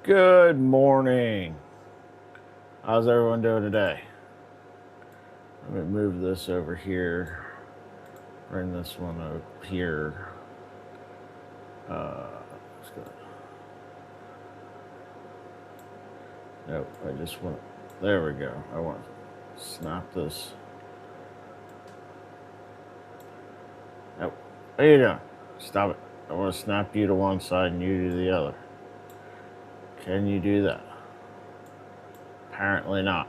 Good morning. How's everyone doing today? Let me move this over here. Bring this one up here. Let's go. Nope, I just want. There we go. I want to snap this. Nope. What are you doing? Stop it. I want to snap you to one side and you to the other. Can you do that? Apparently not.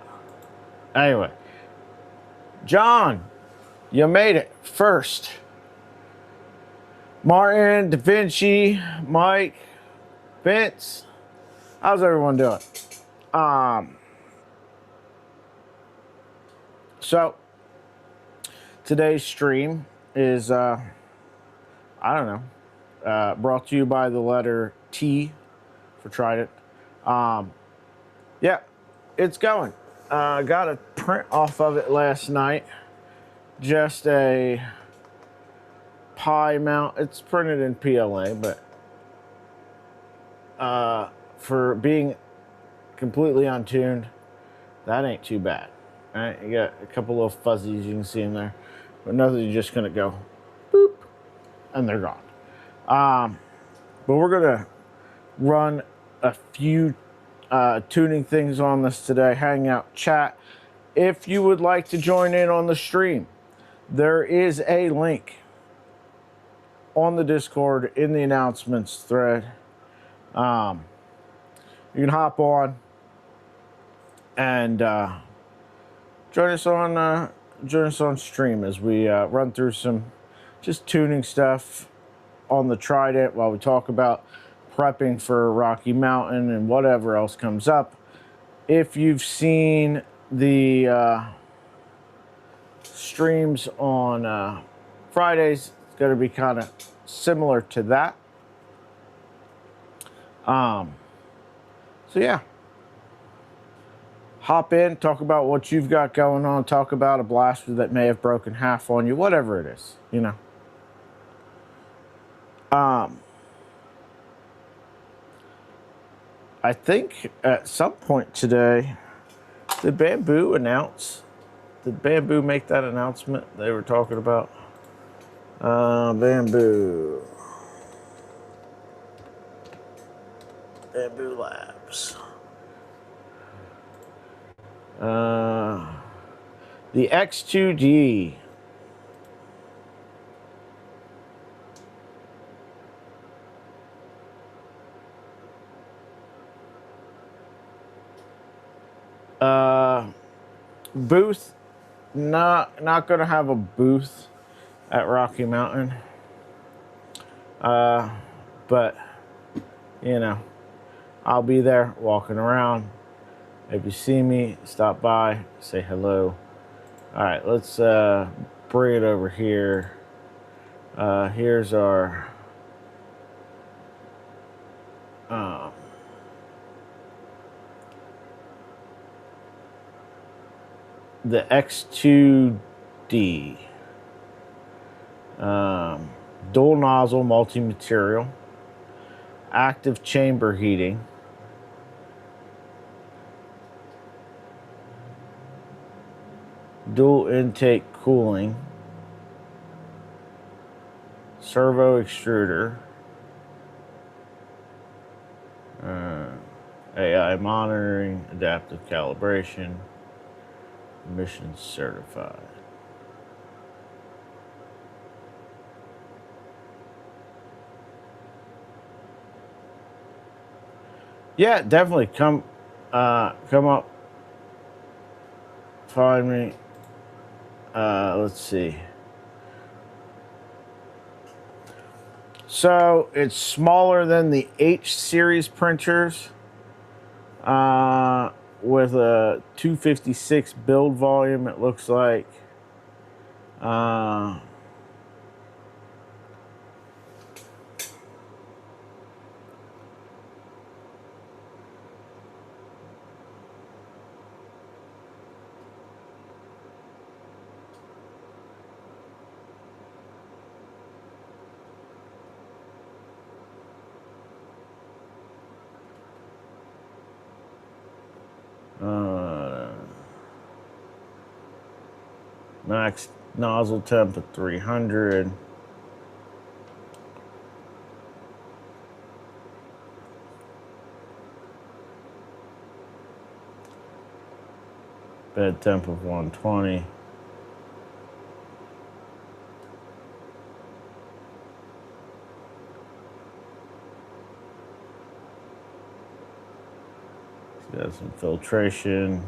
Anyway, John, you made it first. Martin, Da Vinci, Mike, Vince, how's everyone doing? So today's stream is I don't know, brought to you by the letter T for Trident. Yeah, it's going. Got a print off of it last night. Just a Pi mount. It's printed in PLA, but for being completely untuned, that ain't too bad. All right, you got a couple little fuzzies you can see in there, but nothing. You're just gonna go boop, and they're gone. But we're gonna run a few tuning things on this today. Hangout chat. If you would like to join in on the stream, there is a link on the Discord in the announcements thread. You can hop on and join us on stream as we run through some just tuning stuff on the Trident while we talk about prepping for Rocky Mountain and whatever else comes up. If you've seen the streams on Fridays, it's going to be kind of similar to that. So yeah, hop in, talk about what you've got going on, talk about a blaster that may have broken half on you, whatever it is, you know. I think at some point today, did Bamboo make that announcement they were talking about? Bamboo Labs. The X2D. Booth, not gonna have a booth at Rocky Mountain. But you know, I'll be there walking around. If you see me, stop by, say hello. All right, let's bring it over here. Here's our the X2D dual nozzle multi-material, active chamber heating, dual intake cooling, servo extruder, AI monitoring, adaptive calibration, mission certified. Yeah, definitely come up, find me. Let's see. So it's smaller than the H series printers, with a 256 build volume. It looks like. Max nozzle temp at 300. Bed temp of 120. Got some filtration.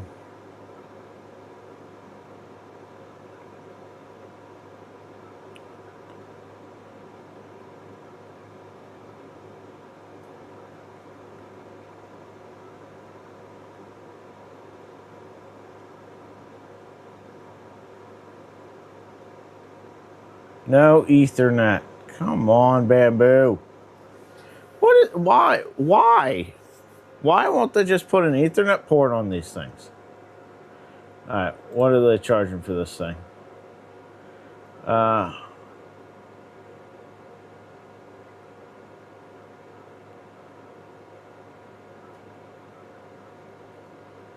No Ethernet. Come on, Bamboo. What is, why? Why won't they just put an Ethernet port on these things? All right, what are they charging for this thing?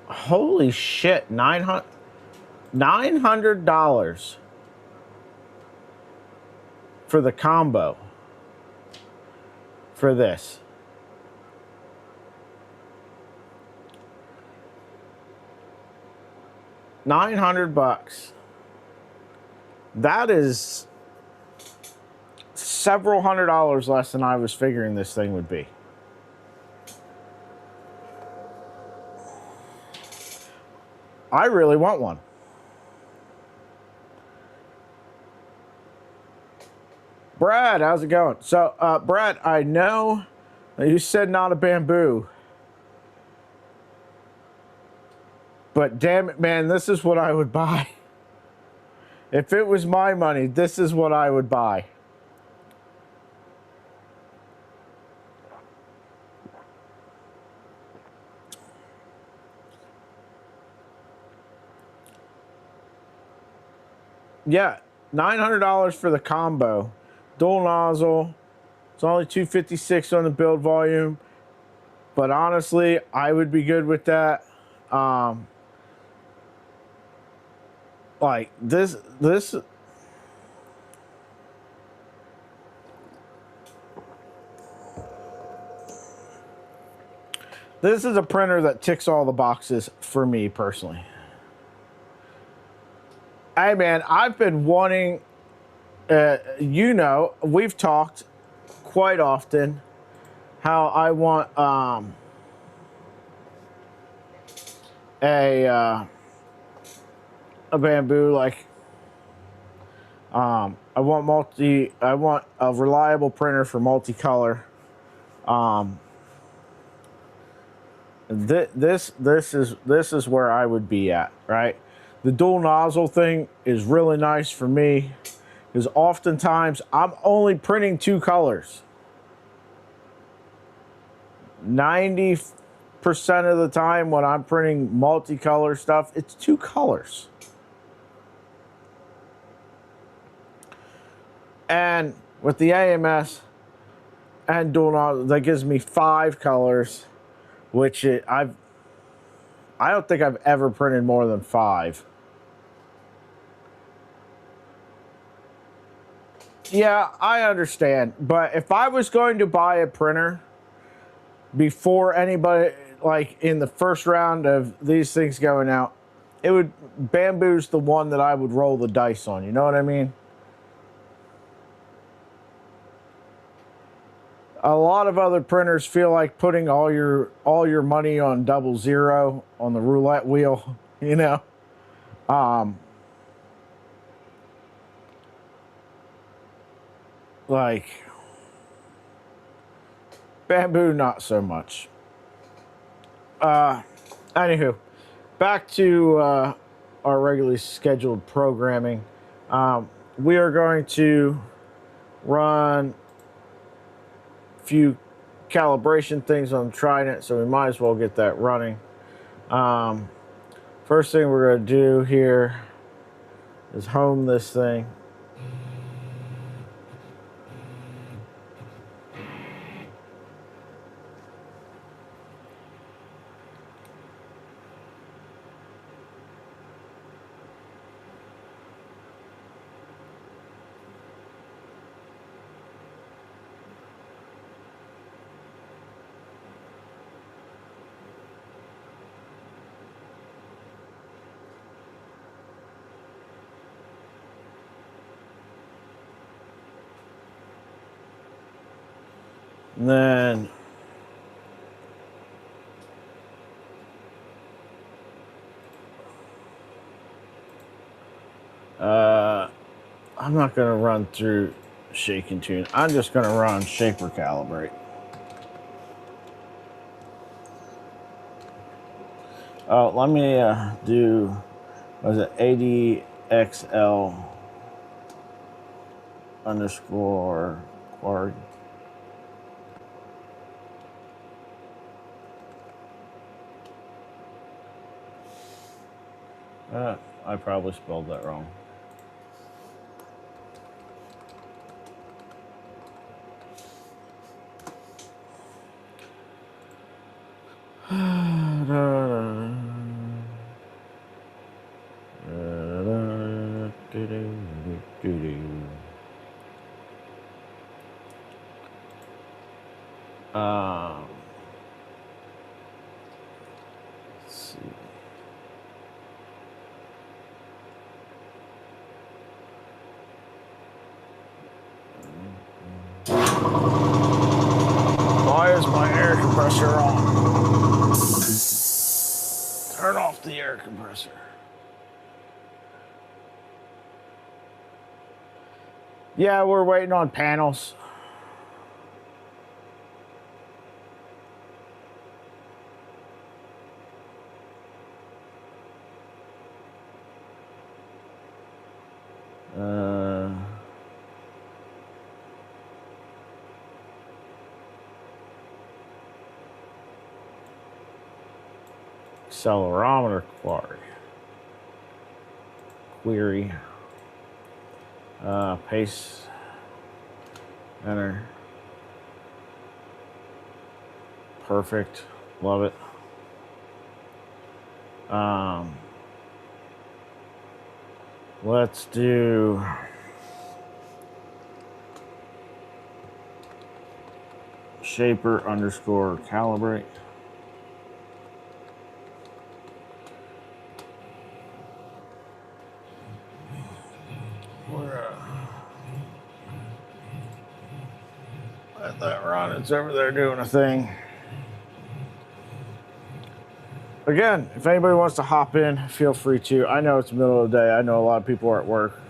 Holy shit, $900 for the combo for this. $900. That is several $100s less than I was figuring this thing would be. I really want one. Brad, how's it going? So, Brad, I know you said not a Bamboo, but damn it, man, this is what I would buy. If it was my money, this is what I would buy. Yeah, $900 for the combo. Dual nozzle. It's only 256 on the build volume. But honestly, I would be good with that. Like this This is a printer that ticks all the boxes for me personally. Hey man, I've been wanting, you know, we've talked quite often how I want a Bamboo, like I want a reliable printer for multicolor. This is where I would be at, right? The dual nozzle thing is really nice for me because oftentimes I'm only printing 2 colors. 90% of the time when I'm printing multicolor stuff, it's 2 colors. And with the AMS and dual nozzle, that gives me 5 colors, which I don't think I've ever printed more than 5. Yeah, I understand. But if I was going to buy a printer before anybody, like in the first round of these things going out, Bamboo's the one that I would roll the dice on. You know what I mean? A lot of other printers feel like putting all your money on 00 on the roulette wheel, you know? Like Bamboo, not so much. Anywho, back to our regularly scheduled programming. We are going to run a few calibration things on Trident, so we might as well get that running. First thing we're going to do here is home this thing. And then I'm not going to run through shake and tune. I'm just going to run shaper calibrate. Oh, let me do, was it ADXL underscore quarry. I probably spelled that wrong. Let's see. Why is my air compressor on? Turn off the air compressor. Yeah, we're waiting on panels. Accelerometer query. Paste. Enter. Perfect. Love it. Let's do shaper underscore calibrate. Let that run. It's over there doing a thing. Again, if anybody wants to hop in, feel free to. I know it's the middle of the day. I know a lot of people are at work.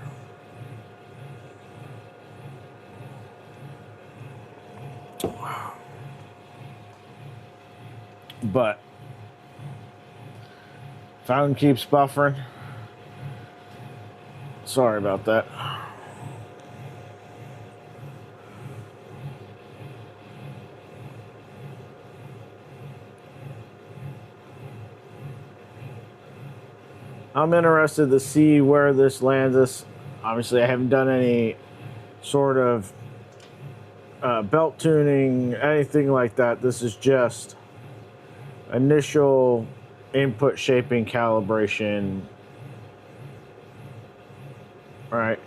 But phone keeps buffering. Sorry about that. I'm interested to see where this lands us. Obviously, I haven't done any sort of belt tuning, anything like that. This is just initial input shaping calibration. Right.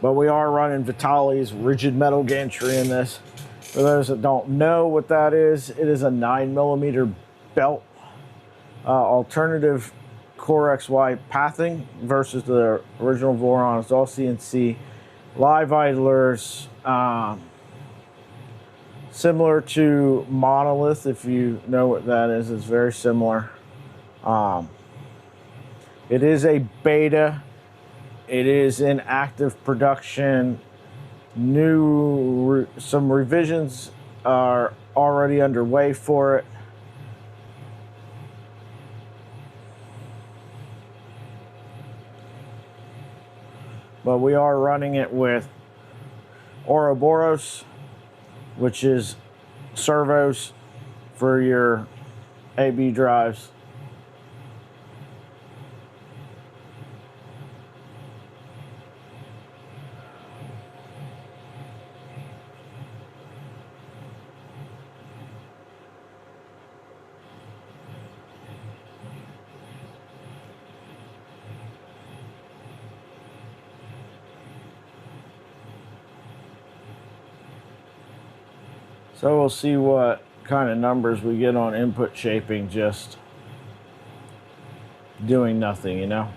But we are running Vitali's rigid metal gantry in this. For those that don't know what that is, it is a 9mm belt. Alternative Core XY pathing versus the original Voron. It's all CNC. Live idlers. Similar to Monolith, if you know what that is. It's very similar. It is a beta. It is in active production. Some revisions are already underway for it. But we are running it with Ouroboros, which is servos for your AB drives. So we'll see what kind of numbers we get on input shaping, just doing nothing, you know?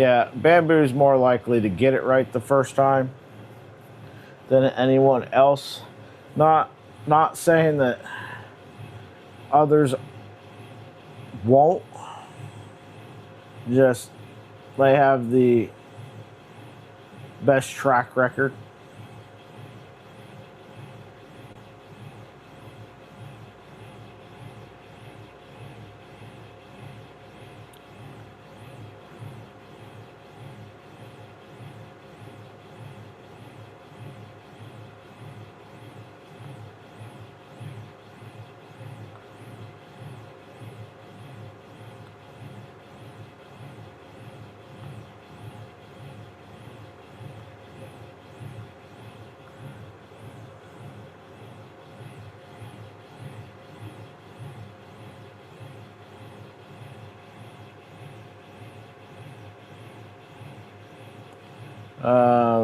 Yeah, Bamboo is more likely to get it right the first time than anyone else. Not saying that others won't. Just they have the best track record.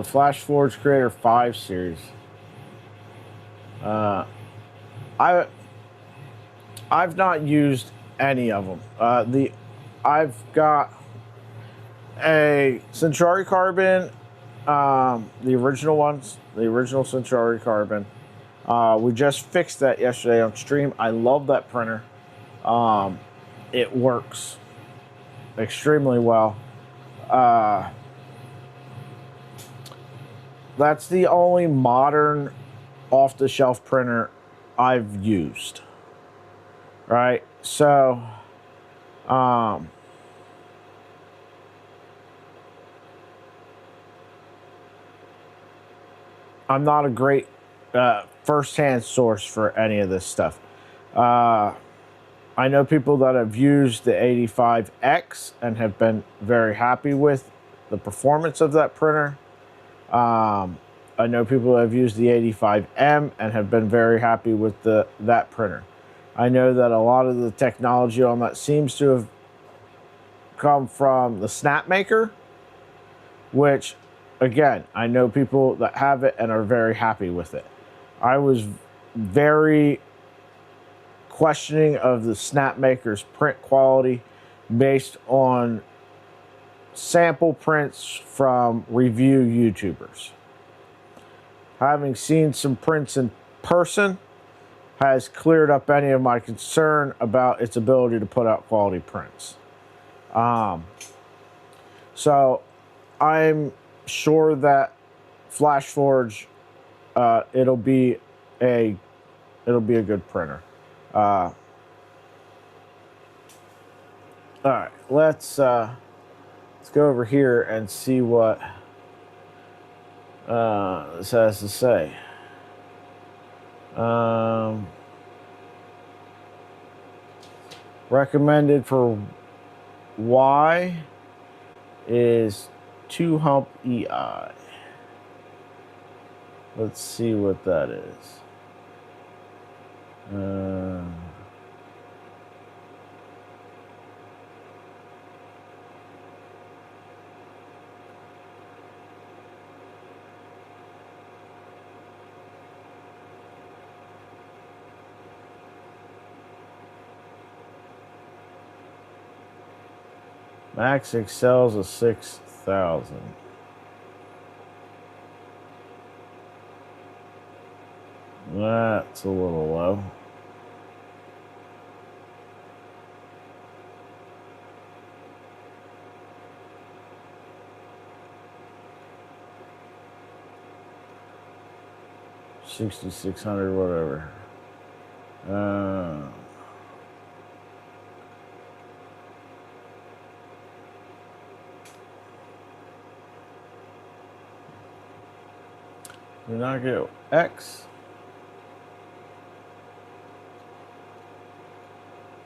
Flash Forge Creator 5 series. I've not used any of them. I've got a Centauri Carbon, the original ones, the original Centauri Carbon. We just fixed that yesterday on stream. I love that printer. It works extremely well. That's the only modern off-the-shelf printer I've used. Right? So, I'm not a great first-hand source for any of this stuff. I know people that have used the 85X and have been very happy with the performance of that printer. I know people that have used the 85M and have been very happy with that printer. I know that a lot of the technology on that seems to have come from the Snapmaker, which, again, I know people that have it and are very happy with it. I was very questioning of the Snapmaker's print quality based on sample prints from review YouTubers. Having seen some prints in person has cleared up any of my concern about its ability to put out quality prints. So I'm sure that FlashForge, it'll be a good printer. All right, let's go over here and see what this has to say. Recommended for Y is 2 hump EI. Let's see what that is. Max excels a 6,000. That's a little low. $6,600, whatever. Do not get X.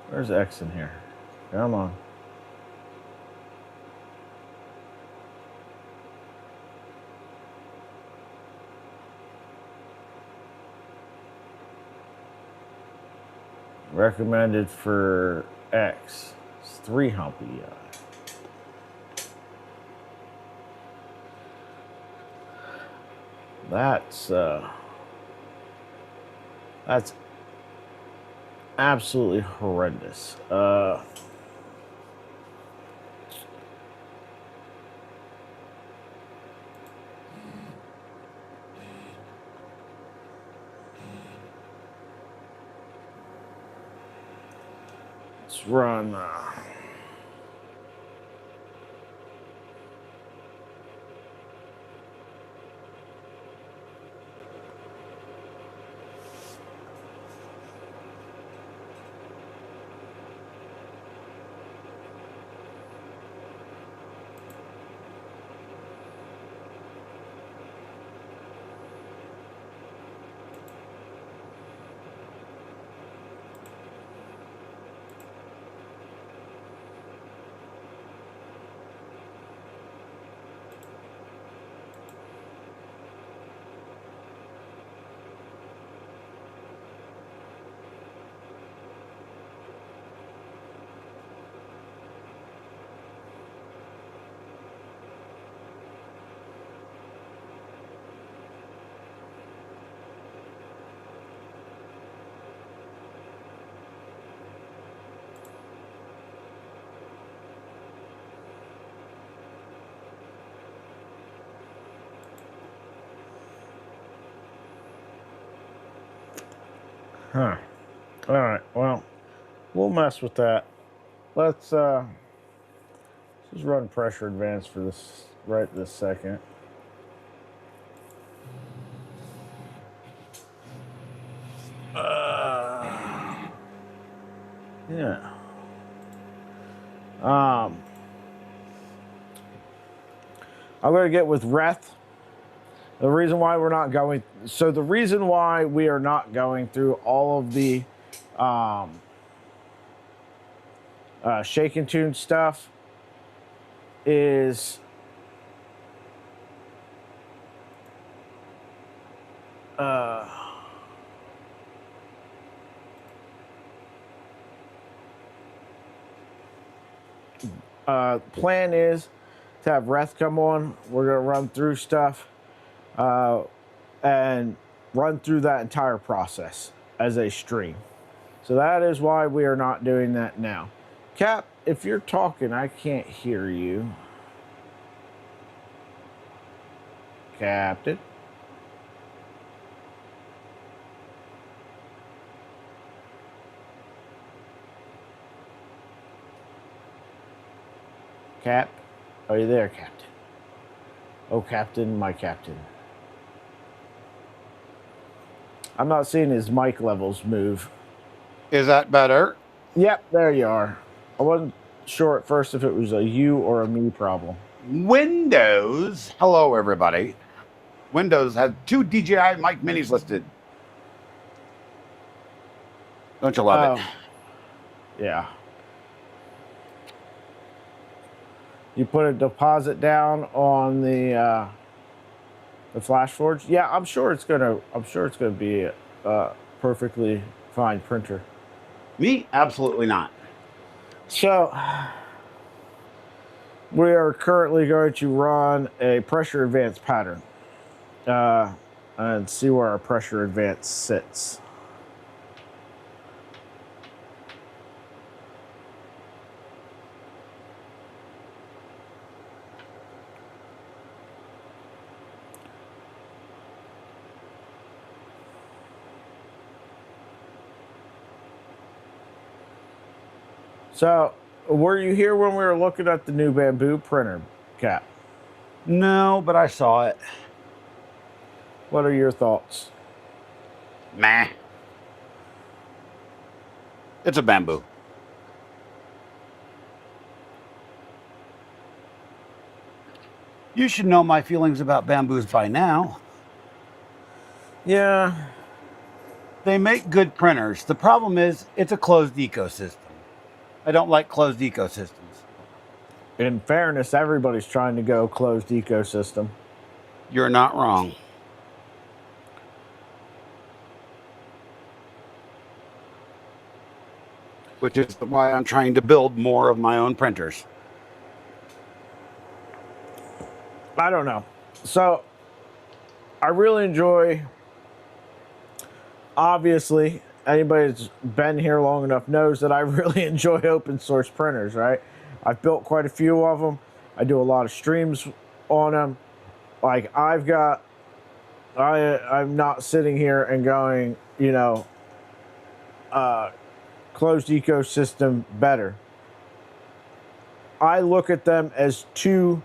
Where's X in here? Come on. Recommended for X. It's 3 hump EI. That's absolutely horrendous. Let's run. Huh. All right. Well, we'll mess with that. Let's just run pressure advance for this right this second. Yeah. I'm going to get with Reth. The reason why we're not going, so the reason why we are not going through all of the shake and tune stuff is plan is to have Reth come on. We're going to run through stuff and run through that entire process as a stream. So that is why we are not doing that now. Cap, if you're talking, I can't hear you. Captain? Cap? Are you there, Captain? Oh, Captain, my Captain. I'm not seeing his mic levels move. Is that better? Yep, there you are. I wasn't sure at first if it was a you or a me problem. Windows. Hello, everybody. Windows has 2 DJI mic minis listed. Don't you love it? Yeah. You put a deposit down on the Flash Forge. Yeah, I'm sure it's gonna be a perfectly fine printer. Me? Absolutely not. So we are currently going to run a pressure advance pattern and see where our pressure advance sits. So, were you here when we were looking at the new bamboo printer, Cap? No, but I saw it. What are your thoughts? Meh. It's a bamboo. You should know my feelings about bamboos by now. Yeah. They make good printers. The problem is it's a closed ecosystem. I don't like closed ecosystems. In fairness, everybody's trying to go closed ecosystem. You're not wrong. Which is why I'm trying to build more of my own printers. I don't know. So, I really enjoy, obviously, anybody that's been here long enough knows that I really enjoy open source printers, right? I've built quite a few of them. I do a lot of streams on them. Like, I'm not sitting here and going, closed ecosystem better. I look at them as two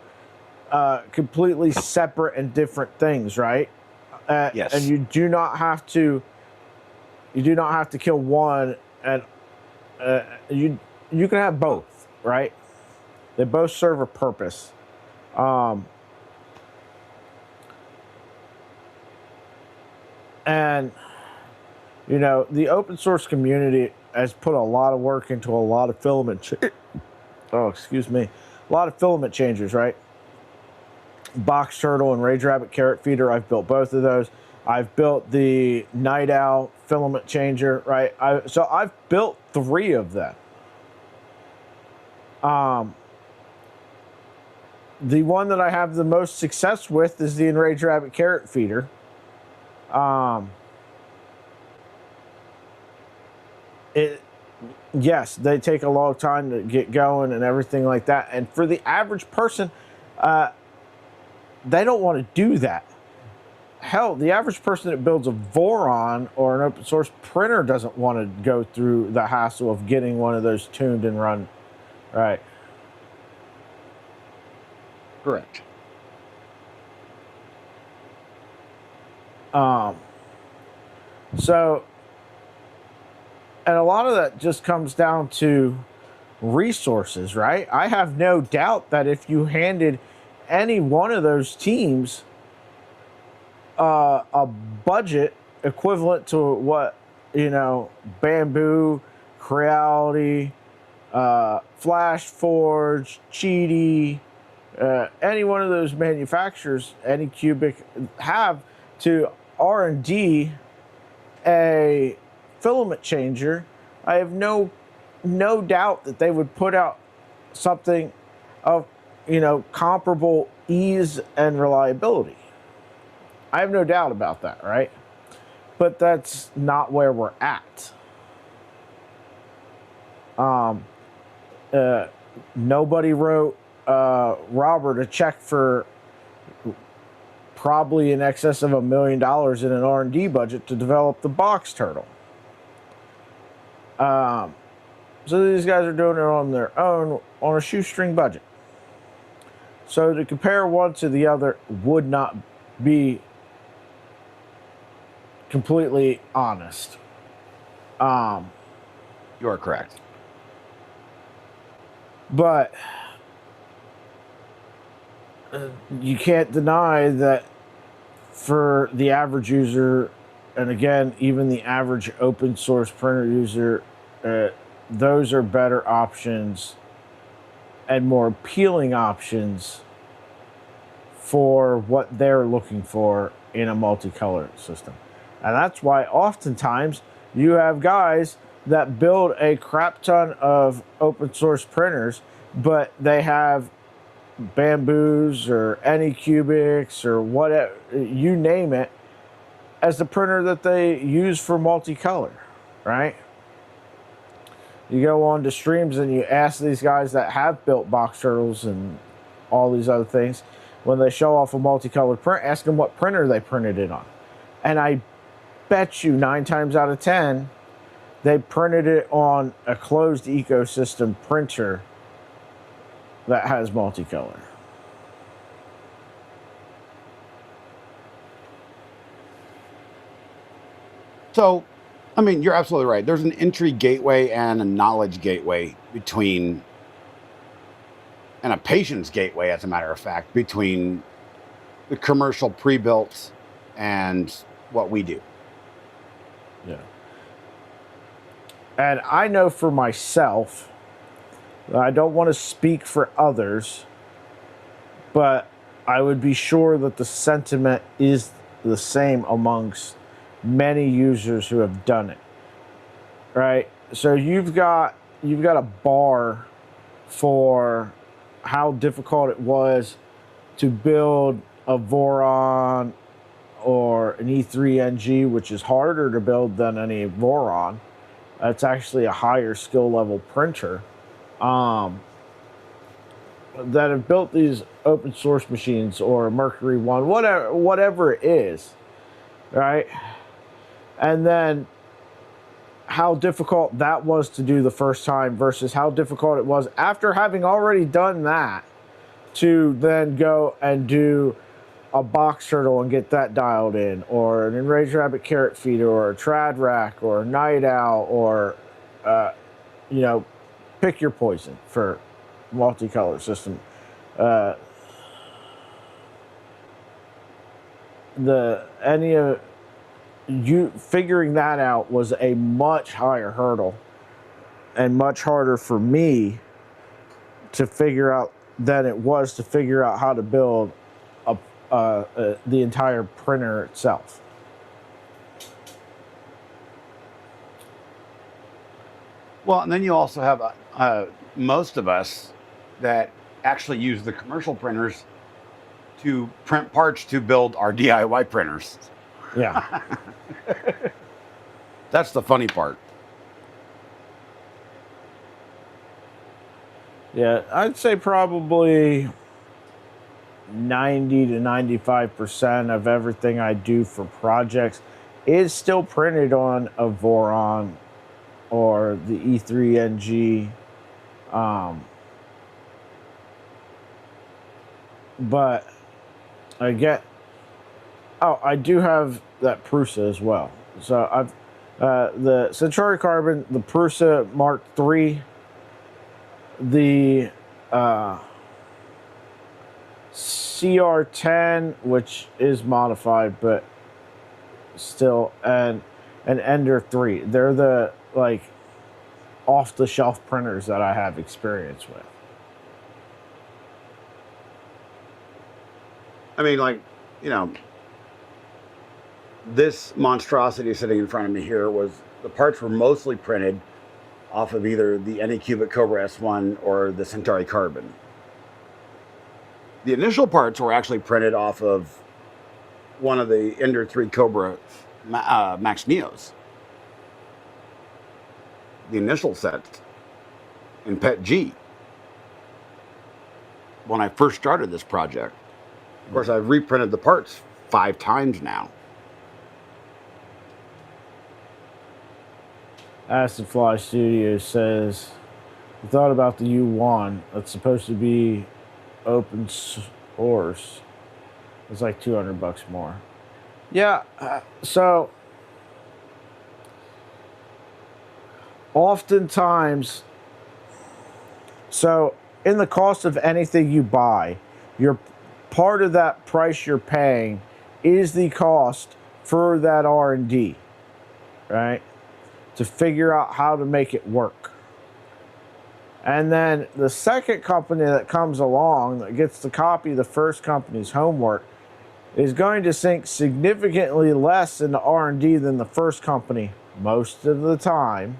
completely separate and different things, right? Yes. And you do not have to kill one, and you can have both, right? They both serve a purpose. And you know, the open source community has put a lot of work into a lot of filament a lot of filament changers, right? Box turtle and rage rabbit carrot feeder, I've built both of those. I've built the night owl filament changer, right? So I've built 3 of them. The one that I have the most success with is the enraged rabbit carrot feeder. Yes, they take a long time to get going and everything like that. And for the average person, they don't want to do that. Hell, the average person that builds a Voron or an open source printer doesn't want to go through the hassle of getting one of those tuned and run, right? Correct. So, and a lot of that just comes down to resources, right? I have no doubt that if you handed any one of those teams a budget equivalent to what, you know, Bamboo, Creality, FlashForge, Cheaty, any one of those manufacturers, any Cubic, have to R&D a filament changer, I have no doubt that they would put out something of, you know, comparable ease and reliability. I have no doubt about that, right? But that's not where we're at. Nobody wrote Robert a check for probably in excess of $1 million in an R&D budget to develop the box turtle. So these guys are doing it on their own on a shoestring budget. So to compare one to the other would not be completely honest. You are correct. But you can't deny that for the average user, and again, even the average open source printer user, those are better options and more appealing options for what they're looking for in a multicolor system. And that's why oftentimes you have guys that build a crap ton of open source printers, but they have Bamboos or Anycubics or whatever, you name it, as the printer that they use for multicolor, right? You go on to streams and you ask these guys that have built box turtles and all these other things, when they show off a multicolored print, ask them what printer they printed it on. And I bet you 9 times out of 10, they printed it on a closed ecosystem printer that has multicolor. So, I mean, you're absolutely right. There's an entry gateway and a knowledge gateway between, and a patience gateway, as a matter of fact, between the commercial pre-built and what we do. Yeah. And I know for myself, I don't want to speak for others, but I would be sure that the sentiment is the same amongst many users who have done it, right? So you've got a bar for how difficult it was to build a Voron or an E3NG, which is harder to build than any Voron. It's actually a higher skill level printer, that have built these open source machines, or Mercury One, whatever it is, right? And then how difficult that was to do the first time versus how difficult it was after having already done that to then go and do a box turtle and get that dialed in, or an enraged rabbit carrot feeder, or a trad rack, or a night owl, or you know, pick your poison for multicolor system. You figuring that out was a much higher hurdle and much harder for me to figure out than it was to figure out how to build the entire printer itself. Well, and then you also have most of us that actually use the commercial printers to print parts to build our DIY printers. Yeah. That's the funny part. Yeah, I'd say probably 90 to 95% of everything I do for projects is still printed on a Voron or the E3NG. But I do have that Prusa as well. So I've the Centauri Carbon, the Prusa Mark III, the CR10, which is modified, but still, and an Ender 3. They're the like off-the-shelf printers that I have experience with. I mean, like, you know, this monstrosity sitting in front of me here the parts were mostly printed off of either the Anycubic Cobra S1 or the Centauri Carbon. The initial parts were actually printed off of one of the Ender 3 Cobra Max Neos. The initial set in PET G when I first started this project. Of course, I've reprinted the parts 5 times now. Acid Fly Studios says, "You thought about the U1 that's supposed to be open source. It's like $200 more." Yeah, so oftentimes, so in the cost of anything you buy, your part of that price you're paying is the cost for that R&D, right? To figure out how to make it work. And then the second company that comes along that gets to copy the first company's homework is going to sink significantly less into R&D than the first company most of the time.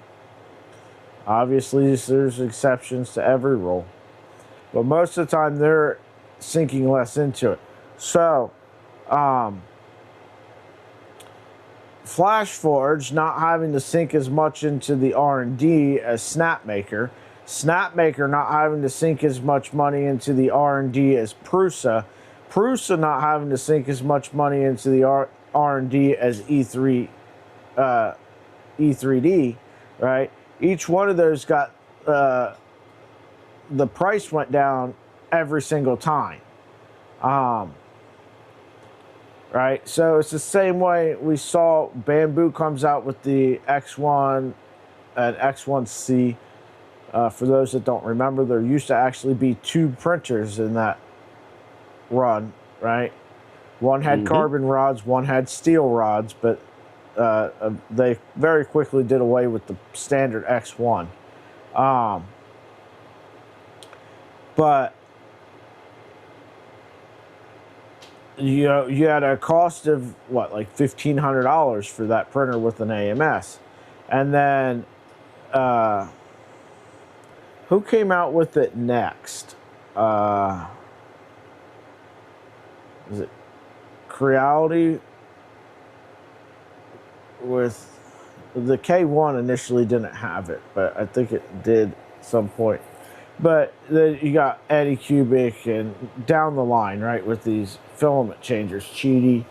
Obviously, there's exceptions to every rule, but most of the time they're sinking less into it. So, FlashForge not having to sink as much into the R&D as Snapmaker, Snapmaker not having to sink as much money into the R&D as Prusa, Prusa not having to sink as much money into the R&D as E3D, right? Each one of those got the price went down every single time. Right, so it's the same way we saw Bamboo comes out with the X1 and X1C. For those that don't remember, there used to actually be 2 printers in that run, right? One had carbon rods, one had steel rods, but they very quickly did away with the standard X1. But you had a cost of what, like $1,500 for that printer with an AMS, and then who came out with it next? Is it Creality? With the K1 initially didn't have it, but I think it did at some point. But then you got Anycubic and down the line, right, with these filament changers, Cheedy.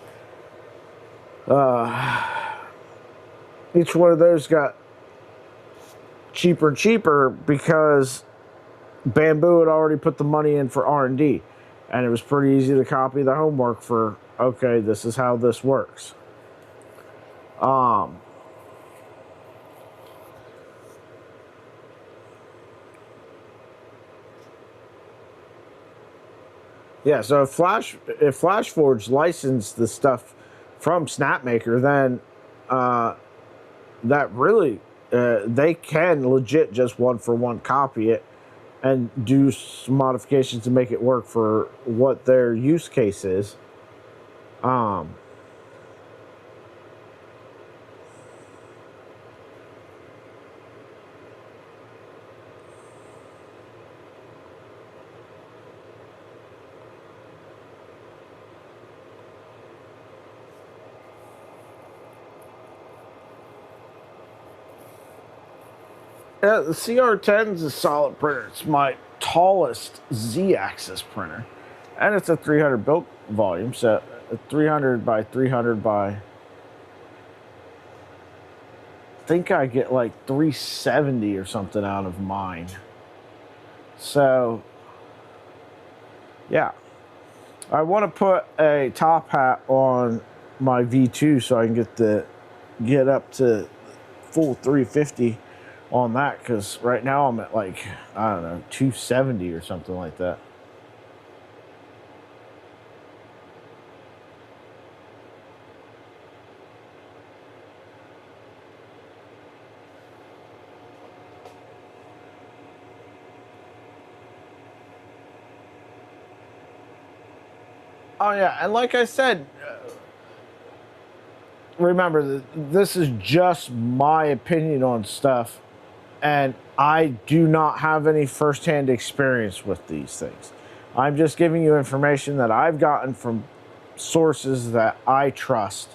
Each one of those got cheaper and cheaper because Bamboo had already put the money in for R&D, and it was pretty easy to copy the homework for, okay, this is how this works. Yeah, so if FlashForge licensed the stuff from Snapmaker, then that really they can legit just one-for-one copy it and do some modifications to make it work for what their use case is. Yeah, the CR10 is a solid printer. It's my tallest Z-axis printer, and it's a 300 build volume, so 300 by 300 by, I think I get like 370 or something out of mine. So yeah, I want to put a top hat on my V2 so I can get up to full 350 on that, because right now I'm at like, I don't know, 270 or something like that. Oh yeah, and like I said, remember, this is just my opinion on stuff, and I do not have any firsthand experience with these things. I'm just giving you information that I've gotten from sources that I trust.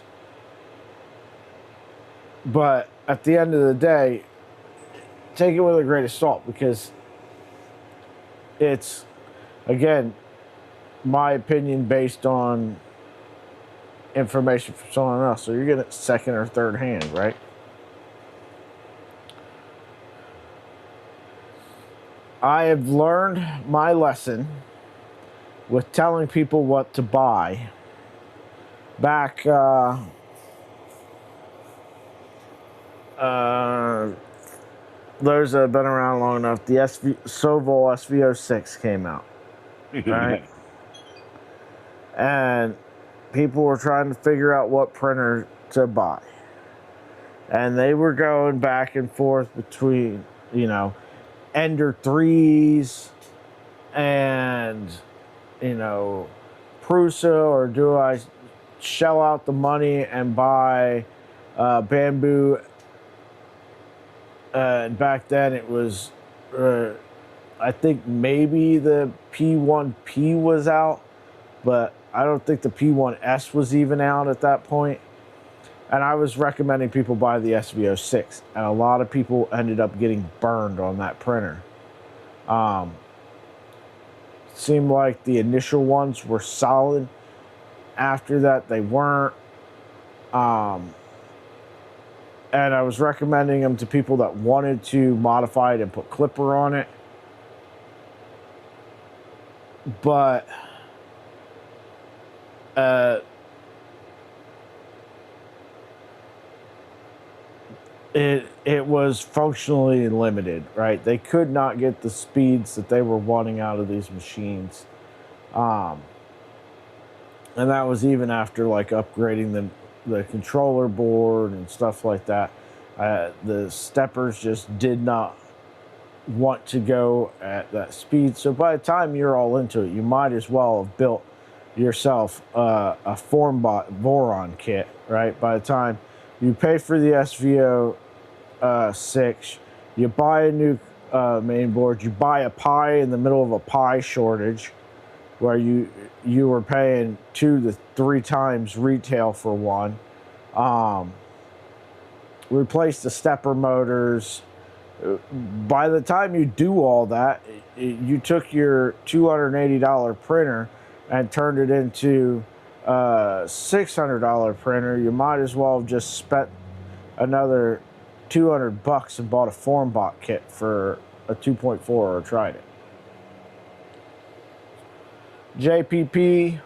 But at the end of the day, take it with a grain of salt, because it's, again, my opinion based on information from someone else. So you're getting it second or third hand, right? I have learned my lesson with telling people what to buy. Back those that have been around long enough, the Sovol SV06 came out, right? And people were trying to figure out what printer to buy. And they were going back and forth between, you know, Ender 3s and, you know, Prusa, or do I shell out the money and buy Bamboo? And back then it was, I think maybe the P1P was out, but I don't think the P1S was even out at that point. And I was recommending people buy the SV06, and a lot of people ended up getting burned on that printer. Seemed like the initial ones were solid. After that, they weren't. And I was recommending them to people that wanted to modify it and put clipper on it. But it was functionally limited, right? They could not get the speeds that they were wanting out of these machines. And that was even after like upgrading the controller board and stuff like that. The steppers just did not want to go at that speed. So by the time you're all into it, you might as well have built yourself a Voron kit, right? By the time you pay for the SV06, you buy a new main board, you buy a Pi in the middle of a Pi shortage, where you were paying 2 to 3 times retail for one. Replace the stepper motors. By the time you do all that, you took your $280 printer and turned it into a $600 printer. You might as well have just spent another $200 and bought a FormBot kit for a 2.4 or tried it. JPP,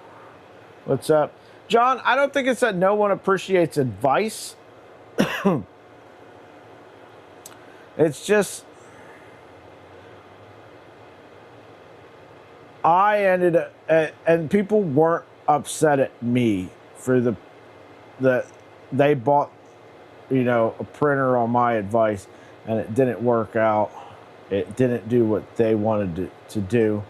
what's up? John, I don't think it's that no one appreciates advice. It's just I ended up, and people weren't upset at me for the they bought, you know, a printer on my advice and it didn't work out. It didn't do what they wanted to do.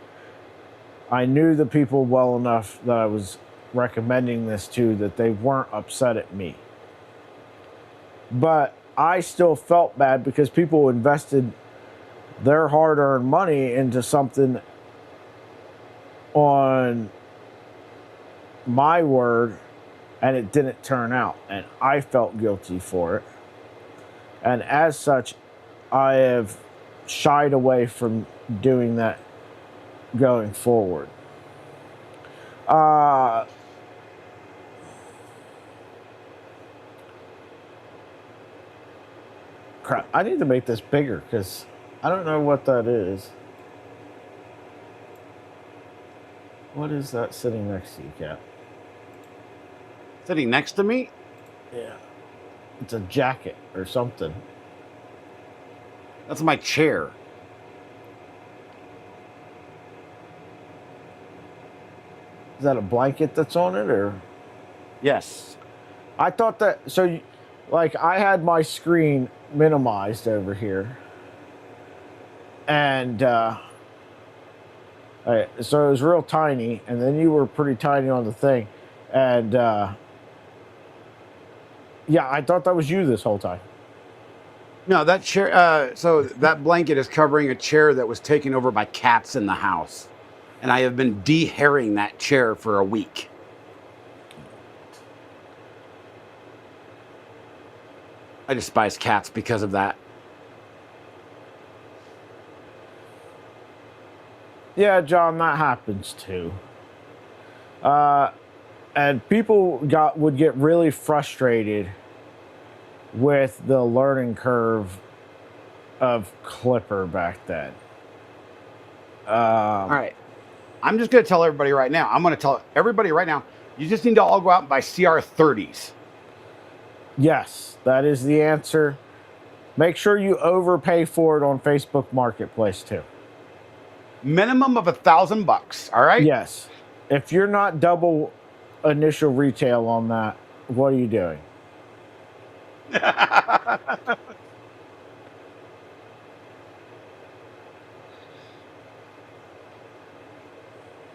I knew the people well enough that I was recommending this to that they weren't upset at me. But I still felt bad because people invested their hard-earned money into something on my word and it didn't turn out, and I felt guilty for it. And as such, I have shied away from doing that going forward. Crap, I need to make this bigger because I don't know what that is. What is that sitting next to you, Cap? Sitting next to me? Yeah. It's a jacket or something. That's my chair. Is that a blanket that's on it, or? Yes. I thought that, so, like, I had my screen minimized over here. And, so it was real tiny, and then you were pretty tiny on the thing. And, yeah, I thought that was you this whole time. No, that chair, so that blanket is covering a chair that was taken over by cats in the house. And I have been de-hairing that chair for a week. I despise cats because of that. Yeah, John, that happens too. And people would get really frustrated with the learning curve of Clipper back then. All right. I'm just going to tell everybody right now. I'm going to tell everybody right now, you just need to all go out and buy CR30s. Yes, that is the answer. Make sure you overpay for it on Facebook Marketplace too. Minimum of $1,000, all right? Yes. If you're not double initial retail on that, what are you doing?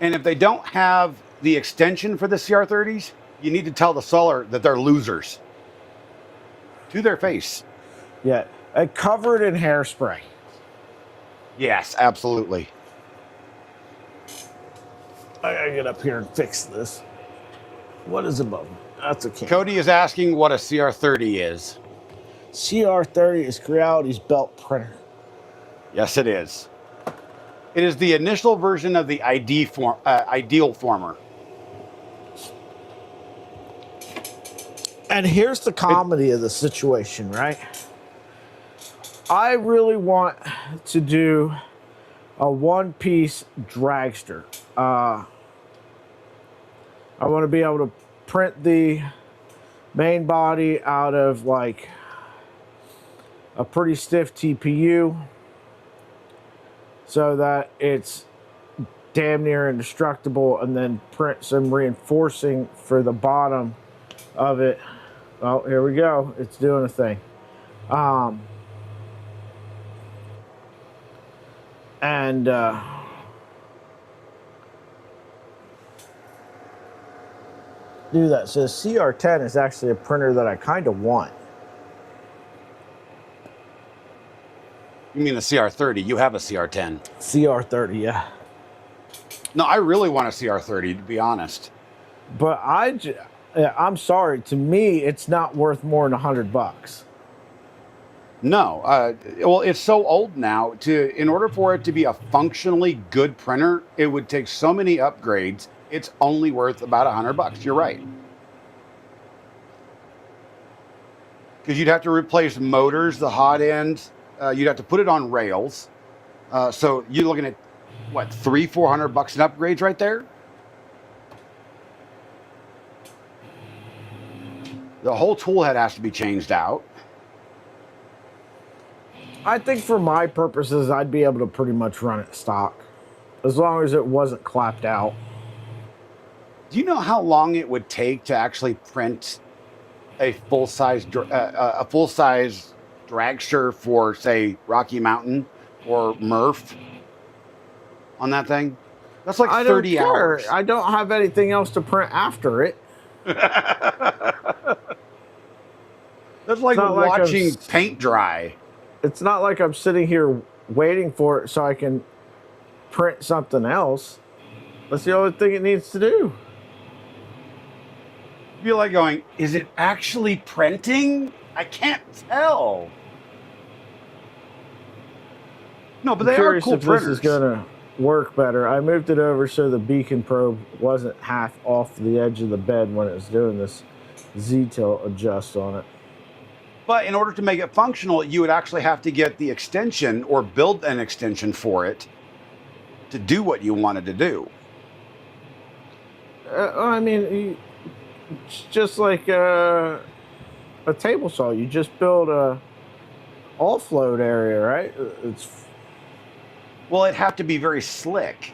And if they don't have the extension for the CR30s, you need to tell the seller that they're losers. To their face. Yeah. Cover it in hairspray. Yes, absolutely. I gotta get up here and fix this. What is above me? That's a camera. Cody is asking what a CR30 is. CR30 is Creality's belt printer. Yes, it is. It is the initial version of the Ideal Former. And here's the comedy of the situation, right? I really want to do a one-piece dragster. I want to be able to print the main body out of like a pretty stiff TPU so that it's damn near indestructible, and then print some reinforcing for the bottom of it. Oh, here we go. It's doing a thing. Do that. So the CR10 is actually a printer that I kind of want. You mean the CR30? You have a CR10. CR30, yeah. No, I really want a CR30, to be honest. But I'm sorry. To me, it's not worth more than $100. No, well, it's so old now. In order for it to be a functionally good printer, it would take so many upgrades. It's only worth about $100. You're right. because you'd have to replace motors, the hot ends. You'd have to put it on rails. So you're looking at what, $300-400 in upgrades right there. The whole tool head has to be changed out. I think for my purposes, I'd be able to pretty much run it stock, as long as it wasn't clapped out. Do you know how long it would take to actually print a full-size dragster for, say, Rocky Mountain or Murph on that thing? That's like 30 hours. I don't have anything else to print after it. That's like watching paint dry. It's not like I'm sitting here waiting for it so I can print something else. That's the only thing it needs to do. You're like going, is it actually printing? I can't tell. No, but they are cool printers. This is gonna work better. I moved it over so the beacon probe wasn't half off the edge of the bed when it was doing this Z-tilt adjust on it. But in order to make it functional, you would actually have to get the extension or build an extension for it to do what you wanted to do. I mean, it's just like a table saw. You just build a offload area, right? Well, it'd have to be very slick.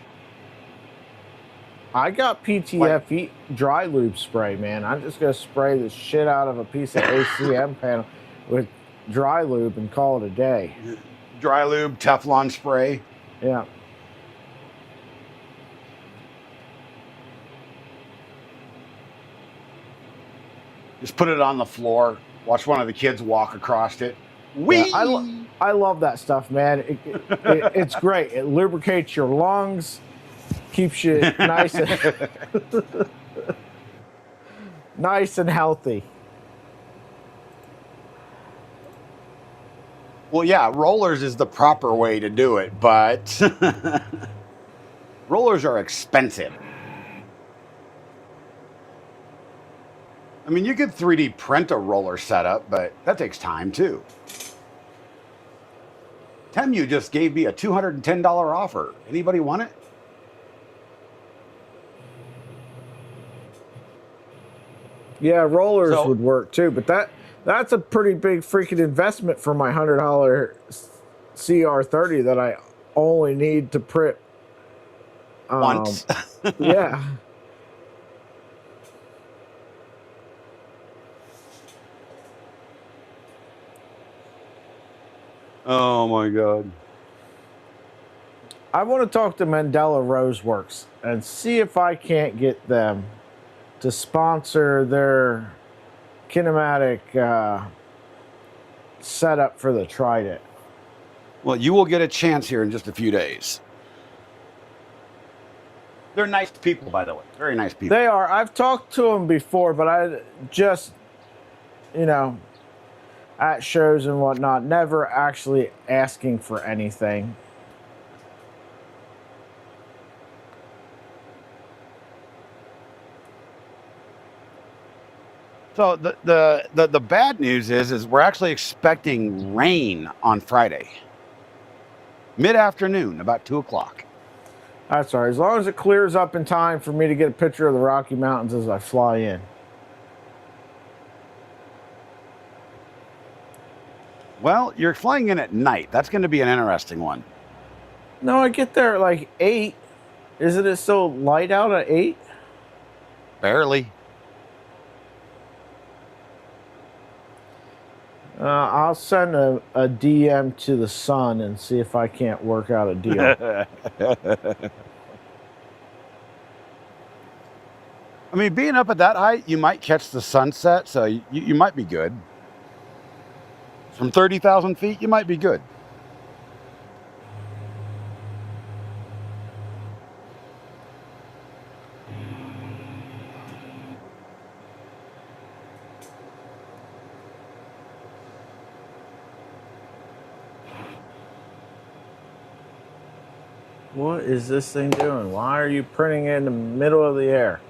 I got PTFE dry lube spray, man. I'm just gonna spray the shit out of a piece of ACM panel with dry lube and call it a day. Dry lube, Teflon spray. Yeah. Just put it on the floor. Watch one of the kids walk across it. Whee! Yeah, I love that stuff, man. It's great. It lubricates your lungs, keeps you nice and nice and healthy. Well, yeah, rollers is the proper way to do it, but rollers are expensive. I mean, you could 3D print a roller setup, but that takes time too. Temu just gave me a $210 offer. Anybody want it? Yeah, rollers would work too, but that's a pretty big freaking investment for my $100 CR30 that I only need to print once. Yeah. Oh my God. I want to talk to Mandela Roseworks and see if I can't get them to sponsor their kinematic setup for the Trident. Well, you will get a chance here in just a few days. They're nice people, by the way. Very nice people. They are. I've talked to them before, but I just, you know, at shows and whatnot, never actually asking for anything. So the bad news is we're actually expecting rain on Friday. Mid-afternoon, about 2 o'clock. That's all right. As long as it clears up in time for me to get a picture of the Rocky Mountains as I fly in. Well, you're flying in at night. That's going to be an interesting one. No, I get there at like 8. Isn't it still light out at 8? Barely. I'll send a DM to the sun and see if I can't work out a deal. I mean, being up at that height, you might catch the sunset, so you might be good. From 30,000 feet, you might be good. What is this thing doing? Why are you printing it in the middle of the air?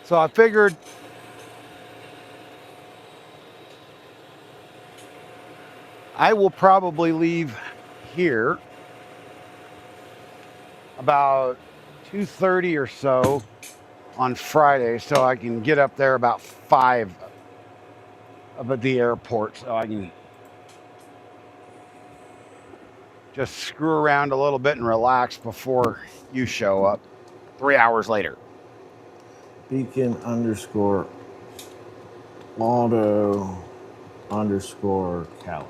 So I figured I will probably leave here about 2:30 or so on Friday, so I can get up there about 5 up at the airport, so I can just screw around a little bit and relax before you show up 3 hours later. Beacon underscore auto underscore calibrate.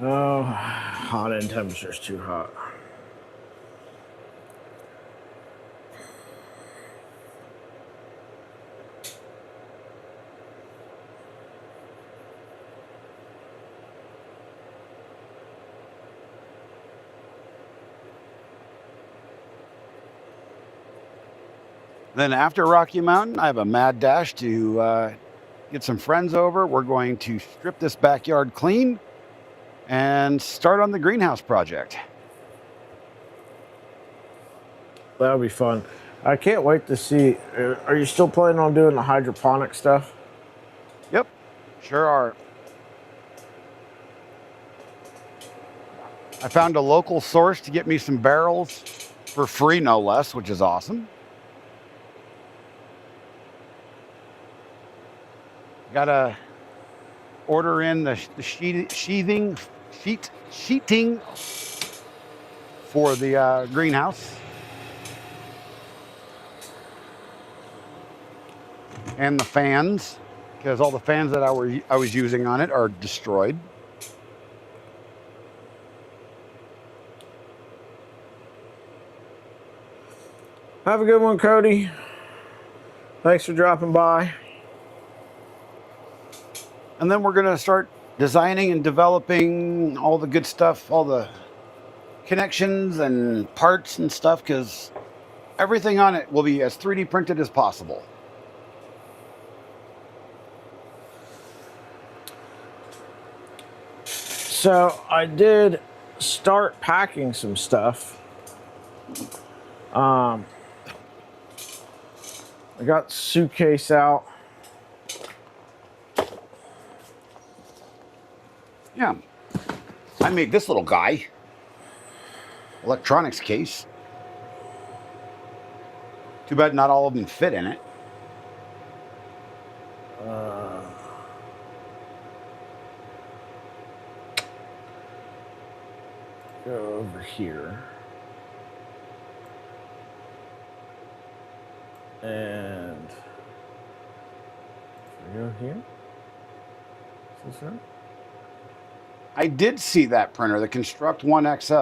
Oh, hot end temperature's too hot. Then after Rocky Mountain, I have a mad dash to get some friends over. We're going to strip this backyard clean and start on the greenhouse project. That'll be fun. I can't wait to see. Are you still planning on doing the hydroponic stuff? Yep, sure are. I found a local source to get me some barrels for free, no less, which is awesome. Gotta order in the sheeting for the greenhouse. And the fans, because all the fans that I was using on it are destroyed. Have a good one, Cody. Thanks for dropping by. And then we're gonna start designing and developing all the good stuff, all the connections and parts and stuff, because everything on it will be as 3D printed as possible. So I did start packing some stuff. I got the suitcase out. Yeah, I made this little guy, electronics case. Too bad not all of them fit in it. Go over here. And we go here. Is this right? I did see that printer, the Construct One XL.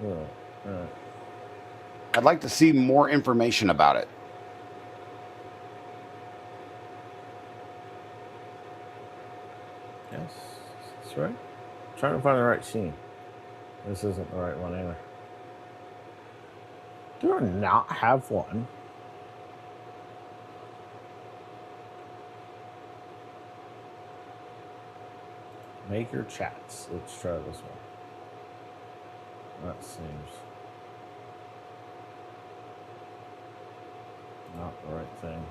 Yeah. Right. I'd like to see more information about it. Yes, that's right. I'm trying to find the right scene. This isn't the right one either. Do I not have one? Maker chats. Let's try this one. That seems not the right thing.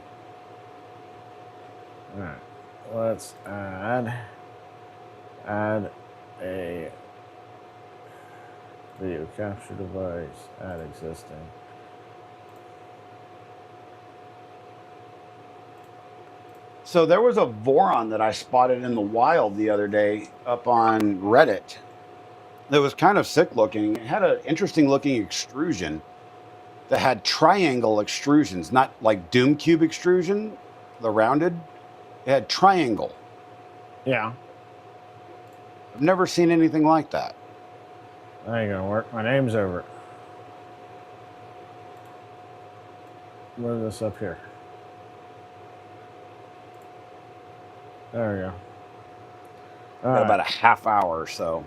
All right, let's add a video capture device, add existing. So there was a Voron that I spotted in the wild the other day up on Reddit that was kind of sick looking. It had an interesting looking extrusion that had triangle extrusions, not like Doom Cube extrusion, the rounded. It had triangle. Yeah. I've never seen anything like that. That ain't gonna work. My name's over it. Move this up here. There we go. All Got right. about a half hour or so.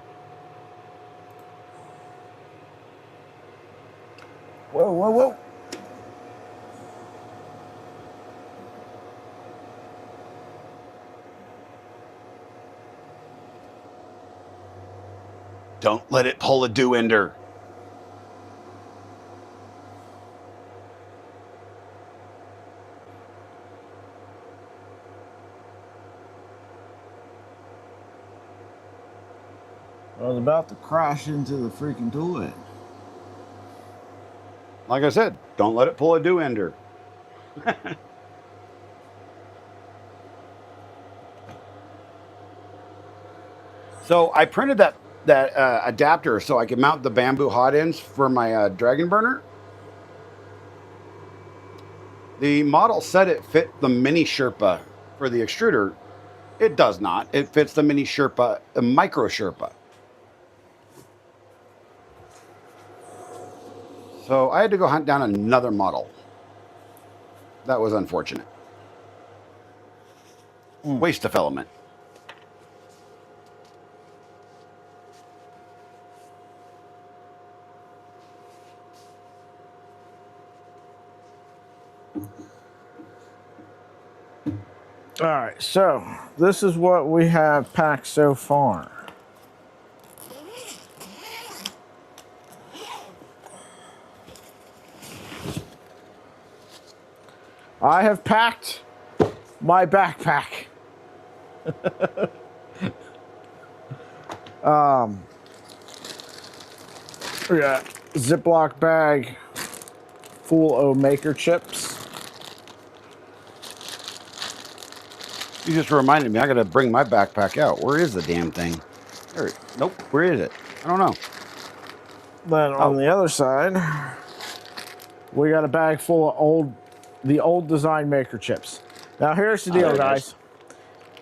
Whoa, whoa, whoa. Don't let it pull a do-ender. I was about to crash into the freaking toilet. Like I said, don't let it pull a do-ender. So I printed that adapter so I could mount the bamboo hot ends for my dragon burner. The model said it fit the mini Sherpa for the extruder. It does not. It fits the mini Sherpa, the micro Sherpa. So I had to go hunt down another model. That was unfortunate. Waste of element. All right, so this is what we have packed so far. I have packed my backpack. We got Ziploc bag full of maker chips. You just reminded me, I gotta bring my backpack out. Where is the damn thing? There, nope, where is it? I don't know. Then on the other side, we got a bag full of the old design maker chips. Now here's the deal, guys.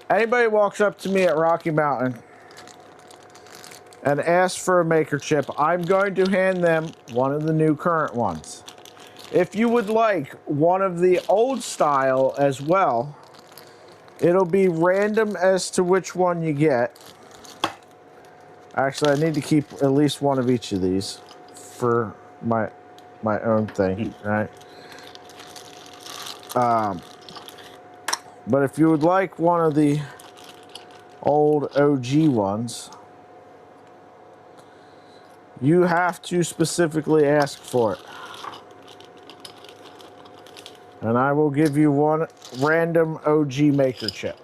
Anybody walks up to me at Rocky Mountain and asks for a maker chip, I'm going to hand them one of the new current ones. If you would like one of the old style as well, it'll be random as to which one you get. Actually, I need to keep at least one of each of these for my own thing, right? But if you would like one of the old OG ones, you have to specifically ask for it. And I will give you one random OG maker chip.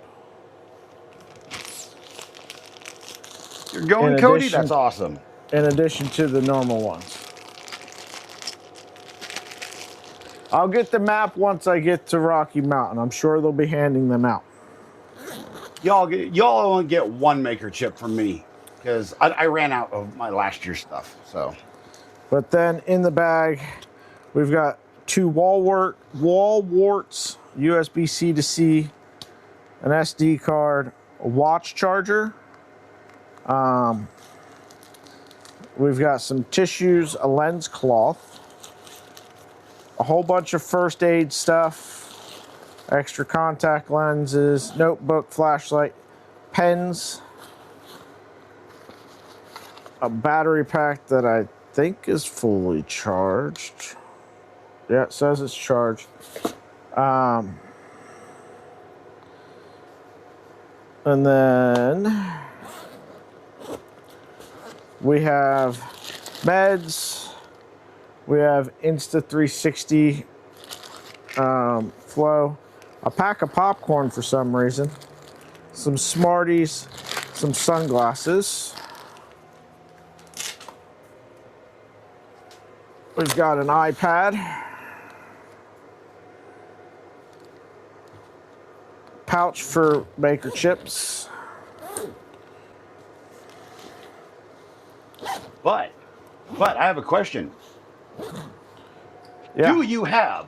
You're going, Cody? That's awesome. In addition to the normal ones. I'll get the map once I get to Rocky Mountain. I'm sure they'll be handing them out. Y'all only get one maker chip from me because I ran out of my last year's stuff. So, but then in the bag, we've got 2 wall warts, USB-C to C, an SD card, a watch charger. We've got some tissues, a lens cloth, a whole bunch of first aid stuff, extra contact lenses, notebook, flashlight, pens, a battery pack that I think is fully charged. Yeah, it says it's charged. And then we have meds. We have Insta360 flow. A pack of popcorn for some reason. Some Smarties. Some sunglasses. We've got an iPad. Pouch for maker chips. But I have a question. Yeah. Do you have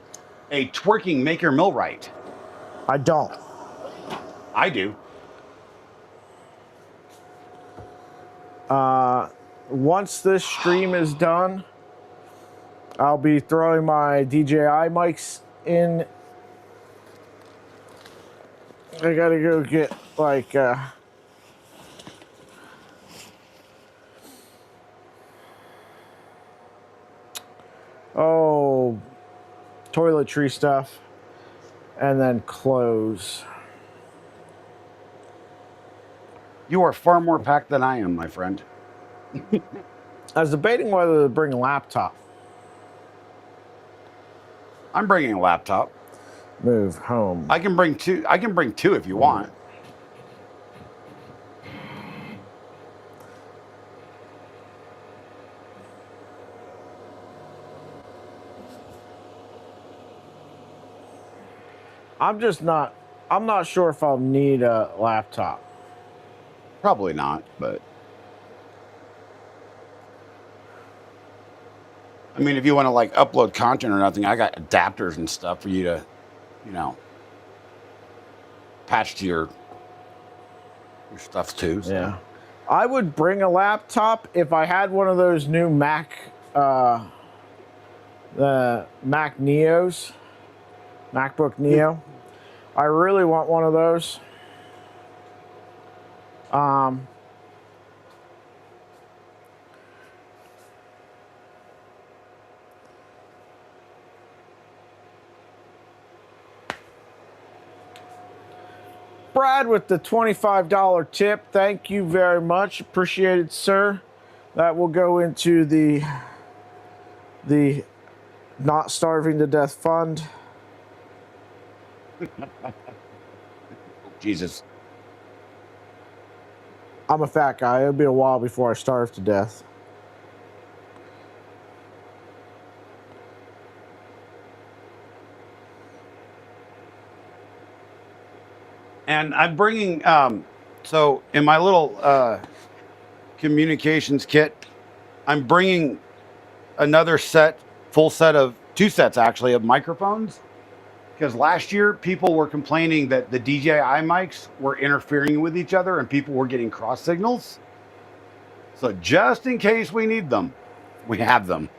a twerking maker millwright? I don't. I do. Once this stream is done, I'll be throwing my DJI mics in. I gotta go get like toiletry stuff, and then clothes. You are far more packed than I am, my friend. I was debating whether to bring a laptop. I'm bringing a laptop. Move home. I can bring two. I can bring two if you want. I'm not sure if I'll need a laptop. Probably not, but I mean, if you want to like upload content or nothing, I got adapters and stuff for you to, you know, patch to your stuff too. So. Yeah. I would bring a laptop if I had one of those new Mac Neos, MacBook Neo. I really want one of those. Brad with the $25 tip. Thank you very much. Appreciate it, sir. That will go into the Not Starving to Death Fund. Jesus. I'm a fat guy. It'll be a while before I starve to death. And I'm bringing, so in my little communications kit, I'm bringing another full set of, two sets actually, of microphones. Because last year, people were complaining that the DJI mics were interfering with each other and people were getting cross signals. So just in case we need them, we have them.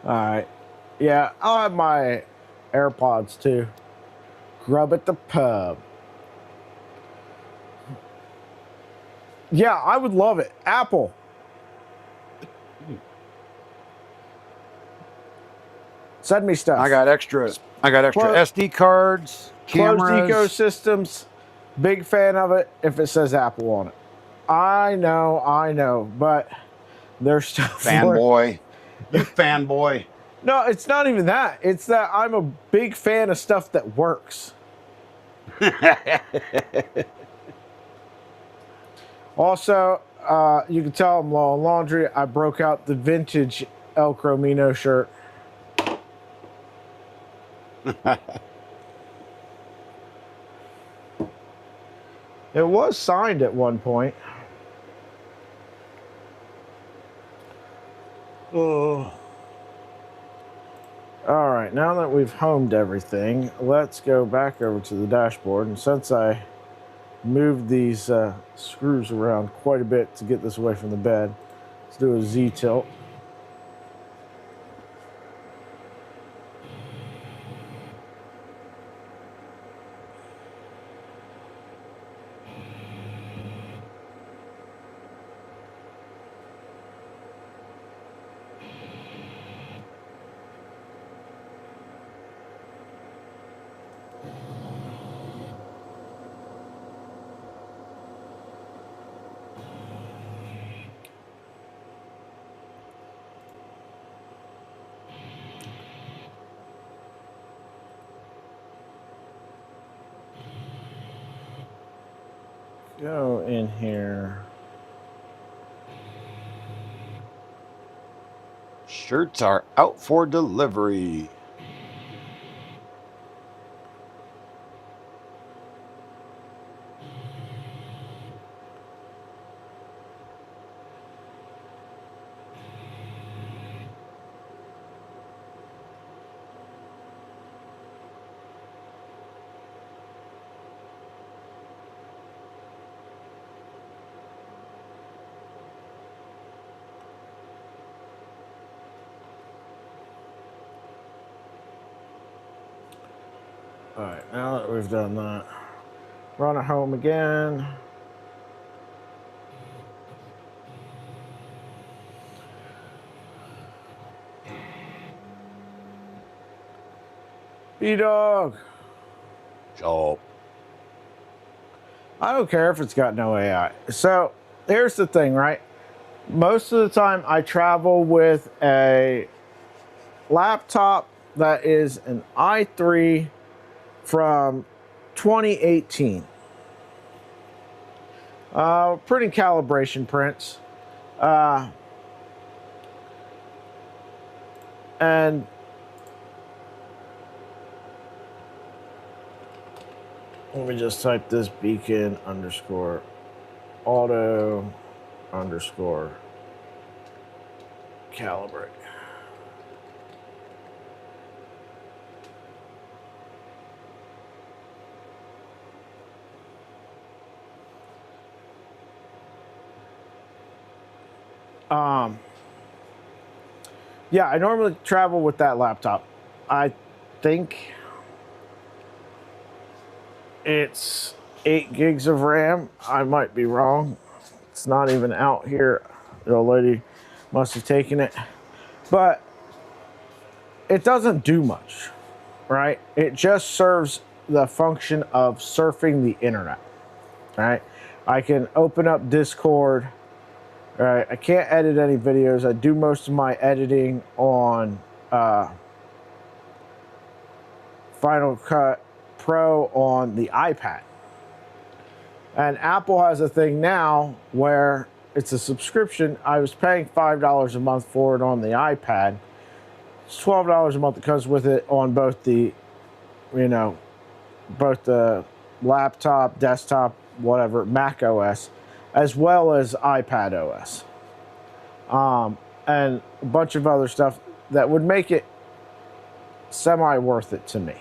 All right. Yeah, I'll have my AirPods too. Grub at the pub. Yeah, I would love it. Apple. Send me stuff. I got extra SD cards, cameras. Closed ecosystems. Big fan of it if it says Apple on it. I know, but there's stuff. Fanboy. You fanboy. No, it's not even that. It's that I'm a big fan of stuff that works. Also, you can tell I'm low on laundry. I broke out the vintage El Cromino shirt. It was signed at one point. Oh. All right, now that we've homed everything, let's go back over to the dashboard. And since I moved these screws around quite a bit to get this away from the bed, let's do a Z tilt. Go in here. Shirts are out for delivery. All right, now that we've done that, run it home again. B-Dog. So I don't care if it's got no AI. So here's the thing, right? Most of the time I travel with a laptop that is an i3 from 2018. Printing calibration prints. And let me just type this beacon underscore auto underscore calibrate. Yeah, I normally travel with that laptop. I think it's 8 gigs of RAM. I might be wrong. It's not even out here. The old lady must have taken it. But it doesn't do much, right? It just serves the function of surfing the internet, right? I can open up Discord. Right, I can't edit any videos. I do most of my editing on Final Cut Pro on the iPad. And Apple has a thing now where it's a subscription. I was paying $5 a month for it on the iPad. It's $12 a month that comes with it on both the, both the laptop, desktop, whatever, Mac OS, as well as iPad OS. And a bunch of other stuff that would make it semi worth it to me.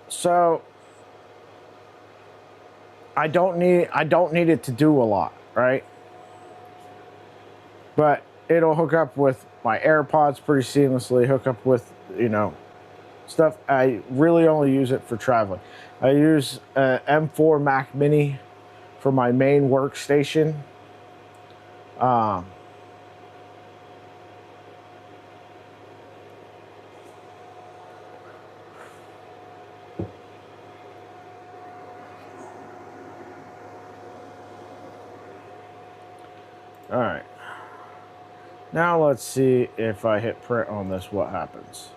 So I don't need it to do a lot, right? But it'll hook up with my AirPods pretty seamlessly, hook up with, stuff. I really only use it for traveling. I use M4 Mac Mini for my main workstation. All right. Now let's see if I hit print on this, what happens.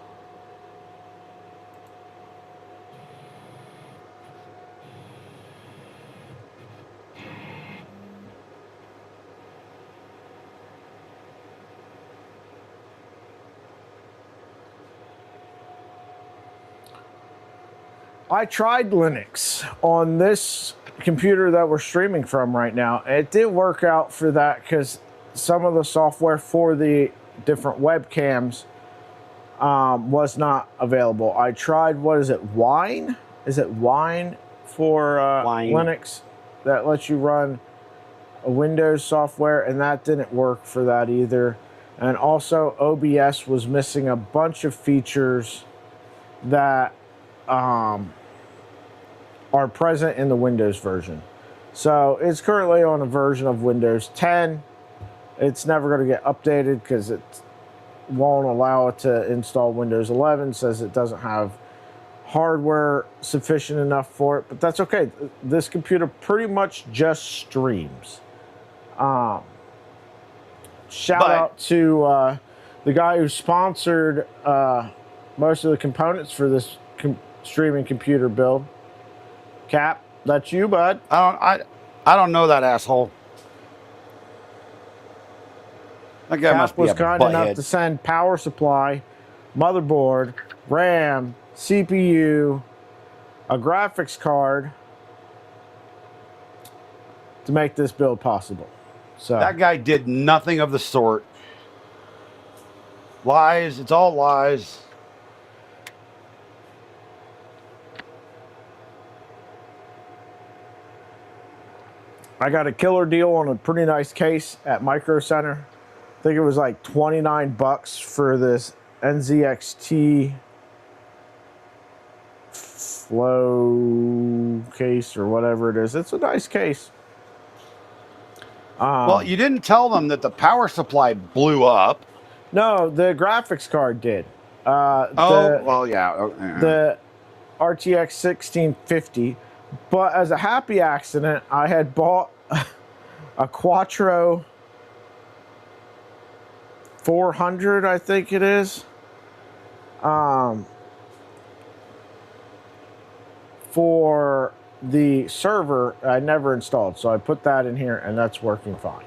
I tried Linux on this computer that we're streaming from right now. It didn't work out for that because some of the software for the different webcams was not available. I tried, what is it, Wine? Is it Wine for Wine. Linux that lets you run a Windows software, and that didn't work for that either. And also OBS was missing a bunch of features that are present in the Windows version. So it's currently on a version of Windows 10. It's never going to get updated because it won't allow it to install Windows 11. It says it doesn't have hardware sufficient enough for it, but that's okay. This computer pretty much just streams. Shout out to the guy who sponsored most of the components for this streaming computer build. Cap, that's you, bud. I don't know that asshole. That guy must be was a kind enough butthead. to send power supply, motherboard, RAM, CPU, a graphics card to make this build possible. So That guy did nothing of the sort. Lies. It's all lies. I got a killer deal on a pretty nice case at Micro Center. I think it was like 29 bucks for this NZXT flow case or whatever it is. It's a nice case. Well, you didn't tell them that the power supply blew up. No, the graphics card did. The RTX 1650. But as a happy accident, I had bought a Quattro 400, I think it is. For the server, I never installed. So I put that in here, and that's working fine.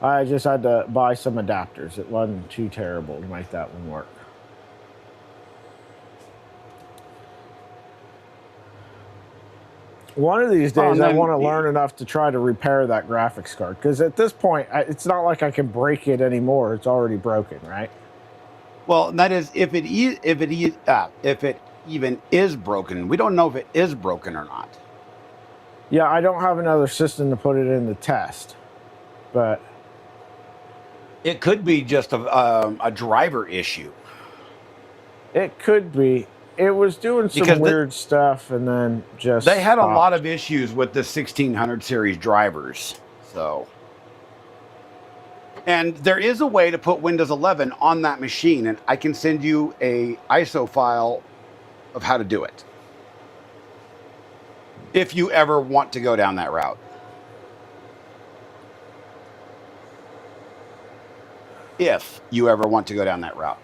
I just had to buy some adapters. It wasn't too terrible to make that one work. One of these days, I want to learn enough to try to repair that graphics card. Because at this point, it's not like I can break it anymore. It's already broken, right? Well, that is, if it even is broken. We don't know if it is broken or not. Yeah, I don't have another system to put it in the test. But it could be just a driver issue. It could be. It was doing some weird stuff, and then just they had stopped. A lot of issues with the 1600 series drivers. So, and there is a way to put Windows 11 on that machine, and I can send you a ISO file of how to do it if you ever want to go down that route. If you ever want to go down that route.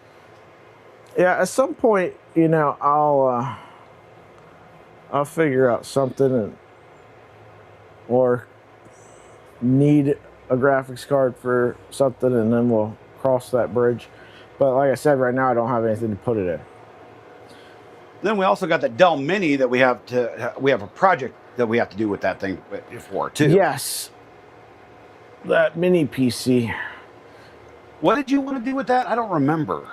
Yeah, at some point, you know, I'll figure out something, or need a graphics card for something, and then we'll cross that bridge. But like I said, right now I don't have anything to put it in. Then we also got the Dell Mini that we have a project that we have to do with that thing for too. Yes, that mini PC. What did you want to do with that? I don't remember.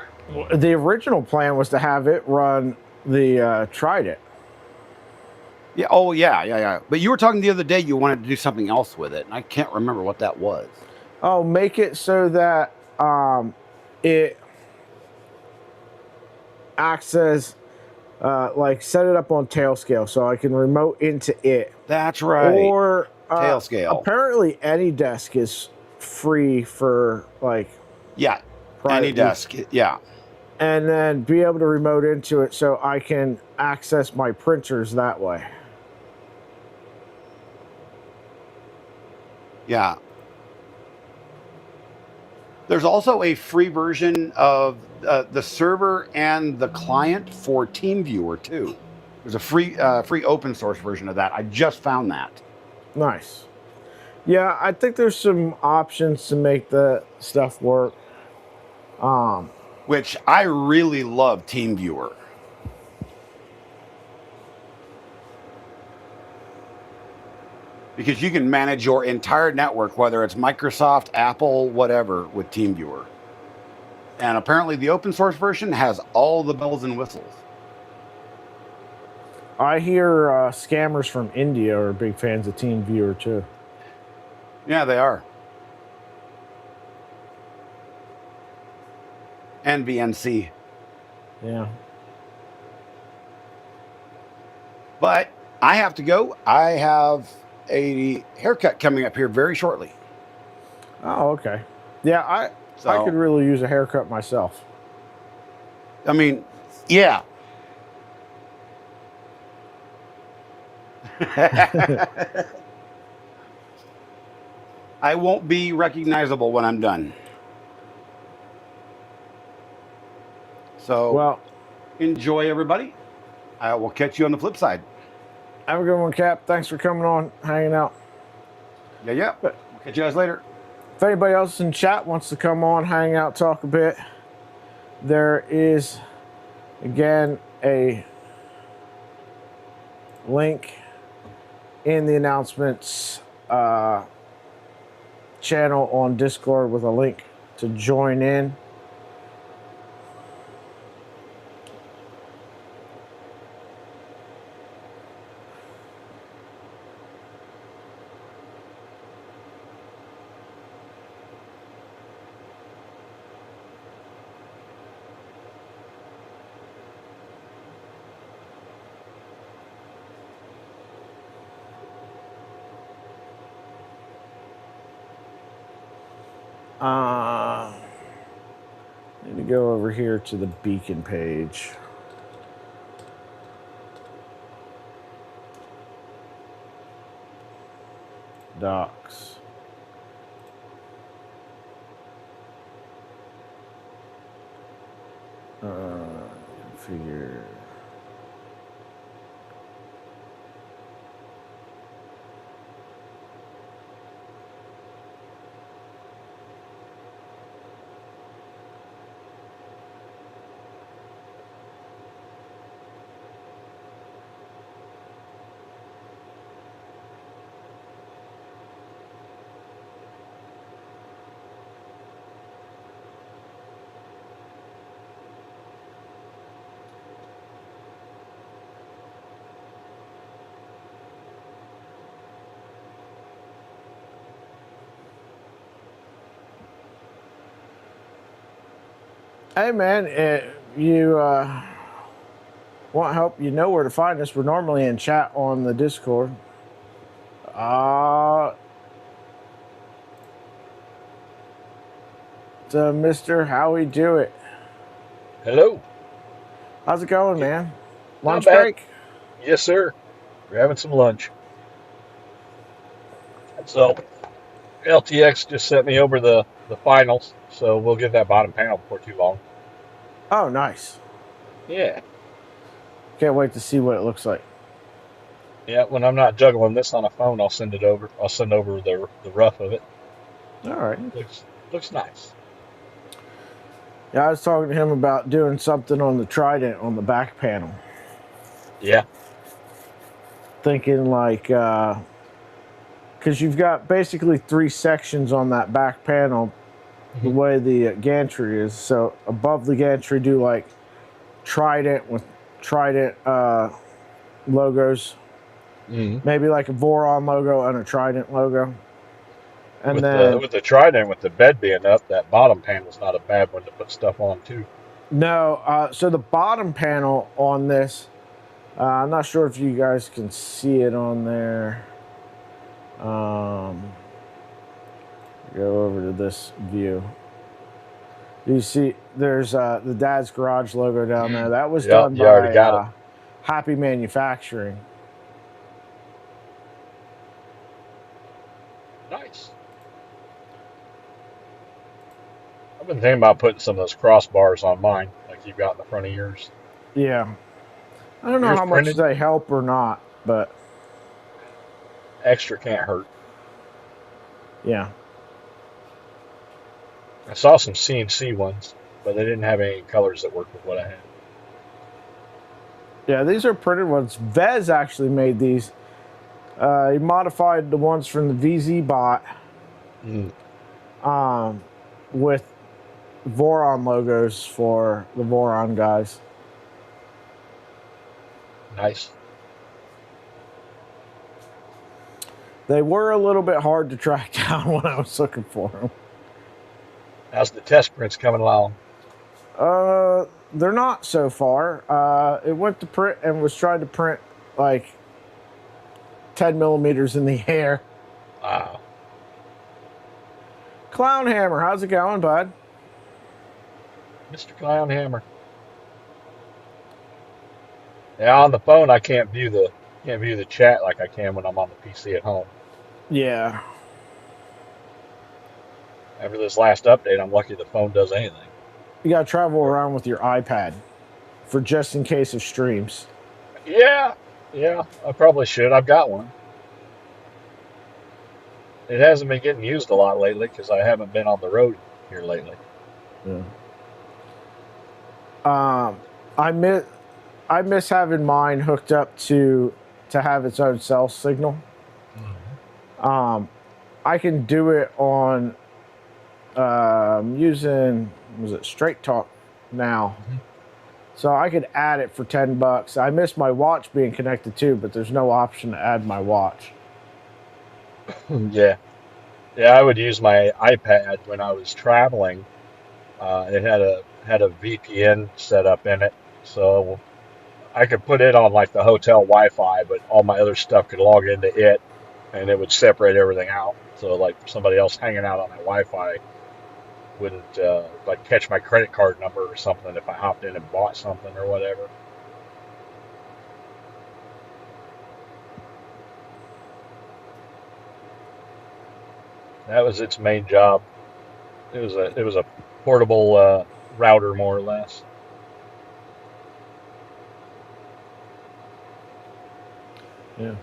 The original plan was to have it run the Trident. Yeah. Oh, yeah. But you were talking the other day you wanted to do something else with it, and I can't remember what that was. Oh, make it so that it acts as like set it up on Tailscale, so I can remote into it. That's right. Or Tailscale. Apparently, AnyDesk is free for like. Yeah. AnyDesk. Yeah. And then be able to remote into it so I can access my printers that way. Yeah. There's also a free version of the server and the client for TeamViewer too. There's a free open source version of that. I just found that. Nice. Yeah, I think there's some options to make the stuff work. Which I really love TeamViewer. Because you can manage your entire network, whether it's Microsoft, Apple, whatever, with TeamViewer. And apparently the open source version has all the bells and whistles. I hear scammers from India are big fans of TeamViewer too. Yeah, they are. And VNC. Yeah. But I have to go. I have a haircut coming up here very shortly. Oh, okay. Yeah, I could really use a haircut myself. I mean, yeah. I won't be recognizable when I'm done. So, well, enjoy, everybody. I will catch you on the flip side. Have a good one, Cap. Thanks for coming on, hanging out. Yeah. We'll catch you guys later. If anybody else in chat wants to come on, hang out, talk a bit, there is, again, a link in the announcements channel on Discord with a link to join in. Need to go over here to the beacon page. Docs. Configure. Hey man, you want help? You know where to find us. We're normally in chat on the Discord. To Mr. Howie Do It. Hello. How's it going, man? Lunch Not bad. break? Yes, sir. We're having some lunch. So LTX just sent me over the finals, so we'll get that bottom panel before too long. Oh, nice. Yeah. Can't wait to see what it looks like. Yeah, when I'm not juggling this on a phone, I'll send it over. I'll send over the rough of it. All right. Looks nice. Yeah, I was talking to him about doing something on the Trident on the back panel. Yeah. Thinking like, because you've got basically 3 sections on that back panel, the way the gantry is. So above the gantry, do like Trident with Trident logos. Maybe like a Voron logo and a Trident logo. And with the Trident, with the bed being up, that bottom panel's not a bad one to put stuff on too. No, so the bottom panel on this, I'm not sure if you guys can see it on there. Go over to this view. You see there's the Dad's Garage logo down there. That was done you already got it. Happy Manufacturing. Nice. I've been thinking about putting some of those crossbars on mine, like you've got in the front of yours. Yeah. I don't know how much they help or not, but extra can't hurt. Yeah. I saw some CNC ones, but they didn't have any colors that worked with what I had. Yeah, these are printed ones. Vez actually made these. He modified the ones from the VZ bot with Voron logos for the Voron guys. Nice. They were a little bit hard to track down when I was looking for them. How's the test prints coming along? They're not so far. It went to print and was trying to print like 10 millimeters in the air. Wow. Clown Hammer, how's it going, bud? Mr. Clown Hammer. Yeah, on the phone I can't view the chat like I can when I'm on the PC at home. Yeah. After this last update, I'm lucky the phone does anything. You gotta travel around with your iPad for just in case of streams. Yeah, I probably should. I've got one. It hasn't been getting used a lot lately because I haven't been on the road here lately. Yeah. I miss having mine hooked up to have its own cell signal. I can do it on using, was it Straight Talk now? So I could add it for $10. I miss my watch being connected too, but there's no option to add my watch. Yeah, I would use my iPad when I was traveling. It had a VPN set up in it, so I could put it on like the hotel Wi-Fi, but all my other stuff could log into it, and it would separate everything out. So like somebody else hanging out on that Wi-Fi wouldn't like catch my credit card number or something if I hopped in and bought something or whatever. That was its main job. It was a portable router, more or less. Yeah.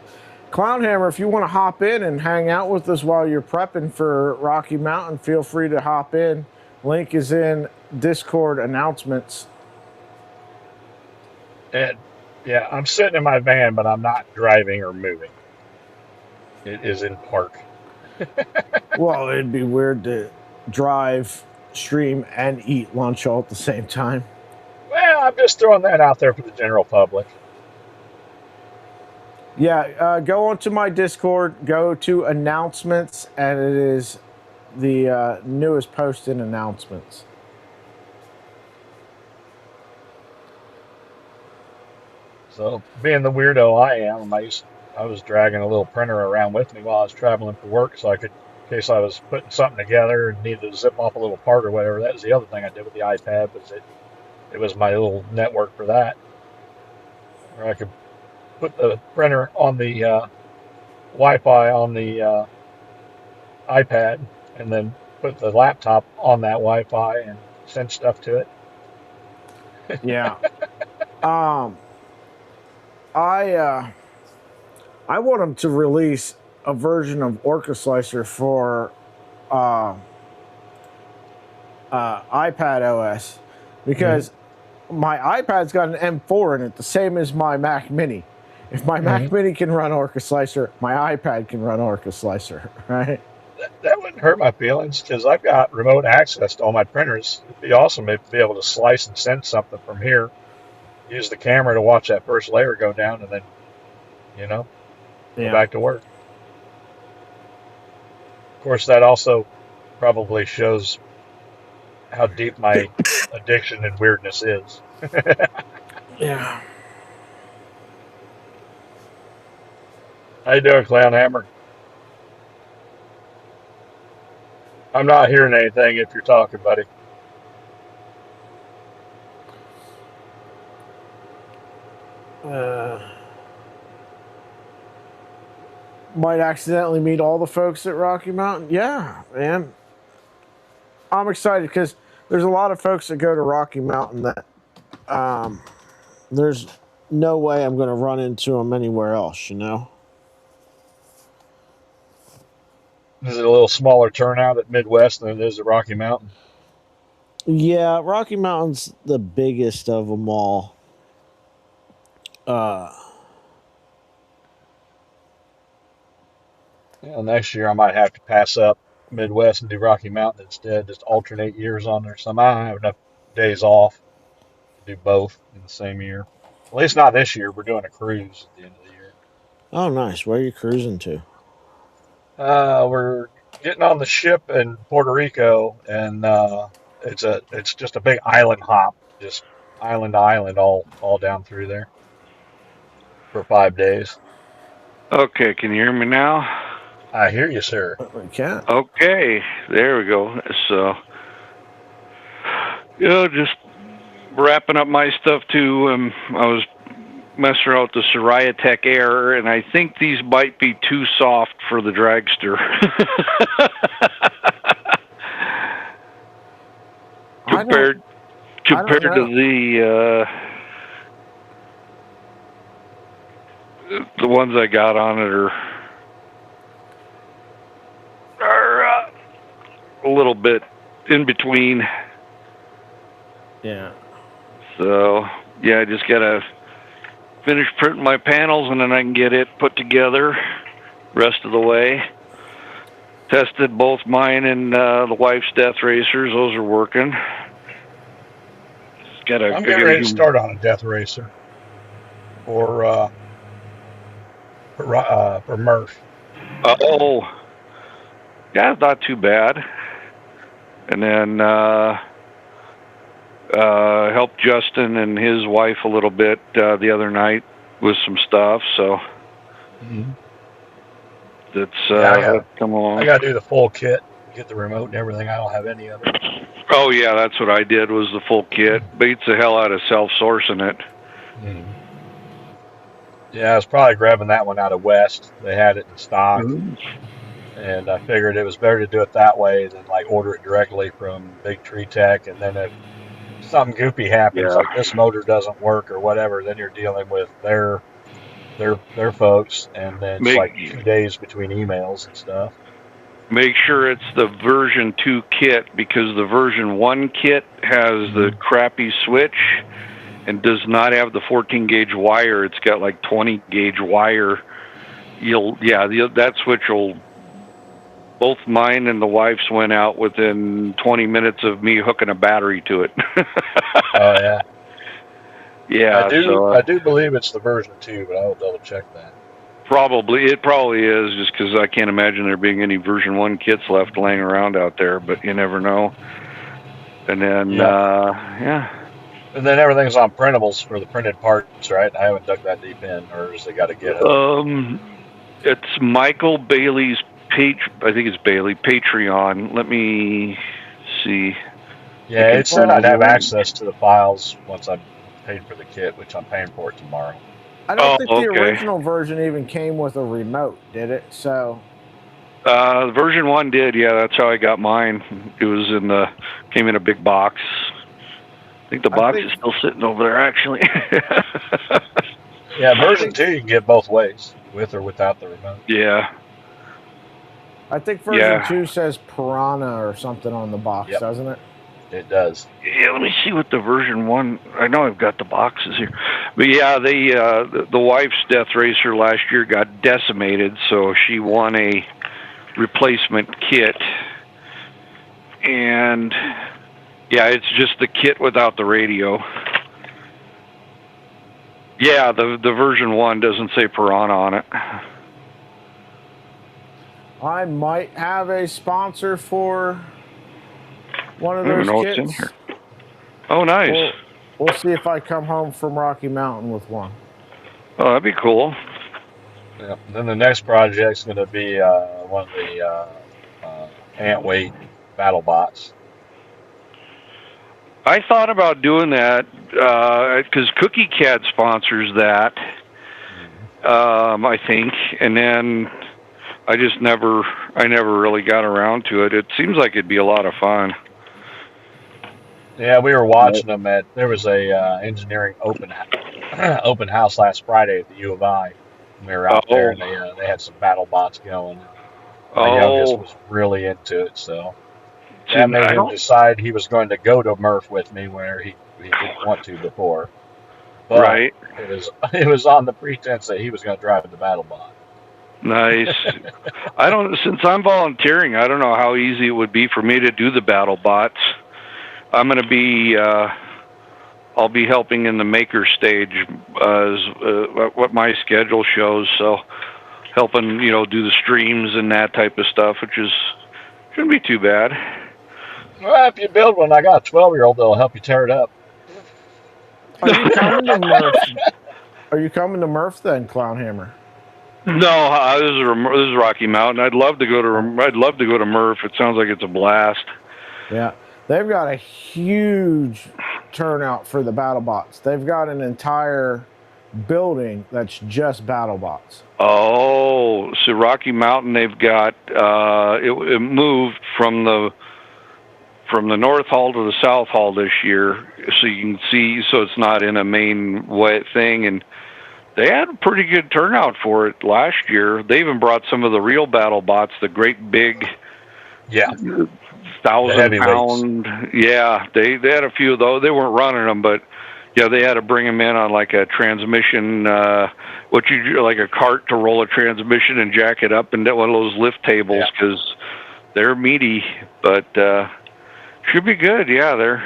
Clownhammer, if you want to hop in and hang out with us while you're prepping for Rocky Mountain, feel free to hop in. Link is in Discord announcements. And yeah, I'm sitting in my van, but I'm not driving or moving. It is in park. Well, it'd be weird to drive, stream, and eat lunch all at the same time. Well, I'm just throwing that out there for the general public. Yeah, go onto my Discord, go to announcements, and it is the newest post in announcements. So, being the weirdo I am, I was dragging a little printer around with me while I was traveling for work, so I could, in case I was putting something together and needed to zip off a little part or whatever. That was the other thing I did with the iPad, was it was my little network for that, where I could put the printer on the Wi-Fi on the iPad, and then put the laptop on that Wi-Fi and send stuff to it. Yeah. I want them to release a version of Orca Slicer for iPad OS, because my iPad's got an M4 in it, the same as my Mac Mini. If my Mac Mini can run Orca Slicer, my iPad can run Orca Slicer, right? That wouldn't hurt my feelings because I've got remote access to all my printers. It'd be awesome if to be able to slice and send something from here. Use the camera to watch that first layer go down, and then, go back to work. Of course, that also probably shows how deep my addiction and weirdness is. Yeah. How you doing, Clownhammer? I'm not hearing anything if you're talking, buddy. Might accidentally meet all the folks at Rocky Mountain. Yeah, man. I'm excited because there's a lot of folks that go to Rocky Mountain that there's no way I'm going to run into them anywhere else, you know? Is it a little smaller turnout at Midwest than it is at Rocky Mountain? Yeah, Rocky Mountain's the biggest of them all. Next year I might have to pass up Midwest and do Rocky Mountain instead. Just alternate years on there. Some I don't have enough days off to do both in the same year. At least not this year. We're doing a cruise at the end of the year. Oh, nice. Where are you cruising to? We're getting on the ship in Puerto Rico, and it's just a big island hop, just island to island, all down through there for 5 days. Okay, can you hear me now? I hear you, sir. We can't. Okay, there we go. So, just wrapping up my stuff too. I was messing around with the Soraya Tech Air, and I think these might be too soft for the dragster. compared to the ones I got on it are a little bit in between. Yeah. So, yeah, I just got to finish printing my panels, and then I can get it put together rest of the way. Tested both mine and the wife's Death Racers. Those are working. I'm getting ready to start on a Death Racer for Murph. Oh, yeah, not too bad. And then helped Justin and his wife a little bit the other night with some stuff. So that's come along. I got to do the full kit, get the remote and everything. I don't have any of it. Oh yeah, that's what I did. Was the full kit. Beats the hell out of self-sourcing it. Mm. Yeah, I was probably grabbing that one out of West. They had it in stock, and I figured it was better to do it that way than like order it directly from Big Tree Tech. And then if something goopy happens, Yeah. like this motor doesn't work or whatever, then you're dealing with their folks, and then it's Make like 2 days between emails and stuff. make sure it's the version 2 kit, because the version 1 kit has the crappy switch and does not have the 14 gauge wire. It's got like 20 gauge wire. That switch will. Both mine and the wife's went out within 20 minutes of me hooking a battery to it. Oh yeah, Yeah, I do believe it's the version 2, but I will double check that. it probably is, just because I can't imagine there being any version 1 kits left laying around out there, but you never know. And then, And then everything's on printables for the printed parts, right? I haven't dug that deep in, or has they got to get it? It's Michael Bailey's page. I think it's Bailey Patreon. Let me see. Yeah, it said I'd have access to the files once I paid for the kit, which I'm paying for it tomorrow. I don't think the original version even came with a remote, did it? So version 1 did, yeah. That's how I got mine. It was came in a big box. I think the box is still sitting over there, actually. Yeah, version 2 you can get both ways, with or without the remote. Yeah. I think version 2 says Piranha or something on the box, doesn't it? It does. Yeah, let me see what the version 1. I know I've got the boxes here, but yeah, the wife's Death Racer last year got decimated, so she won a replacement kit, and yeah, it's just the kit without the radio. Yeah, the version 1 doesn't say Piranha on it. I might have a sponsor for one of those kits. What's in here. Oh, nice. We'll see if I come home from Rocky Mountain with one. Oh, that'd be cool. Yeah. Then the next project's going to be one of the Antweight battle bots. I thought about doing that because Cookie Cat sponsors that, I think, and then I never really got around to it. It seems like it'd be a lot of fun. Yeah, we were watching them there was a engineering open house last Friday at the U of I. We were out there, and they had some battle bots going. My youngest was really into it, so that made him decide he was going to go to Murph with me where he didn't want to before. But right. It was on the pretense that he was going to drive the battle bot. Nice. Since I'm volunteering, I don't know how easy it would be for me to do the battle bots. I'm going to be, I'll be helping in the maker stage, what my schedule shows. So helping, do the streams and that type of stuff, which shouldn't be too bad. Well, if you build one, I got a 12-year-old that'll help you tear it up. Are you coming to Murph? Are you coming to Murph then, Clownhammer? No, this is Rocky Mountain. I'd love to go to Murph. It sounds like it's a blast. Yeah, they've got a huge turnout for the battle bots. They've got an entire building that's just battle bots. Oh, so Rocky Mountain, they've got it moved from the North Hall to the South Hall this year, so you can see. So it's not in a main wet thing, and they had a pretty good turnout for it last year. They even brought some of the real battle bots, the great big, 1,000-pound. Yeah, they had a few of those. They weren't running them, but yeah, they had to bring them in on like a transmission, like a cart to roll a transmission and jack it up, and one of those lift tables because they're meaty, but should be good. Yeah, they're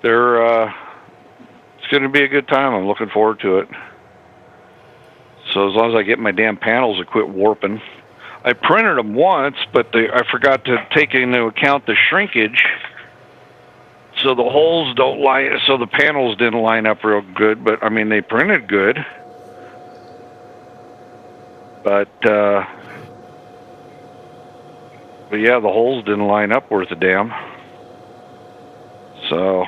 it's going to be a good time. I'm looking forward to it. So as long as I get my damn panels to quit warping. I printed them once, but I forgot to take into account the shrinkage. So the holes don't line, so the panels didn't line up real good, but I mean, they printed good. But yeah, the holes didn't line up worth a damn. So,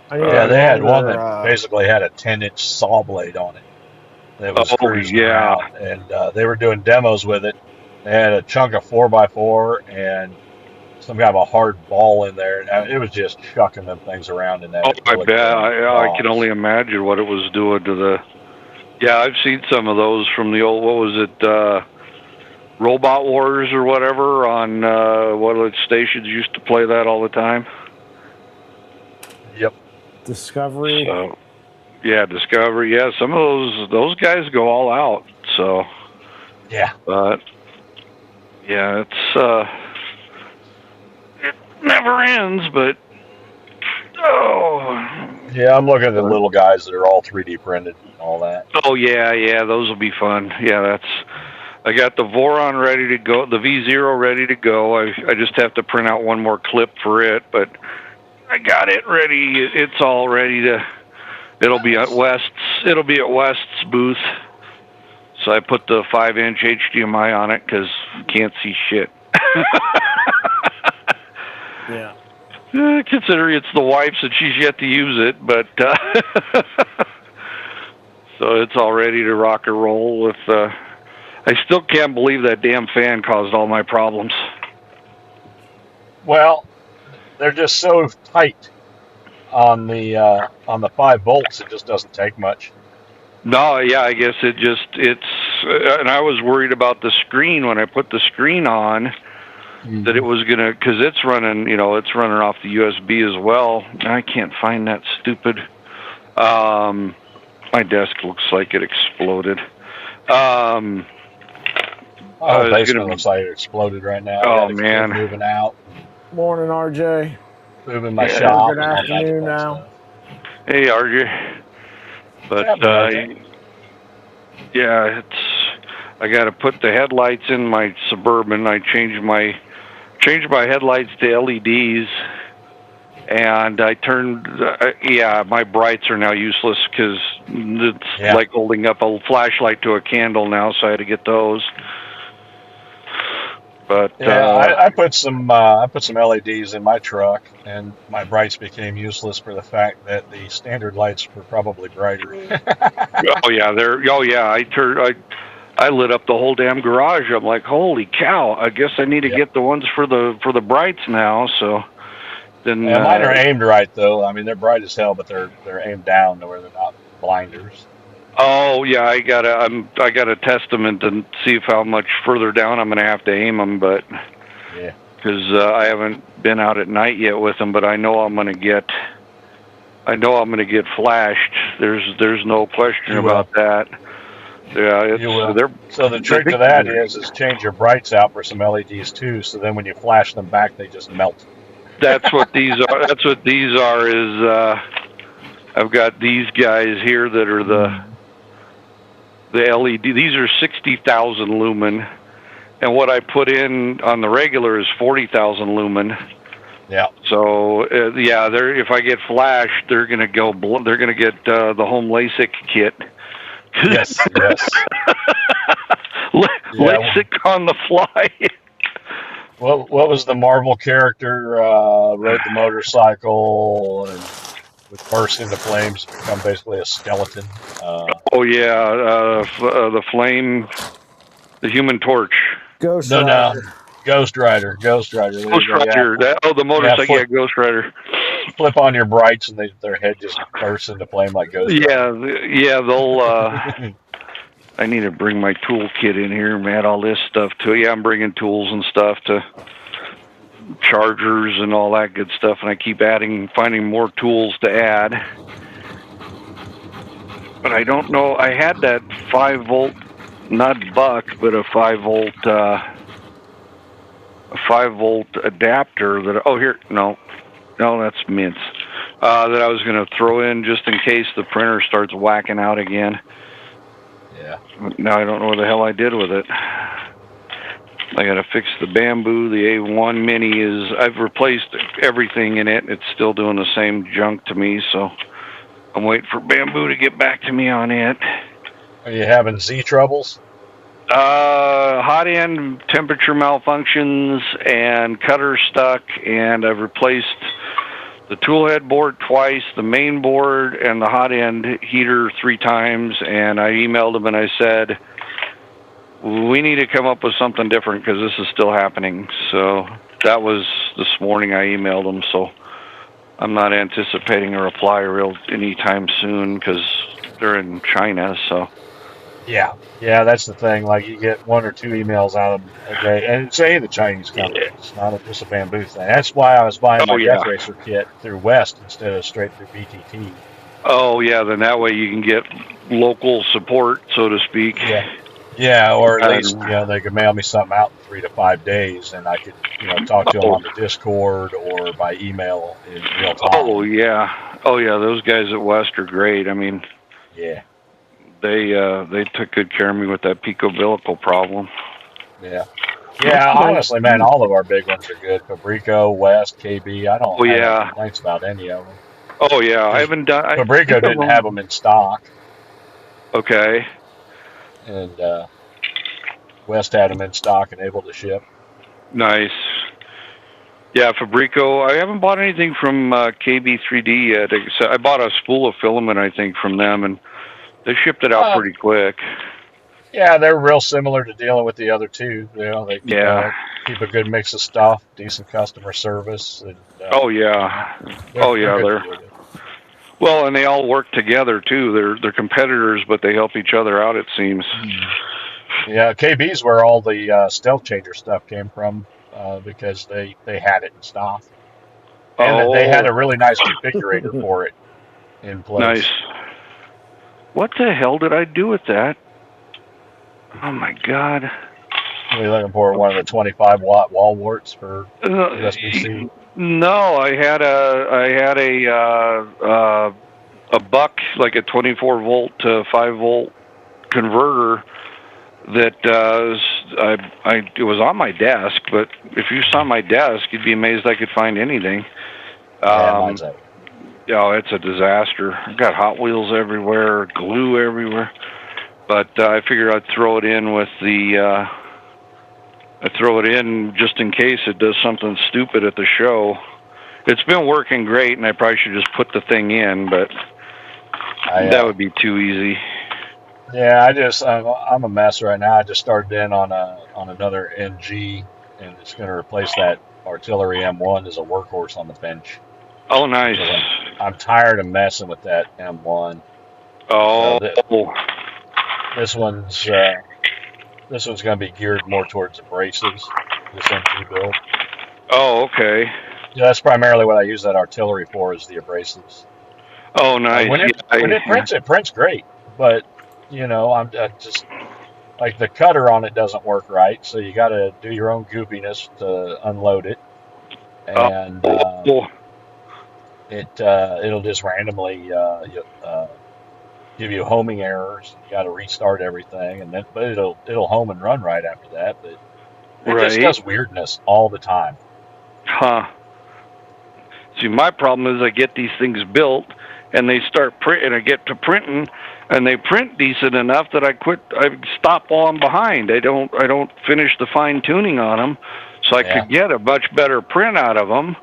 I need Yeah, a they had one longer, that basically had a 10-inch saw blade on it that was cruising yeah. around, and they were doing demos with it. They had a chunk of 4x4 and some kind of a hard ball in there. It was just chucking them things around in that Oh, I acrylic bet. I can box. only imagine what it was doing to the. Yeah, I've seen some of those from the old. What was it? Robot Wars or whatever on one of the stations used to play that all the time. Yep. Discovery. So, yeah, Discovery. Yeah, some of those guys go all out. So, Yeah. but yeah, it never ends. But Yeah, I'm looking at the little guys that are all 3D printed and all that. oh yeah, those will be fun. Yeah, I got the Voron ready to go, the V0 ready to go. I just have to print out one more clip for it, but I got it ready. It's all ready to. It'll be at West's booth. So I put the 5-inch HDMI on it because you can't see shit. Yeah. Considering it's the wife's and she's yet to use it, but so it's all ready to rock and roll with. I still can't believe that damn fan caused all my problems. Well, they're just so tight on the 5 volts. It just doesn't take much. No, yeah, I guess it's, and I was worried about the screen when I put the screen on. That it was gonna, because it's running off the USB as well. I can't find that stupid. My desk looks like it exploded. My whole basement looks like it exploded right now. Oh, I got a man. kid moving out, Morning, RJ. moving my shop. Good afternoon now. Hey, RJ. But yeah, I got to put the headlights in my Suburban. I changed my headlights to LEDs, and I turned. My brights are now useless because it's like holding up a flashlight to a candle now. So I had to get those. But I put some LEDs in my truck, and my brights became useless for the fact that the standard lights were probably brighter. I lit up the whole damn garage. I'm like, holy cow! I guess I need to get the ones for the brights now. So then mine are aimed right though. I mean, they're bright as hell, but they're aimed down to where they're not blinders. Oh yeah, I gotta test them and see how much further down I'm gonna have to aim them, but because I haven't been out at night yet with them, but I know I'm gonna get flashed. There's no question about that. Yeah, so the trick to that is change your brights out for some LEDs too. So then when you flash them back, they just melt. That's what these are. That's what these are. Is I've got these guys here that are the LED. These are 60,000 lumen, and what I put in on the regular is 40,000 lumen. Yeah. So if I get flashed, they're gonna go. They're gonna get the home LASIK kit. Yes. LASIK on the fly. What was the Marvel character rode the motorcycle and would burst into flames, become basically a skeleton? The Flame, the Human Torch. Ghost Rider. Ghost Rider. Ghost Rider. The motorcycle. Ghost Rider. Flip on your brights and their head just bursts into flame like Ghost Rider. They'll. I need to bring my tool kit in here and add all this stuff to it. Yeah, I'm bringing tools and stuff to chargers and all that good stuff, and I keep finding more tools to add. But I don't know. I had that 5-volt, not buck, but a 5-volt, adapter that. No, that's mince. That I was going to throw in just in case the printer starts whacking out again. Yeah. Now I don't know what the hell I did with it. I got to fix the Bamboo. The A1 Mini I've replaced everything in it. It's still doing the same junk to me, so I'm waiting for Bamboo to get back to me on it. Are you having Z troubles? Hot end temperature malfunctions and cutter stuck, and I've replaced the tool head board twice, the main board, and the hot end heater 3 times. And I emailed them and I said, we need to come up with something different because this is still happening. So that was this morning I emailed them. So I'm not anticipating a reply anytime soon because they're in China. So Yeah, that's the thing. Like you get 1 or 2 emails out of them a day, and it's the Chinese company. It's not just a bamboo thing. That's why I was buying my Death Racer kit through West instead of straight through BTT. Oh yeah, then that way you can get local support, so to speak. Yeah, or at least they could mail me something out in 3 to 5 days, and I could talk to them on the Discord or by email in real time. Oh yeah, those guys at West are great. I mean, yeah, they took good care of me with that pico-bellical problem. Yeah, honestly, man, all of our big ones are good. Fabrico, West, KB. I don't have any complaints about any of them. Oh yeah, I haven't done. Fabrico didn't have them in stock. Okay. And West had them in stock and able to ship. Nice. Yeah, Fabrico. I haven't bought anything from KB3D yet. I bought a spool of filament, I think, from them, and they shipped it out pretty quick. Yeah, they're real similar to dealing with the other two. They keep a good mix of stuff, decent customer service. And, they're well, and they all work together too. They're competitors, but they help each other out. It seems. Yeah, KB's where all the stealth changer stuff came from because they had it in stock, and they had a really nice configurator for it in place. Nice. What the hell did I do with that? Oh my God! Are you looking for one of the 25-watt wall warts for USB-C? No, I had a buck, like a 24-volt to 5-volt converter that it was on my desk. But if you saw my desk, you'd be amazed I could find anything. Mine's it's a disaster. I've got Hot Wheels everywhere, glue everywhere. But I figured I'd throw it in with the. I throw it in just in case it does something stupid at the show. It's been working great, and I probably should just put the thing in, but that would be too easy. Yeah, I'm a mess right now. I just started in on another NG, and it's going to replace that Artillery M1 as a workhorse on the bench. Oh, nice. I'm tired of messing with that M1. Oh. This one's going to be geared more towards abrasives, this MG build. Oh, okay. Yeah, that's primarily what I use that artillery for, is the abrasives. Oh, nice. When it prints great, but I'm just like the cutter on it doesn't work right, so you got to do your own goopiness to unload it, and it'll just randomly give you homing errors. You got to restart everything, but it'll home and run right after that. But it just does weirdness all the time. Huh. See, my problem is I get these things built, and they start printing. I get to printing, and they print decent enough that I stop while I'm behind. I don't finish the fine tuning on them, so I could get a much better print out of them,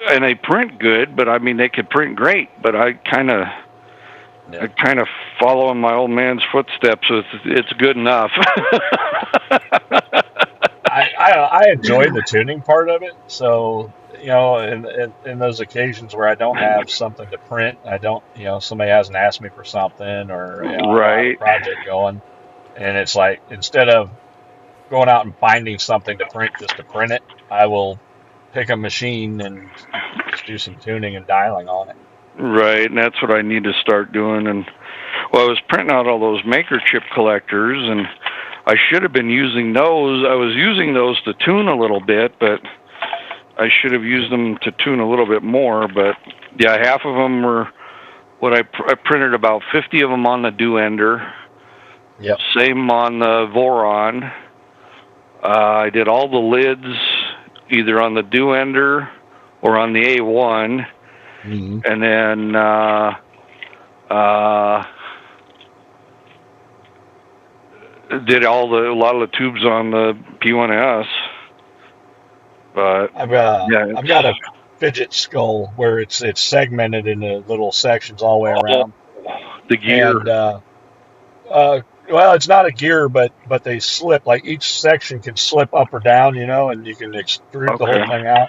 and they print good. But I mean, they could print great, but I kind of follow in my old man's footsteps. So it's good enough. I enjoy the tuning part of it. So, in those occasions where I don't have something to print, somebody hasn't asked me for something, or I have a project going, and it's like, instead of going out and finding something to print just to print it, I will pick a machine and just do some tuning and dialing on it. Right, and that's what I need to start doing. And I was printing out all those maker chip collectors, and I should have been using those. I was using those to tune a little bit, but I should have used them to tune a little bit more. But yeah, half of them were what I printed about 50 of them on the Do-Ender. Yep. Same on the Voron. I did all the lids either on the Do-Ender or on the A1. Mm-hmm. And then did a lot of the tubes on the P1S, but I've yeah, I've got a fidget skull where it's segmented into little sections all the way oh, around, the gear. and uh, well, it's not a gear, but they slip. Like each section can slip up or down, and you can extrude the whole Okay, thing out.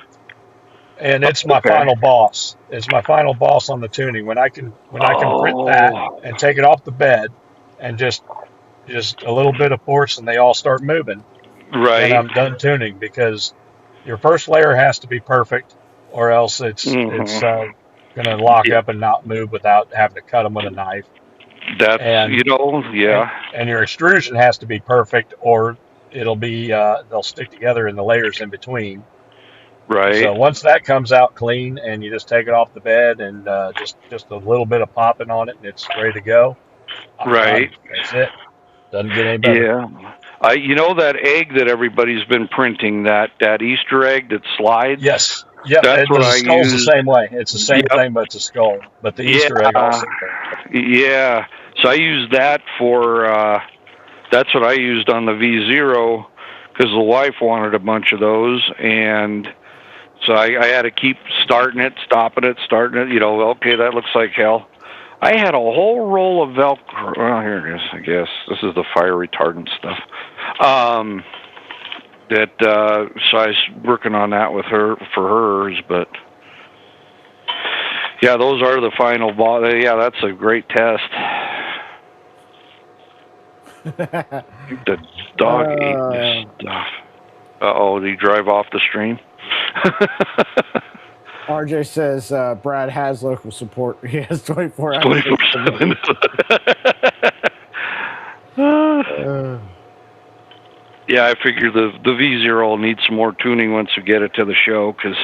And it's my okay. final boss. It's my final boss on the tuning. When I can print that Oh, and take it off the bed, and just a little bit of force, and they all start moving, then right. I'm done tuning, because your first layer has to be perfect, or else it's Hmm. gonna lock Yeah, up and not move without having to cut them with a knife. that's And and yeah, and your extrusion has to be perfect, or it'll be they'll stick together in the layers in between. right, So once that comes out clean, and you just take it off the bed, and just a little bit of popping on it, and it's ready to go, I'm right. done. That's it. Doesn't get any better. Yeah. That egg that everybody's been printing, that Easter egg that slides. Yes. Yep. That's what The I skull's the use. same way. It's the same Yep. thing, but it's a skull. But the Easter egg Yeah. also works. Yeah. So I use that for. That's what I used on the V0 because the wife wanted a bunch of those, and so I had to keep starting it, stopping it, starting it. Okay, that looks like hell. I had a whole roll of Velcro. Well, here it is. I guess this is the fire retardant stuff. That so I was working on that with her for hers, but yeah, those are the final ball. Yeah, that's a great test. The dog ate this stuff. Did he drive off the stream? RJ says Brad has local support. He has 24 hours. 24/7. Yeah, I figure the V0 will need some more tuning once we get it to the show, because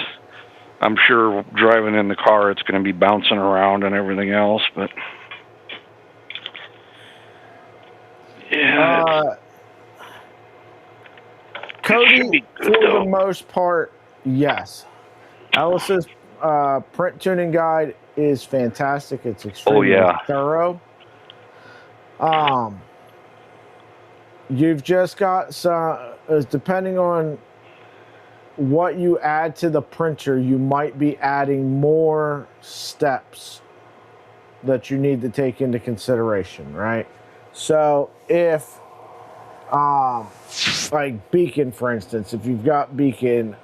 I'm sure driving in the car it's going to be bouncing around and everything else. But yeah, Cody, good, for though. the most part, yes. Ellis's print tuning guide is fantastic. It's extremely thorough. You've just got some, depending on what you add to the printer, you might be adding more steps that you need to take into consideration, right? So if like Beacon, for instance, if you've got Beacon,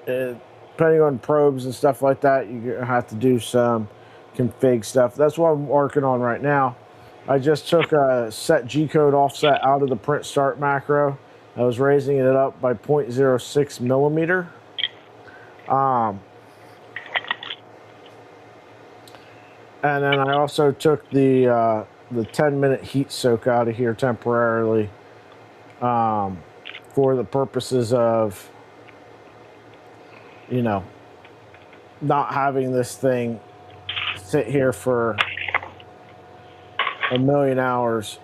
depending on probes and stuff like that, you have to do some config stuff. That's what I'm working on right now. I just took a set G-code offset out of the print start macro. I was raising it up by 0.06 millimeter. And then I also took the 10-minute heat soak out of here temporarily for the purposes of, not having this thing sit here for a million hours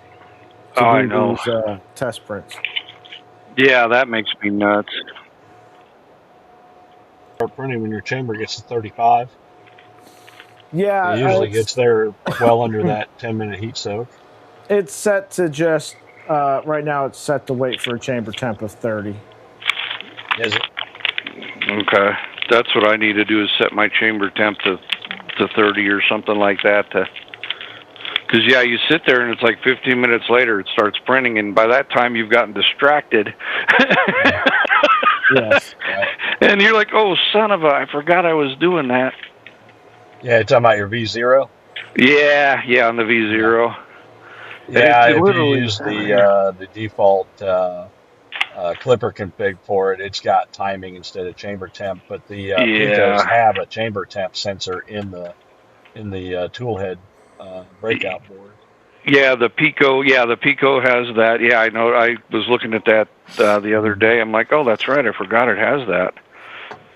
to do these test prints. Yeah, that makes me nuts. Start printing when your chamber gets to 35. Yeah, It usually gets there well under that 10-minute heat soak. It's set to just right now. It's set to wait for a chamber temp of 30. Is it? Okay, that's what I need to do, is set my chamber temp to 30 or something like that. Because you sit there and it's like 15 minutes later it starts printing, and by that time you've gotten distracted. Yes. Right. And you're like, oh, son of a, I forgot I was doing that. Yeah, you're talking about your V0? Yeah, on the V0. Yeah, if you use the default clipper config for it, it's got timing instead of chamber temp. But the Picos have a chamber temp sensor in the toolhead breakout board. Yeah, the Pico has that. Yeah, I know. I was looking at that the other day. I'm like, oh, that's right. I forgot it has that.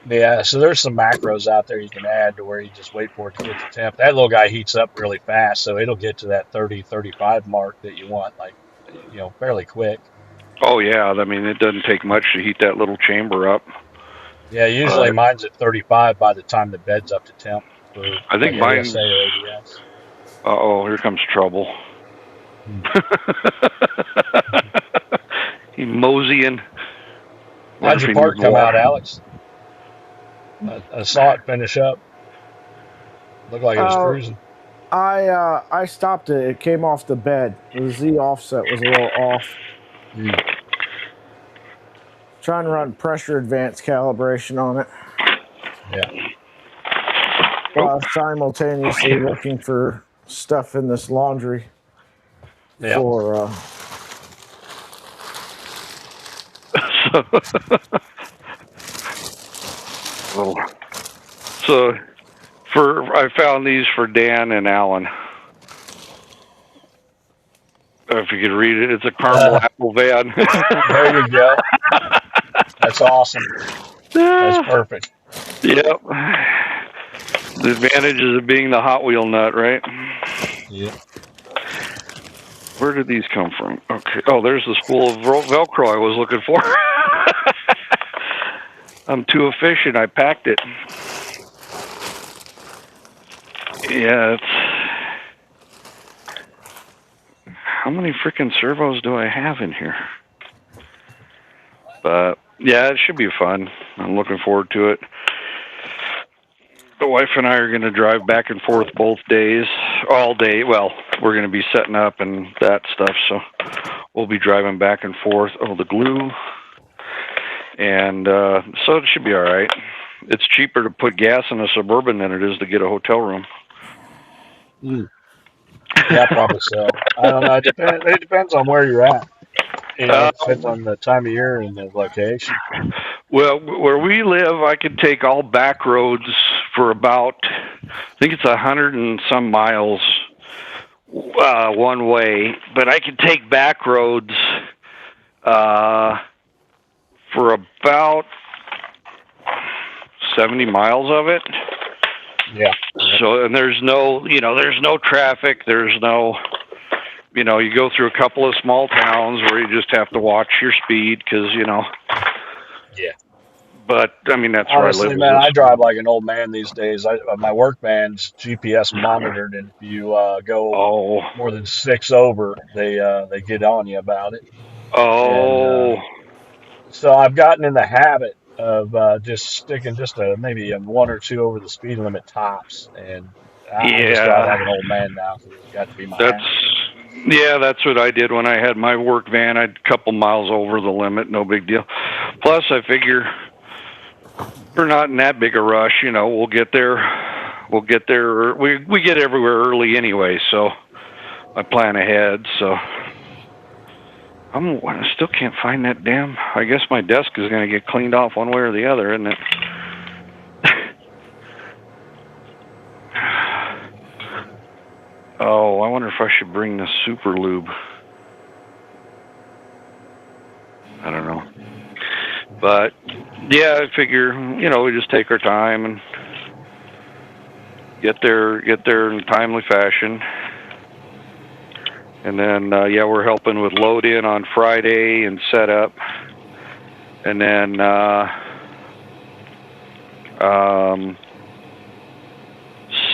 Yeah, so there's some macros out there you can add to where you just wait for it to get the temp. That little guy heats up really fast, so it'll get to that 30, 35 mark that you want, fairly quick. Oh, yeah. I mean, it doesn't take much to heat that little chamber up. Yeah, usually mine's at 35 by the time the bed's up to temp. I think mine's... ASA or ADS. Uh-oh, here comes trouble. He moseying. How'd your part come out, Alex? I saw it finish up. Looked like it was cruising. I stopped it. It came off the bed. The Z offset was a little off. Trying to run pressure advance calibration on it. Yeah. While simultaneously looking for stuff in this laundry for So I found these for Dan and Alan. If you could read it, it's a caramel apple van. There you go. That's awesome. That's perfect. Yep. The advantages of being the Hot Wheel nut, right? Yeah. Where did these come from? Okay. Oh, there's the spool of Velcro I was looking for. I'm too efficient. I packed it. Yeah, how many freaking servos do I have in here? But yeah, it should be fun. I'm looking forward to it. The wife and I are going to drive back and forth both days, all day. Well, we're going to be setting up and that stuff, so we'll be driving back and forth. Oh, the glue. And so it should be all right. It's cheaper to put gas in a Suburban than it is to get a hotel room. Yeah, probably so. I don't know. It depends on where you're at. It depends on the time of year and the location. Well, where we live, I could take all back roads for about, I think it's 100 and some miles one way, but I could take back roads for about 70 miles of it. Yeah. So, and there's no traffic. There's no, you go through a couple of small towns where you just have to watch your speed because, Yeah. But, I mean, that's honestly, where I live. Man, I drive like an old man these days. My work van's GPS monitored, and if you go more than 6 over, they get on you about it. Oh. And, so I've gotten in the habit of just sticking maybe a 1 or 2 over the speed limit tops, and I just drive like an old man now because it's got to be my habit. Yeah, that's what I did when I had my work van. I'd a couple miles over the limit, no big deal. Plus, I figure we're not in that big a rush. We'll get there. We get everywhere early anyway, so I plan ahead. So I still can't find that damn. I guess my desk is going to get cleaned off one way or the other, isn't it? Oh, I wonder if I should bring the super lube. I don't know. But yeah, I figure, we just take our time and get there in timely fashion. And then we're helping with load in on Friday and set up. And then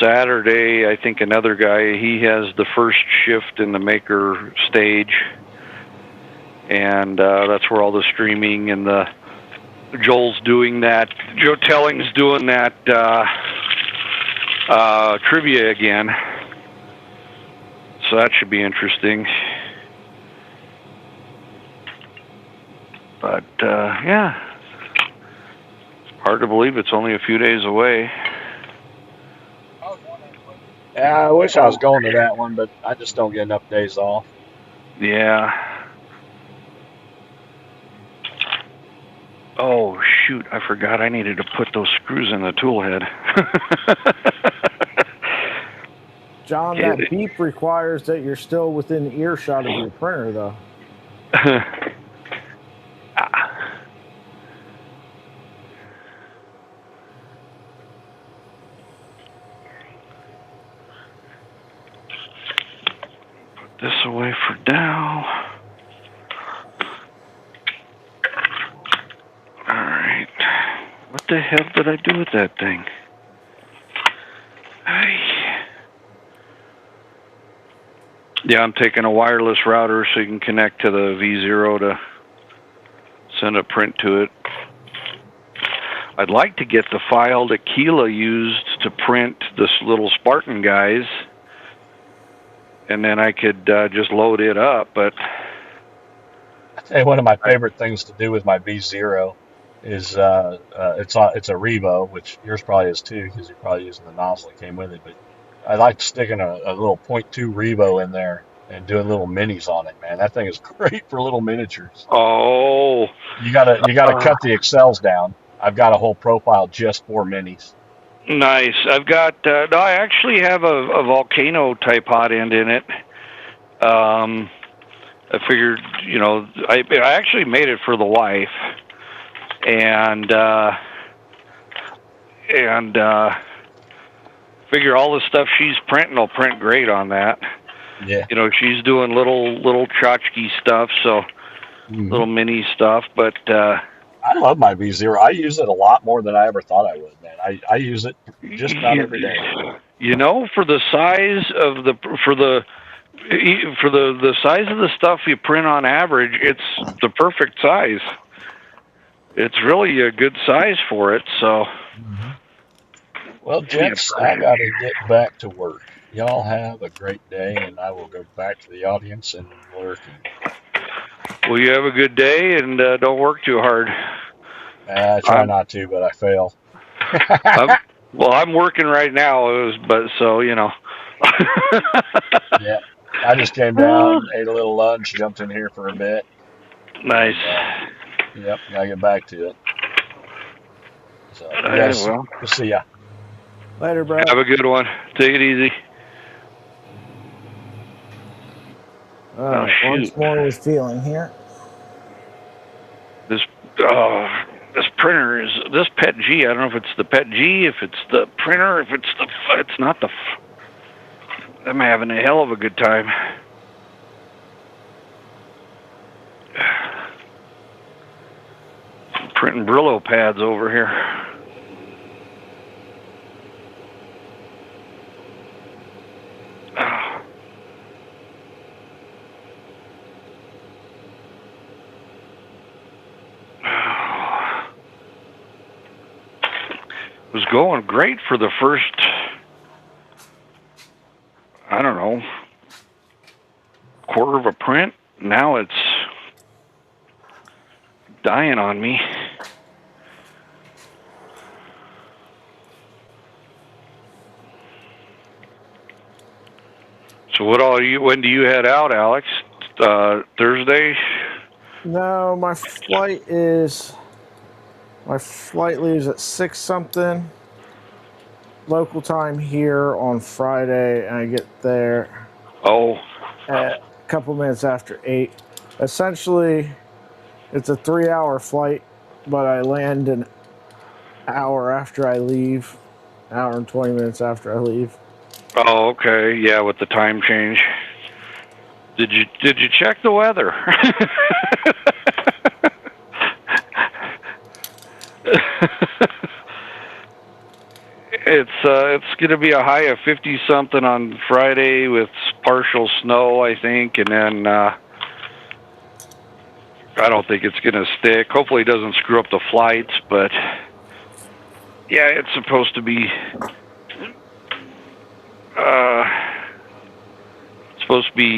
Saturday, I think another guy, he has the first shift in the maker stage. And that's where all the streaming and Joel's doing that. Joe Telling's doing that trivia again. So that should be interesting. But, hard to believe it's only a few days away. Yeah, I wish I was going to that one, but I just don't get enough days off. Yeah. Oh, shoot, I forgot I needed to put those screws in the tool head. John, that beep requires that you're still within earshot of your printer, though. Put this away for now. All right. What the hell did I do with that thing? Yeah, I'm taking a wireless router so you can connect to the V0 to send a print to it. I'd like to get the file that Keela used to print this little Spartan guys, and then I could just load it up, but I tell you, one of my favorite things to do with my V0 is it's a Revo, which yours probably is too, because you're probably using the nozzle that came with it. But I like sticking a little .2 Revo in there and doing little minis on it, man. That thing is great for little miniatures. oh, You gotta cut the Excels down. I've got a whole profile just for minis. nice. I've got, no, I actually have a volcano type hot end in it. I figured, I actually made it for the wife, and figure all the stuff she's printing will print great on that. Yeah. She's doing little tchotchke stuff, so Hmm. little mini stuff, but I love my V0. I use it a lot more than I ever thought I would, man. I use it just about every day. for the size of the size of the stuff you print on average, it's the perfect size. It's really a good size for it, so. Hmm. Well, gents, I got to get back to work. Y'all have a great day, and I will go back to the audience and lurking. Well, you have a good day, and don't work too hard. I try I'm, not to, but I fail. I'm, I'm working right now, but so. Yeah. I just came down, ate a little lunch, jumped in here for a bit, Nice. and yep, gotta get back to it. So you Hey, guys, well, we'll see ya. Later, Brad. have a good one. Take it easy. All right, Shoot. once more with feeling here. This this printer is this Pet G. I don't know if it's the Pet G, if it's the printer, if it's not the. I'm having a hell of a good time. Printing Brillo pads over here. It was going great for the first, I don't know, quarter of a print. Now it's dying on me. So when do you head out, Alex? Thursday? No, my flight leaves at 6 something local time here on Friday, and I get there Oh, at a couple minutes after 8. Essentially, it's a 3-hour flight, but I land an hour after I leave, hour and 20 minutes after I leave. oh, okay. Yeah, with the time change. Did you check the weather? It's going to be a high of 50 something on Friday with partial snow, I think, and then I don't think it's going to stick. Hopefully, it doesn't screw up the flights, but yeah, it's supposed to be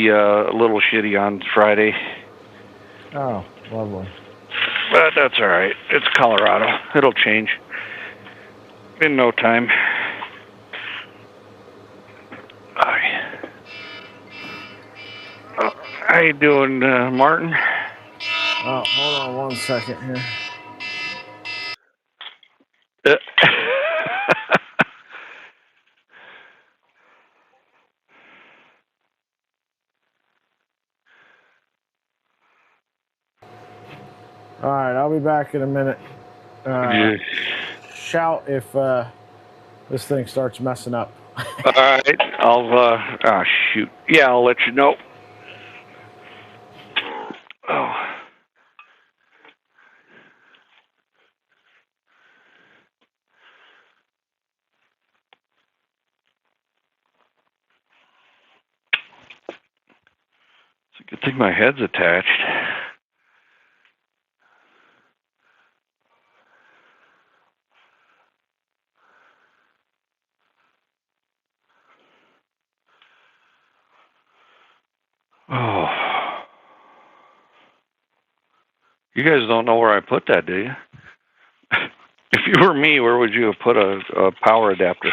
a little shitty on Friday. Oh, lovely. But that's all right. It's Colorado. It'll change in no time. How you doing, Martin? Oh, hold on 1 second here. All right, I'll be back in a minute. Shout if this thing starts messing up. All right, I'll. Shoot. Yeah, I'll let you know. Oh. Good thing my head's attached. Oh. You guys don't know where I put that, do you? If you were me, where would you have put a power adapter?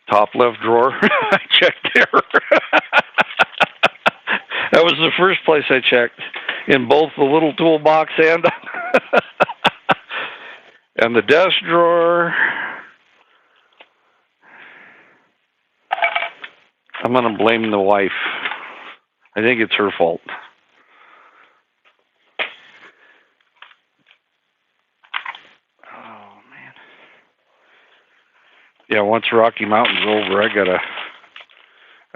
Top left drawer. I checked there. That was the first place I checked, in both the little toolbox and and the desk drawer. I'm gonna blame the wife. I think it's her fault. Oh man. Yeah, once Rocky Mountain's over, I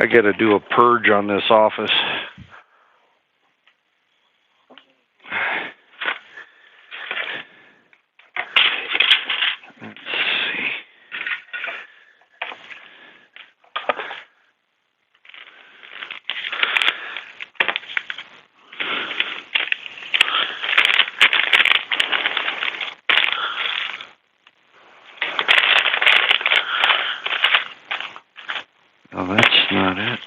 gotta do a purge on this office. Let's see. Oh, that's not it.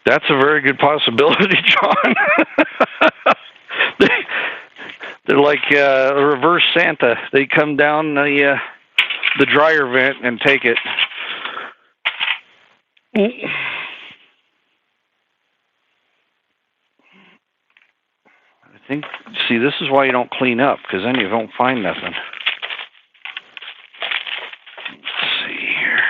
That's a very good possibility, John. They're like a reverse Santa. They come down the dryer vent and take it. I think, see, this is why you don't clean up, because then you don't find nothing. Let's see here.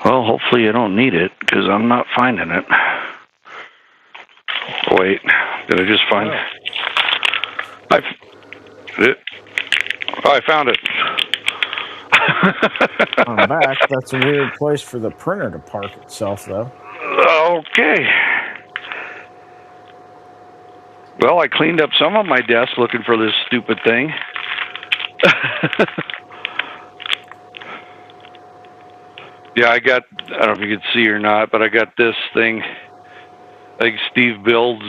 Well, hopefully you don't need it, because I'm not finding it. Wait, did I just find it? I found it. I'm back. That's a weird place for the printer to park itself, though. Okay. Well, I cleaned up some of my desk looking for this stupid thing. Yeah, I don't know if you could see or not, but I got this thing. I think Steve Builds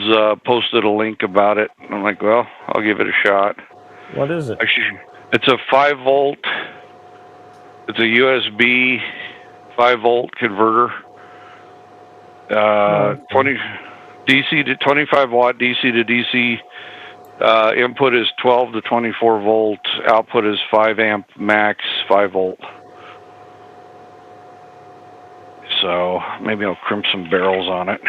posted a link about it. I'm like, well, I'll give it a shot. What is it? Actually, it's a 5-volt. It's a USB 5-volt converter. 20 DC to 25 watt DC to DC. Input is 12 to 24 volt. Output is 5 amp max 5-volt. So maybe I'll crimp some barrels on it.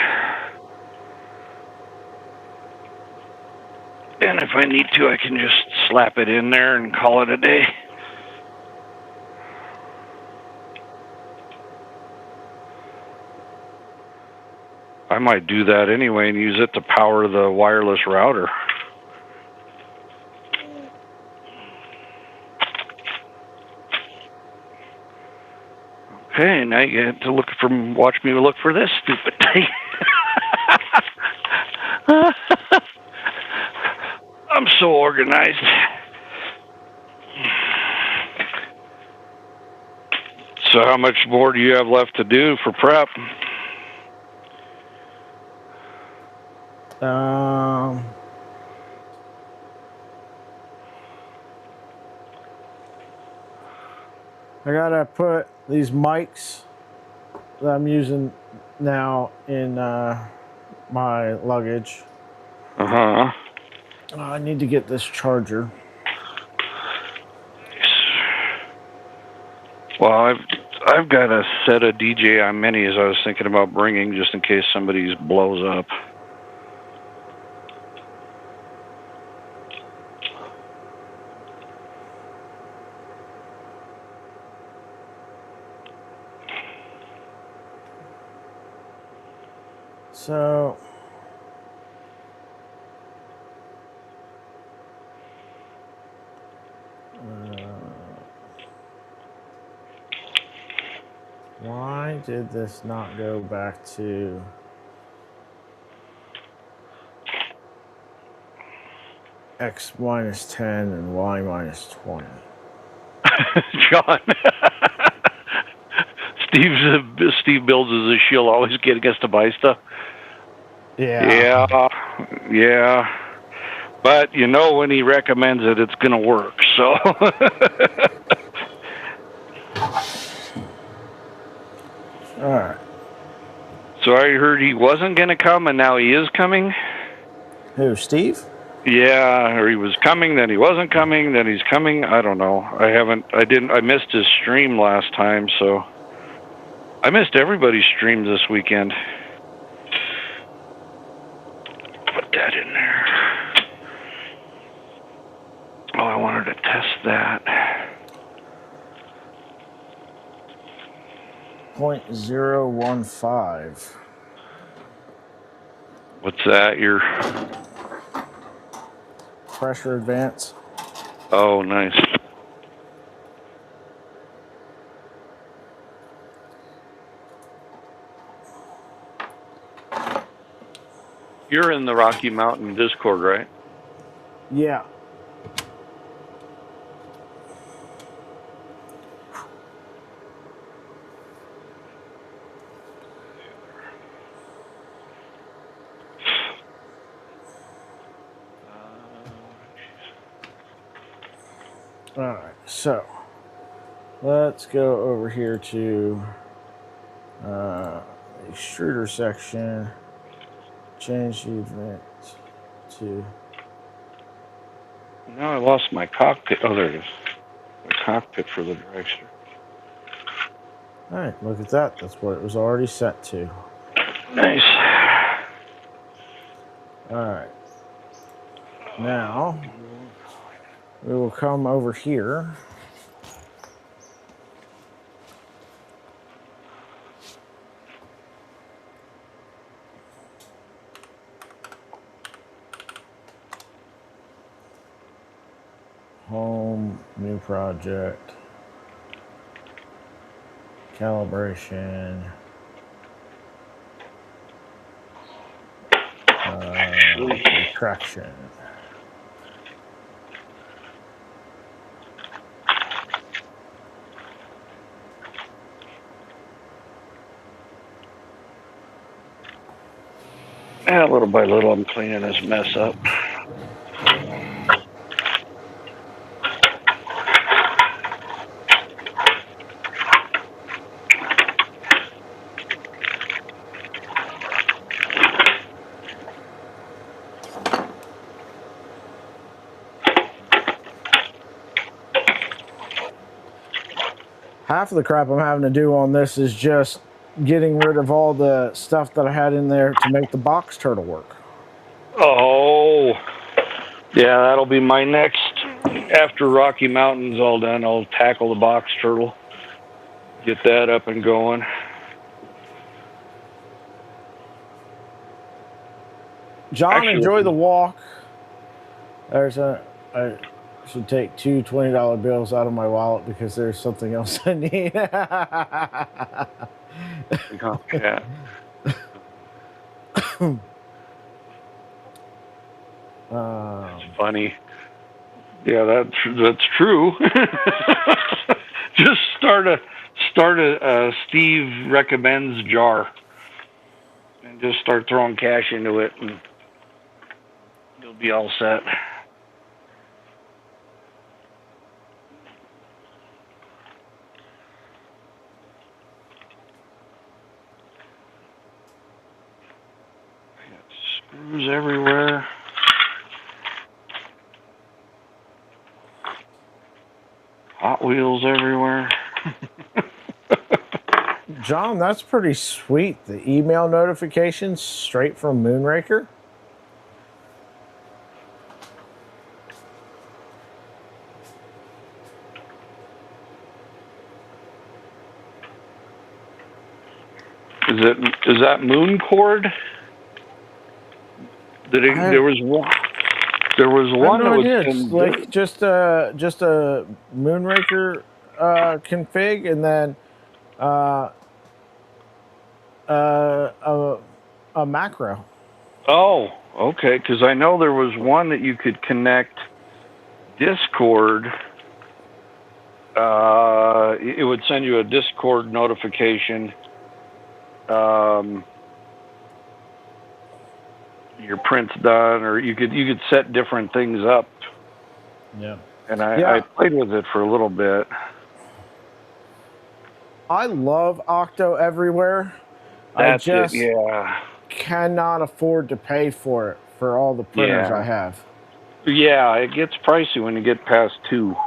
And if I need to, I can just slap it in there and call it a day. I might do that anyway and use it to power the wireless router. Okay, now you have to watch me look for this stupid thing. I'm so organized. So how much more do you have left to do for prep? I gotta put these mics that I'm using now in my luggage. Uh-huh. I need to get this charger. Well, I've got a set of DJI minis I was thinking about bringing just in case somebody's blows up. So why did this not go back to X minus 10 and Y minus 20? John. Steve builds as a she'll always get us to buy stuff. Yeah. Yeah. But you know when he recommends it, it's gonna work. So. All right. So I heard he wasn't gonna come, and now he is coming. Who, Steve? Yeah, or he was coming, then he wasn't coming, then he's coming. I don't know. I missed his stream last time, so I missed everybody's streams this weekend. Put that in there. Oh, I wanted to test that. 0.015. What's that? Your Pressure advance. Oh, nice. You're in the Rocky Mountain Discord, right? Yeah. All right, so let's go over here to extruder section, change the event to. Now I lost my cockpit. Oh, there it is. The cockpit for the dragster. All right, look at that. That's what it was already set to. Nice. All right. Now we will come over here. Home, new project, calibration, retraction. Yeah, little by little, I'm cleaning this mess up. Half of the crap I'm having to do on this is just getting rid of all the stuff that I had in there to make the box turtle work. Oh, yeah, that'll be my next. After Rocky Mountain's all done, I'll tackle the box turtle. Get that up and going. John, Actually, enjoy the walk. I should take two $20 bills out of my wallet because there's something else I need. Yeah. It's funny. Yeah, that's true. Just start a Steve recommends jar, and just start throwing cash into it, and you'll be all set. Games everywhere. Hot Wheels everywhere. John, that's pretty sweet. The email notifications straight from Moonraker. Is that Mooncord? There was one. There was one that was It's like just a Moonraker config, and then a macro. Oh, okay. Because I know there was one that you could connect Discord. It would send you a Discord notification. Your print's done, or you could set different things up. Yeah. And I played with it for a little bit. I love Octo Everywhere. That's I just yeah. cannot afford to pay for it for all the printers I have. Yeah, it gets pricey when you get past 2.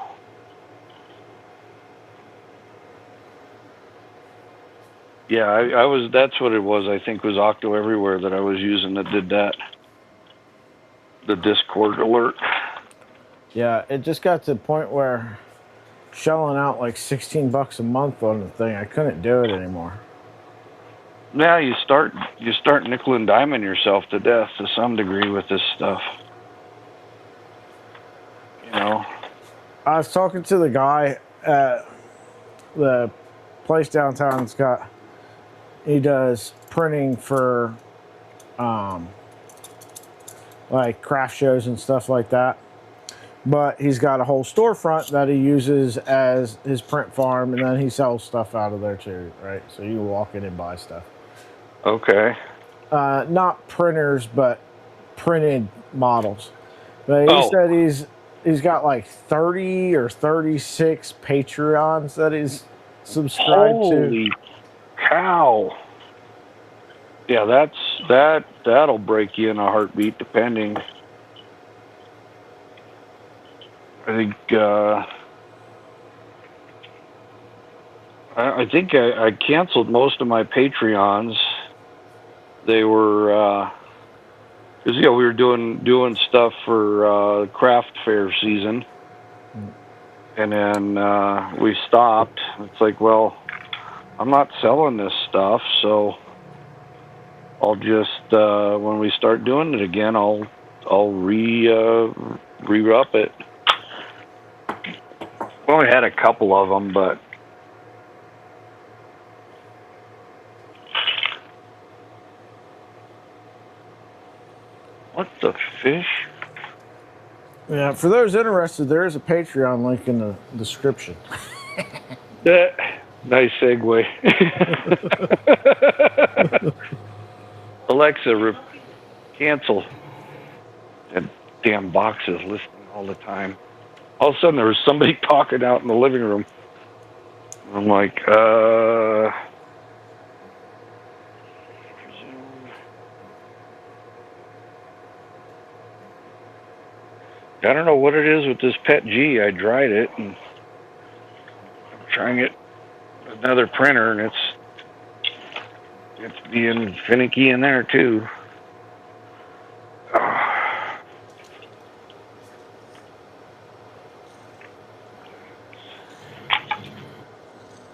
Yeah, I was. That's what it was. I think was Octo Everywhere that I was using that did that. The Discord alert. Yeah, it just got to the point where shelling out like $16 a month on the thing, I couldn't do it anymore. Yeah, you start nickel and diming yourself to death to some degree with this stuff. You know. I was talking to the guy at the place downtown. He does printing for like craft shows and stuff like that. But he's got a whole storefront that he uses as his print farm, and then he sells stuff out of there too, right? So you walk in and buy stuff. Okay. Not printers, but printed models. But he said he's got like 30 or 36 Patreons that he's subscribed to. Holy cow! Yeah, that'll break you in a heartbeat, depending. I think I canceled most of my Patreons. They were because we were doing stuff for craft fair season, and then we stopped. It's like, well, I'm not selling this stuff, so I'll just when we start doing it again, I'll re-up it. We only had a couple of them, but what the fish? Yeah, for those interested, there is a Patreon link in the description. Nice segue. Alexa, cancel. That damn box is listening all the time. All of a sudden, there was somebody talking out in the living room. I'm like, I don't know what it is with this Pet G. I dried it, and I'm trying it another printer, and it's being finicky in there too.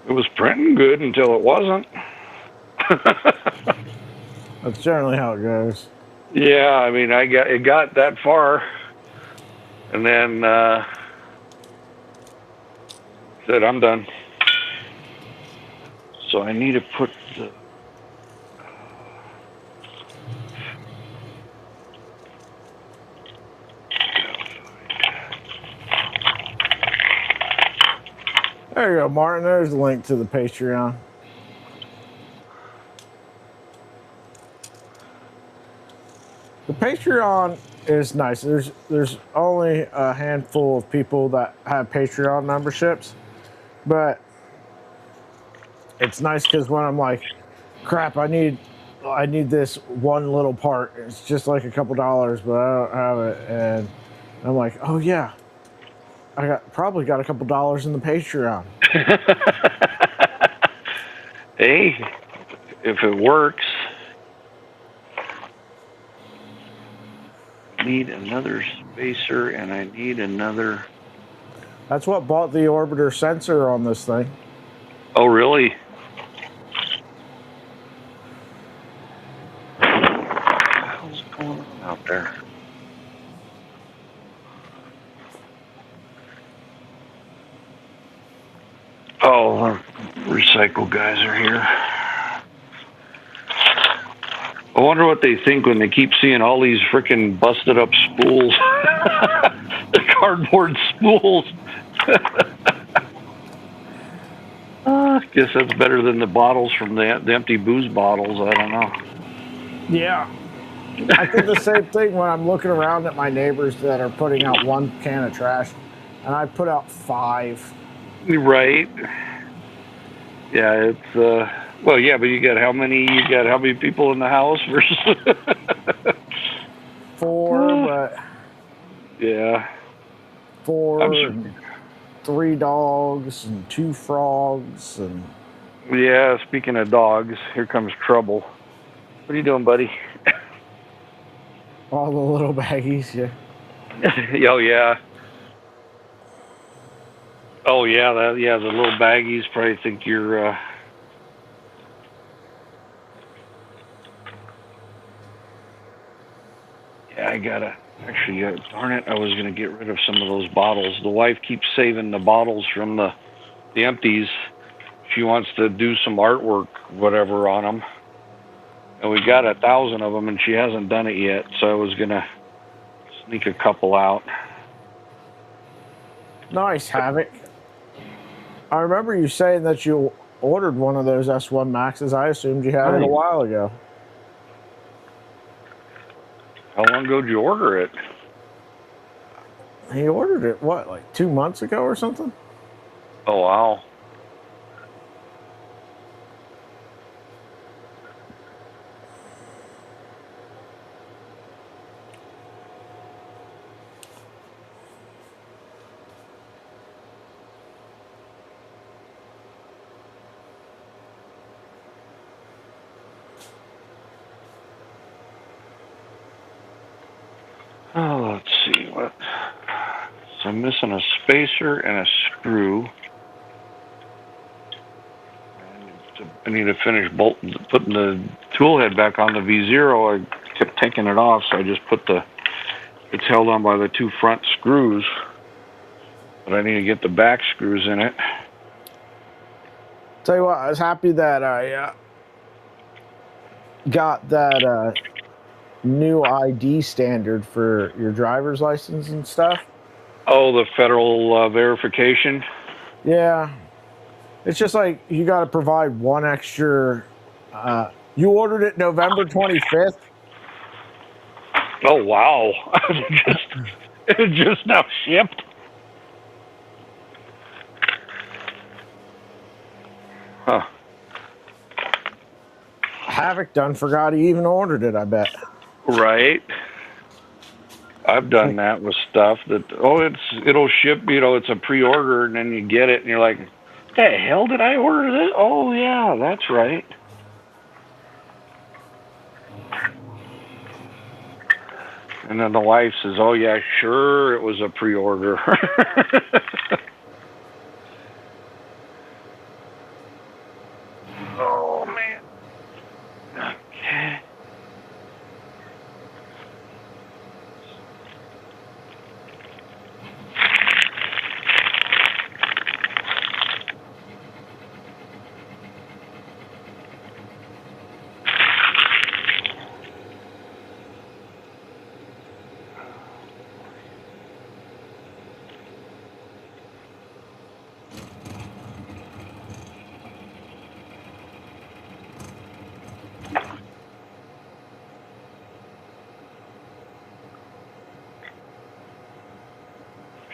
It was printing good until it wasn't. That's generally how it goes. Yeah, I mean, it got that far, and then said, I'm done. So I need to put the There you go, Martin. There's the link to the Patreon. The Patreon is nice. There's only a handful of people that have Patreon memberships, but it's nice because when I'm like, crap, I need I need this one little part. It's just like a couple dollars, but I don't have it. And I'm like, oh yeah, I probably got a couple dollars in the Patreon. Hey, if it works. Need another spacer, and I need another. That's what bought the orbiter sensor on this thing. Oh, really? What the hell's going on out there? Oh, our recycle guys are here. I wonder what they think when they keep seeing all these freaking busted up spools. The cardboard spools. I guess that's better than the bottles from the empty booze bottles. I don't know. Yeah. I think the same thing when I'm looking around at my neighbors that are putting out one can of trash, and I put out 5. Right. Yeah, it's well, yeah, but you got how many people in the house versus 4, but yeah. 4 and 3 dogs and 2 frogs and Yeah, speaking of dogs, here comes trouble. What are you doing, buddy? all the little baggies. Yeah. Oh yeah. Oh yeah, the little baggies probably think you're yeah, I gotta actually darn it, I was gonna get rid of some of those bottles. The wife keeps saving the bottles from the empties. She wants to do some artwork, whatever, on them. And we got 1,000 of them, and she hasn't done it yet. So I was gonna sneak a couple out. Nice, Havoc. I remember you saying that you ordered one of those S1 Maxes. I assumed you had it a while ago. How long ago did you order it? He ordered it, what, like 2 months ago or something? Oh, wow. Oh, let's see what. So I'm missing a spacer and a screw. I need to finish putting the tool head back on the V0. I kept taking it off, so I just put it's held on by the 2 front screws. But I need to get the back screws in it. Tell you what, I was happy that I got that new ID standard for your driver's license and stuff. Oh, the federal verification? Yeah. It's just like you got to provide one extra. You ordered it November 25th. Oh, wow. It just now shipped. Huh. Havoc done forgot he even ordered it, I bet. Right. I've done that with stuff that, it'll ship, it's a pre-order, and then you get it, and you're like, the hell did I order this? Oh, yeah, that's right. And then the wife says, oh, yeah, sure, it was a pre-order. Oh, man. Okay.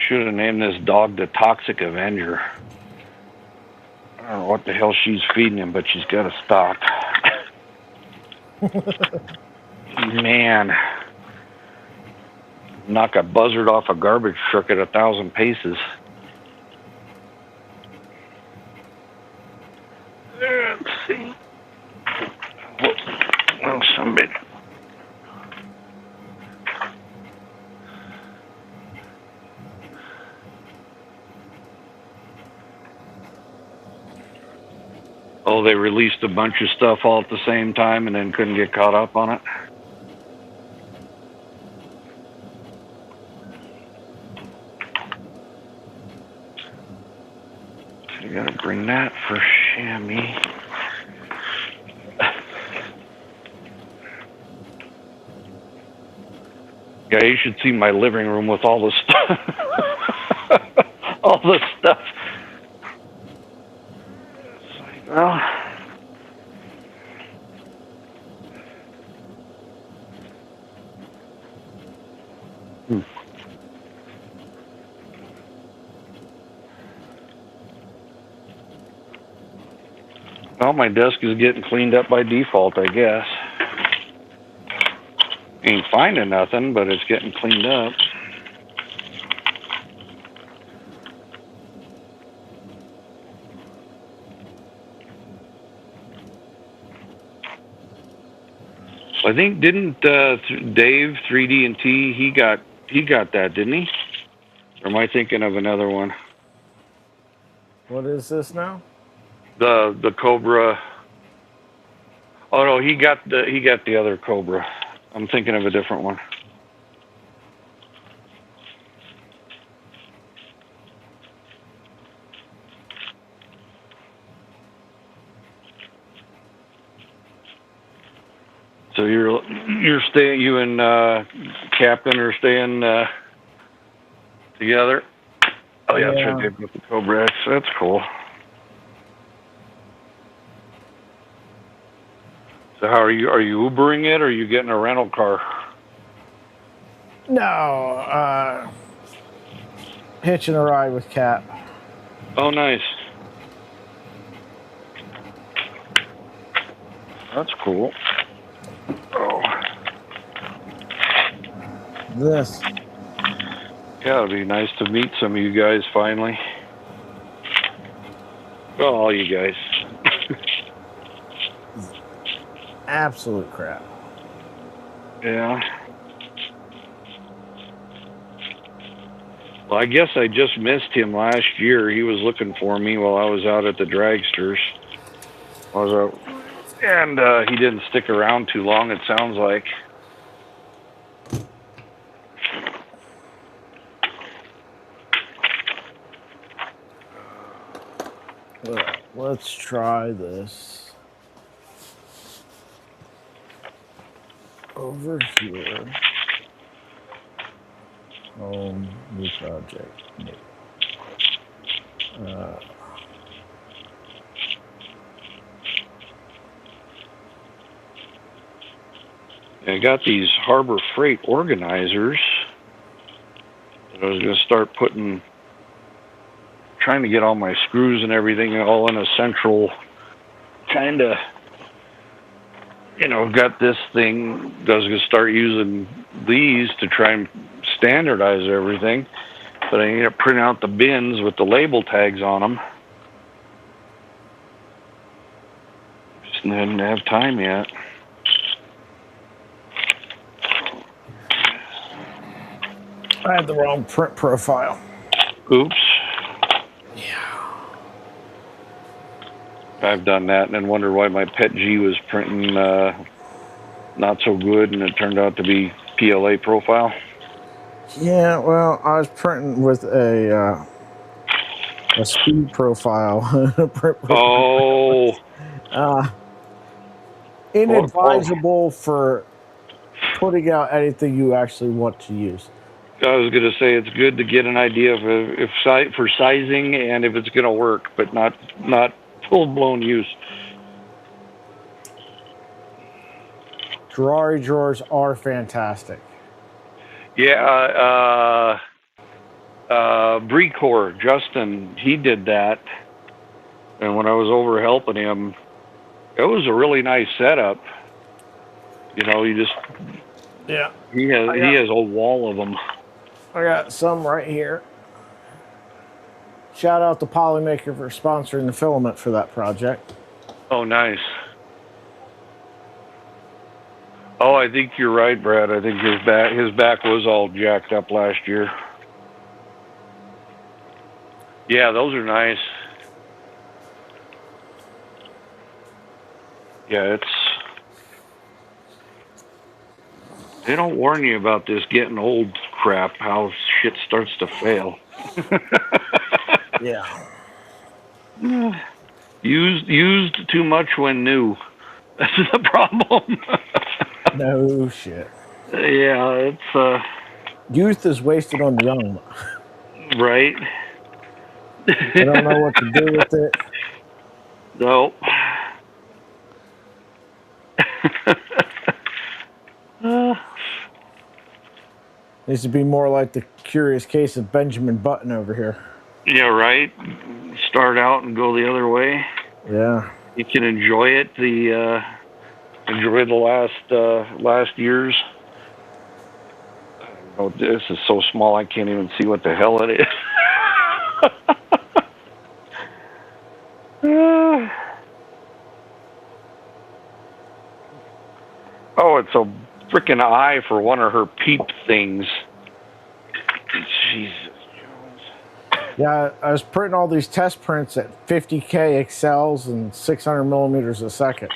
Should have named this dog the Toxic Avenger. I don't know what the hell she's feeding him, but she's got to stop. Man, knock a buzzard off a garbage truck at 1,000 paces. Let's see. Well, somebody. Oh, they released a bunch of stuff all at the same time and then couldn't get caught up on it. So you gotta bring that for chamois. Yeah, you should see my living room with all the stuff. All the stuff. Well, well, my desk is getting cleaned up by default, I guess. Ain't finding nothing, but it's getting cleaned up. I think didn't Dave 3D and T he got that, didn't he? Or am I thinking of another one? What is this now? The Cobra. Oh no, he got the other Cobra. I'm thinking of a different one. So you're staying, you and Captain are staying together. Oh yeah, that's right. They've got the Cobra X. That's cool. So how are you? Are you Ubering it, or are you getting a rental car? No, hitching a ride with Cap. Oh, nice. That's cool. Oh. This. Yeah, it'd be nice to meet some of you guys finally. Well, all you guys. Absolute crap. Yeah. Well, I guess I just missed him last year. He was looking for me while I was out at the dragsters. And he didn't stick around too long, it sounds like. Well, let's try this. Over here. Home, new project. I got these Harbor Freight organizers that I was going to start trying to get all my screws and everything all in a central kind of, got this thing. I was going to start using these to try and standardize everything, but I need to print out the bins with the label tags on them. Just didn't have time yet. I had the wrong print profile. Oops. Yeah. I've done that and then wondered why my Pet G was printing not so good, and it turned out to be PLA profile. Yeah, well, I was printing with a speed profile. Oh. Inadvisable for putting out anything you actually want to use. I was going to say it's good to get an idea of for sizing and if it's going to work, but not full-blown use. Ferrari drawers are fantastic. Yeah, Brecor, Justin, he did that. And when I was over helping him, it was a really nice setup. You know, you just Yeah. he has a wall of them. I got some right here. Shout out to Polymaker for sponsoring the filament for that project. Oh, nice. Oh, I think you're right, Brad. I think his back was all jacked up last year. Yeah, those are nice. Yeah, they don't warn you about this getting old crap, how shit starts to fail. Yeah. Used too much when new. That's the problem. No shit. Yeah, it's Youth is wasted on the young. right. They don't know what to do with it. No. Needs to be more like the curious case of Benjamin Button over here. Yeah, right. Start out and go the other way. Yeah. You can enjoy it. Enjoy the last years. Oh, this is so small I can't even see what the hell it is. Oh, it's a freaking eye for one of her peep things. Jesus. Yeah, I was printing all these test prints at 50K excels and 600 millimeters a second.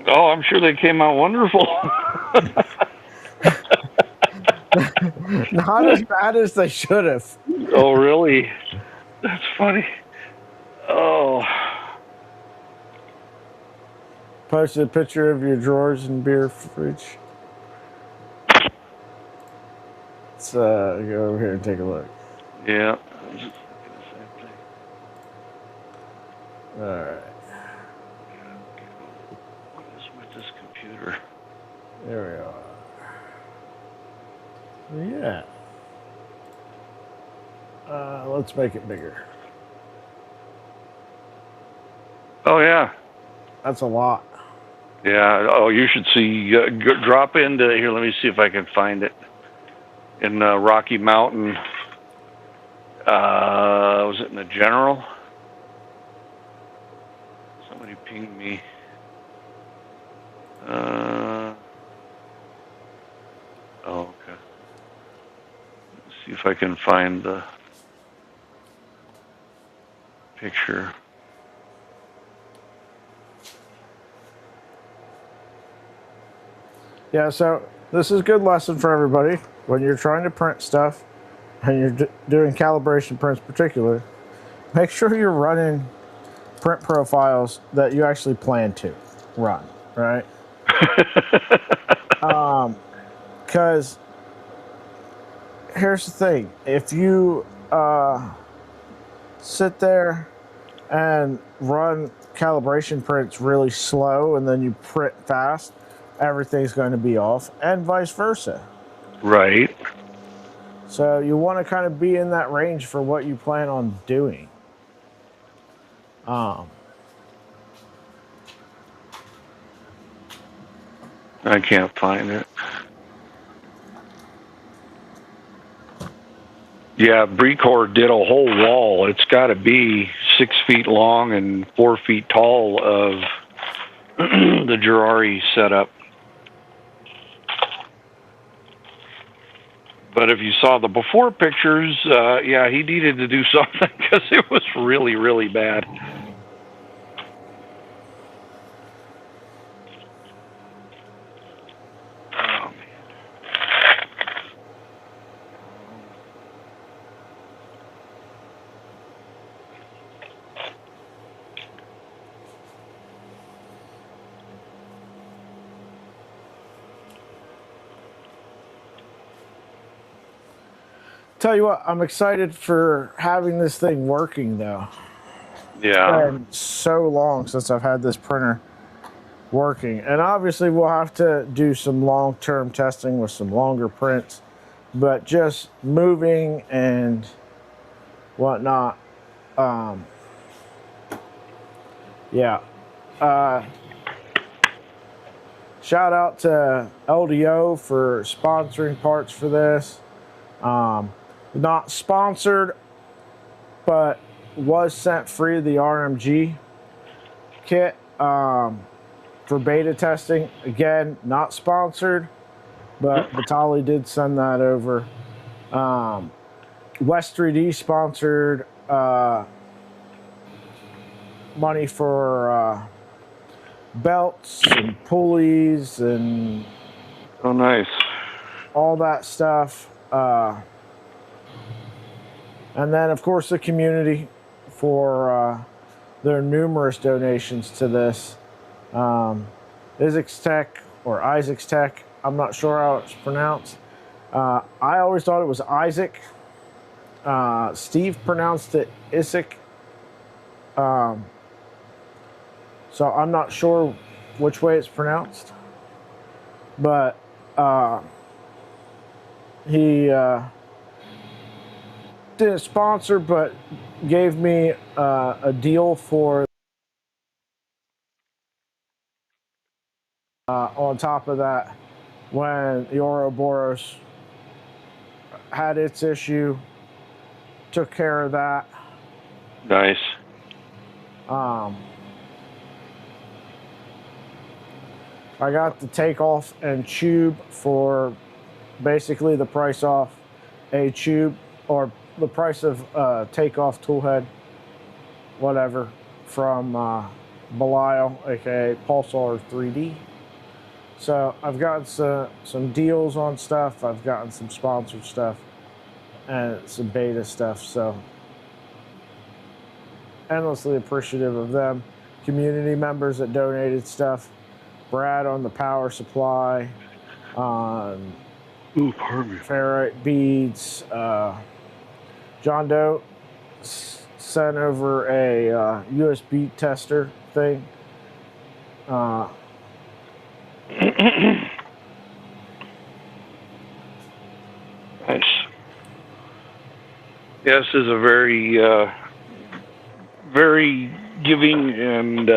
Oh, I'm sure they came out wonderful. Not as bad as they should have. Oh, really? That's funny. Oh. Posted a picture of your drawers and beer fridge. Let's go over here and take a look. Yeah. All right. What is with this computer? There we are. Yeah. Let's make it bigger. Oh, yeah. That's a lot. Yeah. Oh, you should see. Drop into here. Let me see if I can find it. In Rocky Mountain. Was it in the General? Somebody pinged me. Oh, okay. Let's see if I can find the picture. Yeah, so this is a good lesson for everybody. When you're trying to print stuff and you're doing calibration prints particularly, make sure you're running print profiles that you actually plan to run, right? Because here's the thing. If you sit there and run calibration prints really slow and then you print fast, everything's going to be off, and vice versa. Right. So you want to kind of be in that range for what you plan on doing. I can't find it. Yeah, Brecor did a whole wall. It's got to be 6 feet long and 4 feet tall of the Girari setup. But if you saw the before pictures, yeah, he needed to do something because it was really, really bad. Tell you what, I'm excited for having this thing working though. Yeah. It's been so long since I've had this printer working, and obviously we'll have to do some long-term testing with some longer prints, but just moving and whatnot. Yeah. shout out to LDO for sponsoring parts for this. Not sponsored, but was sent free the RMG kit for beta testing. Again, not sponsored, but Vitali did send that over. West 3D sponsored money for belts and pulleys and Oh, nice. all that stuff. And then, of course, the community for their numerous donations to this. Isaac's Tech or Isaac's Tech, I'm not sure how it's pronounced. I always thought it was Isaac. Steve pronounced it Isaac. So I'm not sure which way it's pronounced. But he didn't sponsor, but gave me a deal for on top of that when the Ouroboros had its issue, took care of that. Nice. I got the takeoff and tube for basically the price off a tube, or the price of takeoff tool head, whatever, from Belial, aka Pulsar 3D. So I've gotten some deals on stuff. I've gotten some sponsored stuff and some beta stuff. So endlessly appreciative of them. Community members that donated stuff. Brad on the power supply, on ferrite beads. John Doe sent over a USB tester thing. Nice. Yes, is a very, very giving, and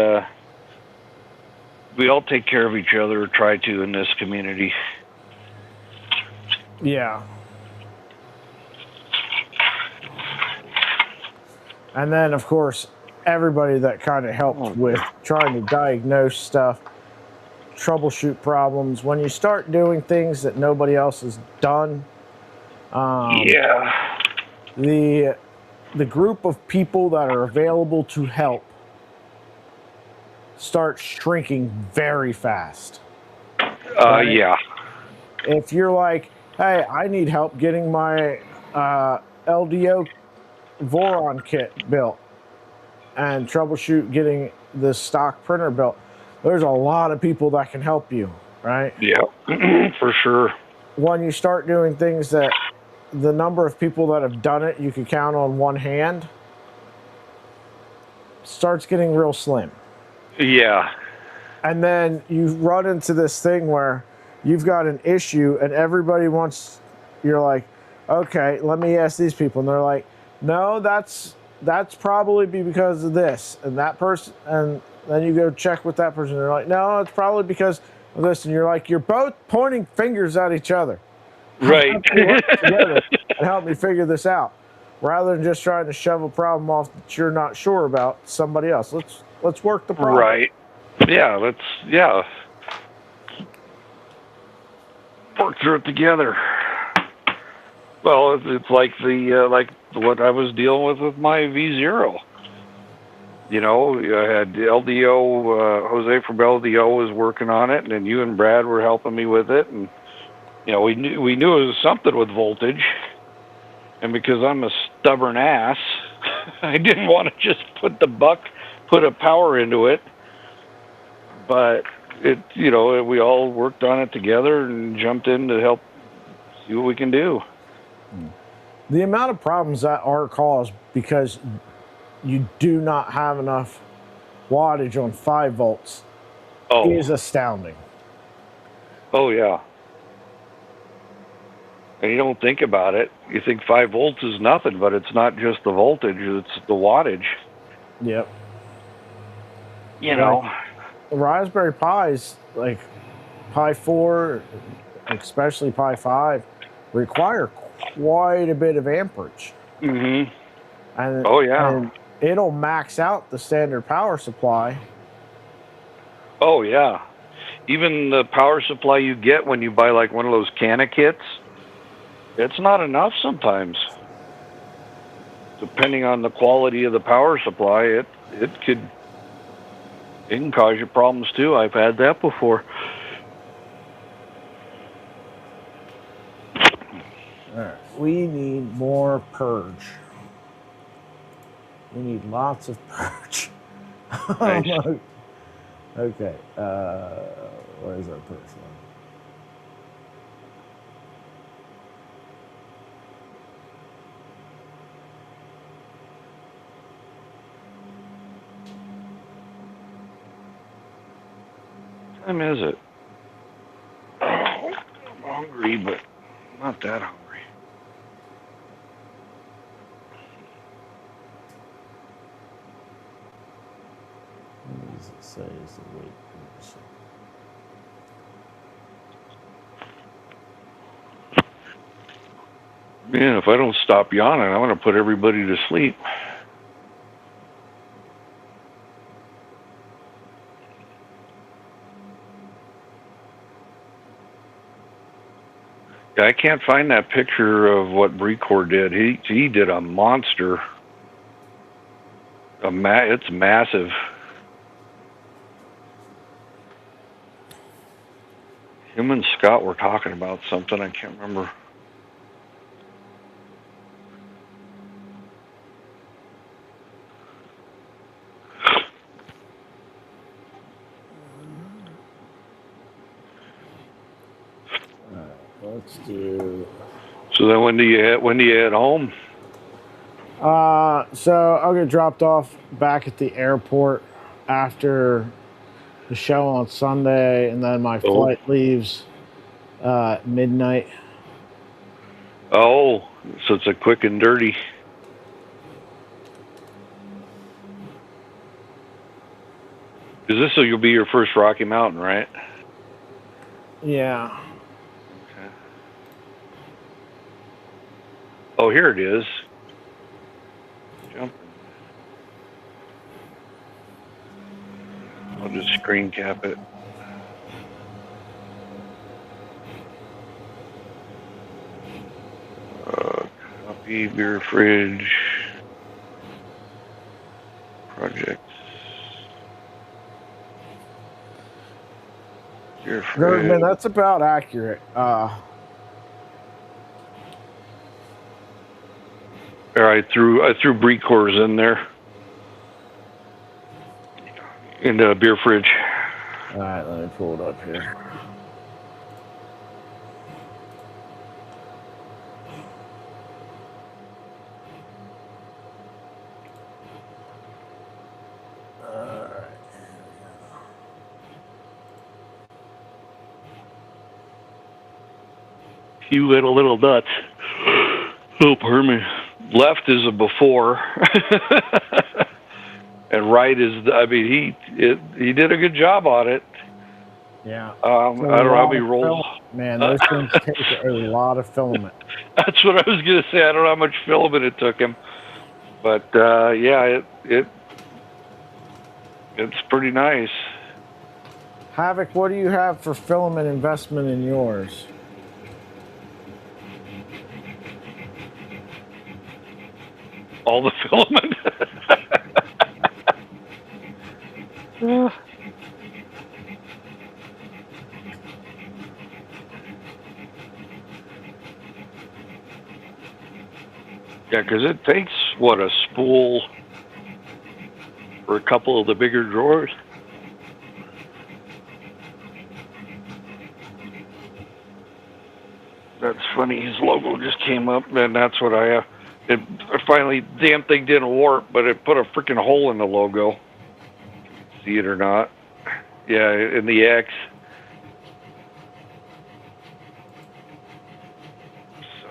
we all take care of each other, or try to, in this community. Yeah. And then, of course, everybody that kind of helped with trying to diagnose stuff, troubleshoot problems. When you start doing things that nobody else has done, Yeah. the group of people that are available to help starts shrinking very fast. Right? Yeah. If you're like, hey, I need help getting my LDO Voron kit built and troubleshoot getting the stock printer built, there's a lot of people that can help you, right? Yeah, for sure. When you start doing things that the number of people that have done it, you can count on one hand, starts getting real slim. Yeah. And then you run into this thing where you've got an issue and everybody wants, you're like, okay, let me ask these people. And they're like, no, that's probably because of this. And that person, and then you go check with that person. And they're like, no, it's probably because of this. And you're like, you're both pointing fingers at each other. Right. Work together and help me figure this out, rather than just trying to shove a problem off that you're not sure about to somebody else. Let's work the problem. Right. Yeah, work through it together. Well, it's like like what I was dealing with my V0. You know, I had LDO, Jose from LDO was working on it, and then you and Brad were helping me with it, and you know, we knew it was something with voltage, and because I'm a stubborn ass, I didn't want to just put a power into it, but you know, we all worked on it together and jumped in to help see what we can do. The amount of problems that are caused because you do not have enough wattage on 5 volts is astounding. Oh, yeah. And you don't think about it. You think 5 volts is nothing, but it's not just the voltage, it's the wattage. Yep. You know. The Raspberry Pis, like, Pi 4, especially Pi 5, require quite a bit of amperage. Mm-hmm. And, Oh, yeah. and it'll max out the standard power supply. Oh, yeah. Even the power supply you get when you buy like one of those Cana kits, it's not enough sometimes. Depending on the quality of the power supply, it can cause you problems too. I've had that before. All right. We need more purge. We need lots of purge. Nice. Okay. Where's our first one? What time is it? I'm hungry, but not that hungry. What does it say is the weight? Man, if I don't stop yawning, I'm going to put everybody to sleep. Yeah, I can't find that picture of what Brecor did. He did a monster. It's massive. Him and Scott were talking about something. I can't remember. Let's do. So then, when do you head home? So I'll get dropped off back at the airport after the show on Sunday, and then my flight leaves midnight. Oh, so it's a quick and dirty. Is this so you'll be your first Rocky Mountain, right? Yeah. Okay. Oh, here it is. Jumping. I'll just screen cap it. Copy, beer fridge. Projects. Beer fridge. Man, that's about accurate. I threw Brecors in there. In the beer fridge. All right, let me pull it up here. You little nuts. Oh, pardon me. Left is a before, and right is. He did a good job on it. Yeah. I don't know how many rolls. Man, those things take a lot of filament. That's what I was gonna say. I don't know how much filament it took him, but yeah, it's pretty nice. Havoc, what do you have for filament investment in yours? All the filament. Yeah, because it takes, what, a spool for a couple of the bigger drawers? That's funny. His logo just came up, and that's what I have. It finally, damn thing didn't warp, but it put a freaking hole in the logo. See it or not? Yeah, in the X.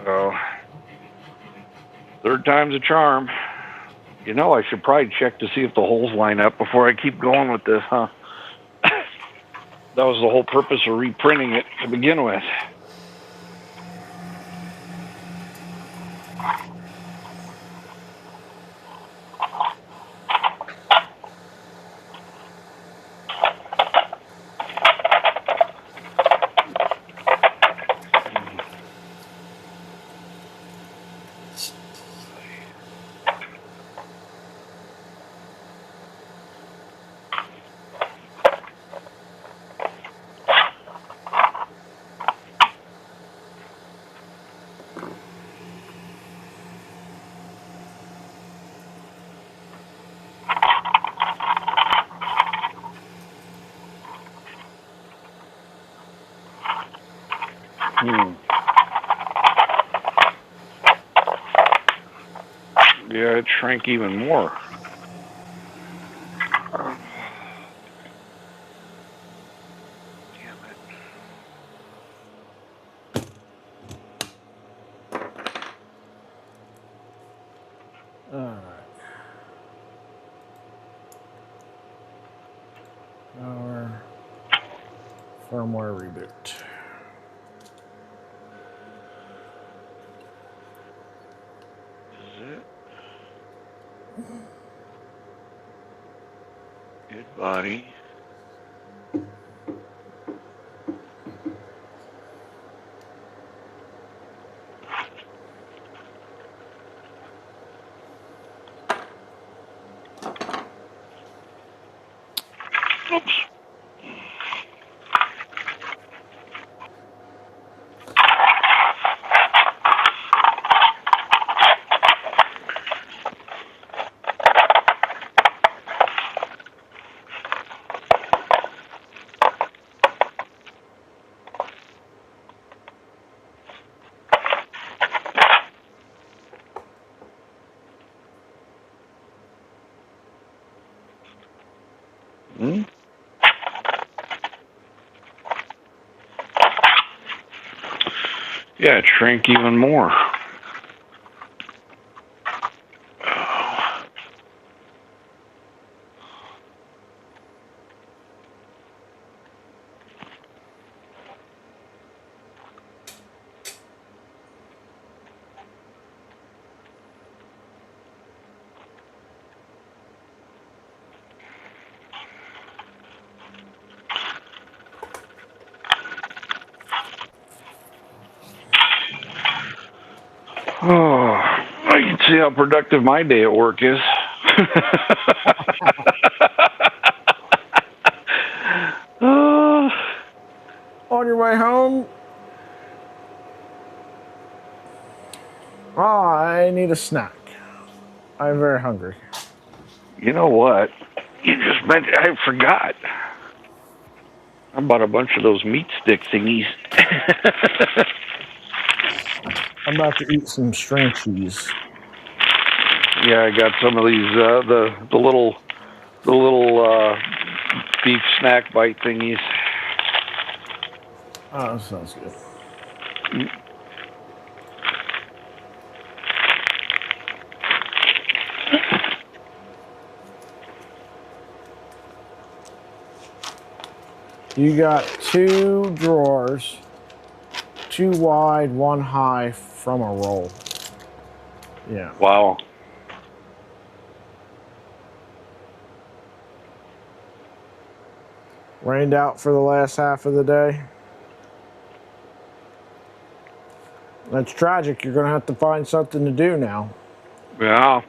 So, third time's a charm. You know, I should probably check to see if the holes line up before I keep going with this, huh? That was the whole purpose of reprinting it to begin with. Yeah, it shrank even more. Damn it. All right. Our firmware reboot. Is it? Good body. Oops. Hmm? Yeah, it shrank even more. Oh, I can see how productive my day at work is. On your way home? Oh, I need a snack. I'm very hungry. You know what? You just mentioned, I forgot. I bought a bunch of those meat stick thingies. I'm about to eat some string cheese. Yeah, I got some of these the little beef snack bite thingies. Oh, that sounds good. You got 2 drawers, 2 wide, 1 high from a roll. Yeah. Wow. Rained out for the last half of the day. That's tragic. You're going to have to find something to do now. Yeah.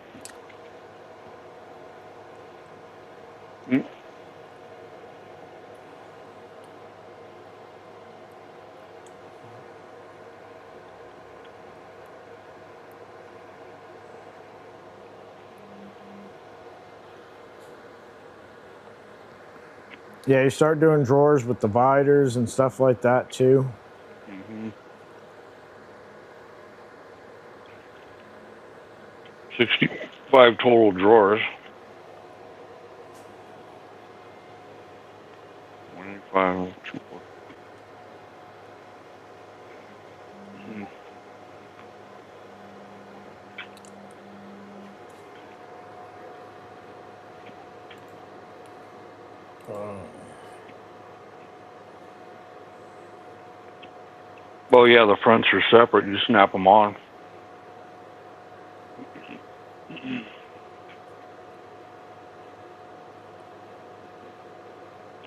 Yeah, you start doing drawers with dividers and stuff like that too. Mm-hmm. 65 total drawers. 185. Well, yeah, the fronts are separate. You snap them on.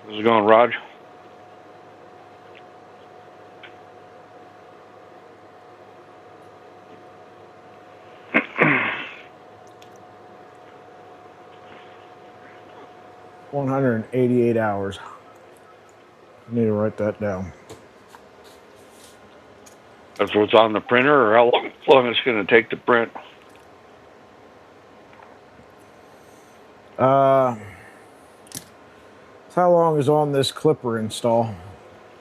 How's it going, Raj? $188. I need to write that down. That's what's on the printer, or how long it's going to take to print? That's how long is on this clipper install.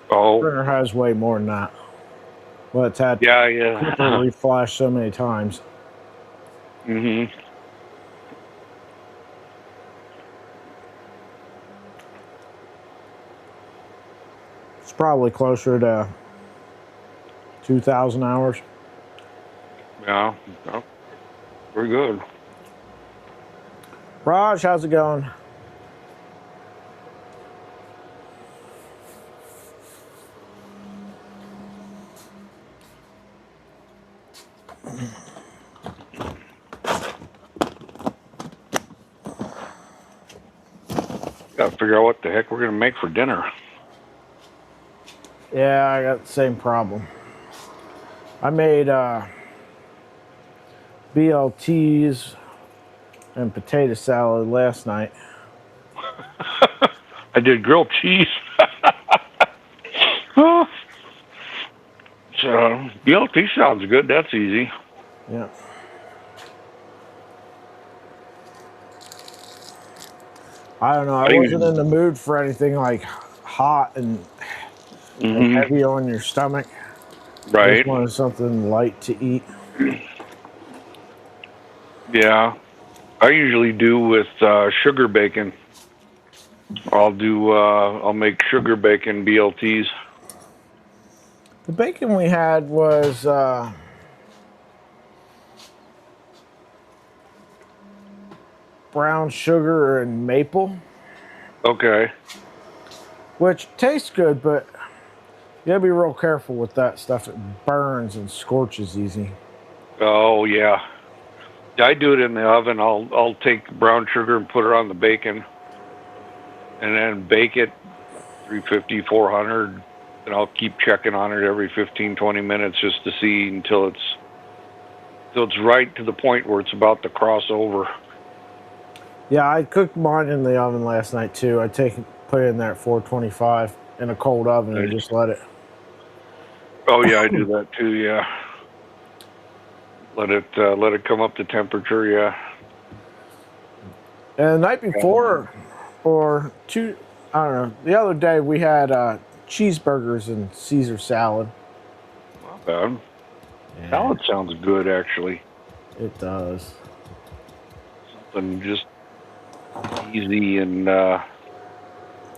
Oh, Printer has way more than that. Well, it's had yeah. clipper reflash so many times. Mm-hmm. It's probably closer to 2,000 hours. Yeah. Oh, very good. Raj, how's it going? Got to figure out what the heck we're going to make for dinner. Yeah, I got the same problem. I made BLTs and potato salad last night. I did grilled cheese. Oh. So, BLT sounds good. That's easy. Yeah. I don't know. I wasn't in the mood for anything like hot and heavy on your stomach. I Right. just wanted something light to eat. Yeah. I usually do with sugar bacon. I'll make sugar bacon BLTs. The bacon we had was brown sugar and maple, Okay. which tastes good, but you gotta be real careful with that stuff. It burns and scorches easy. Oh yeah. I do it in the oven. I'll take brown sugar and put it on the bacon, and then bake it 350, 400, and I'll keep checking on it every 15, 20 minutes just to see until it's right to the point where it's about to cross over. Yeah, I cooked mine in the oven last night too. I put it in there at 425 in a cold oven and just let it. Oh yeah, I do that too. Yeah. Let it come up to temperature. Yeah. And the night before, or two, I don't know. The other day we had cheeseburgers and Caesar salad. Not bad. Yeah, Salad sounds good, actually. it does. Something just easy and.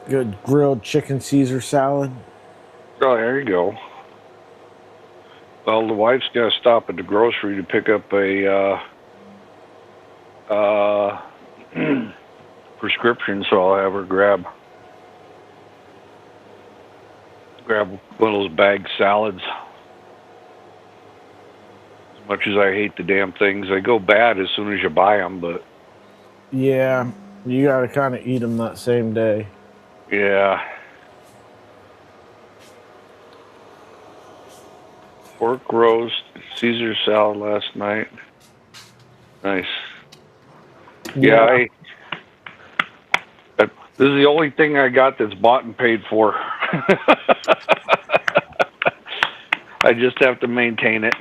Good grilled chicken Caesar salad. Oh, there you go. Well, the wife's got to stop at the grocery to pick up a prescription, so I'll have her grab one of those bag salads. As much as I hate the damn things, they go bad as soon as you buy them, but... Yeah, you gotta kind of eat them that same day. Yeah. Pork roast, Caesar salad last night. Nice. Yeah, this is the only thing I got that's bought and paid for. I just have to maintain it.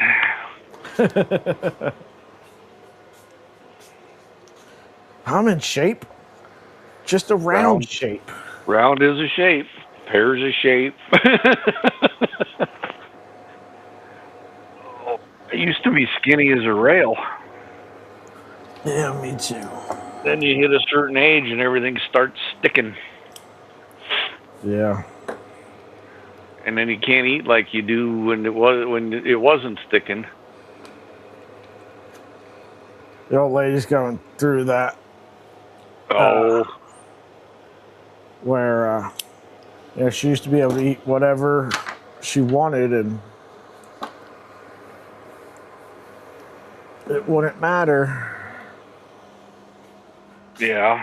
I'm in shape. Just a round shape. Round is a shape. Pear's a shape. I used to be skinny as a rail. Yeah, me too. Then you hit a certain age and everything starts sticking. Yeah. And then you can't eat like you do when it wasn't sticking. The old lady's going through that. Oh. Where she used to be able to eat whatever she wanted, and it wouldn't matter. Yeah.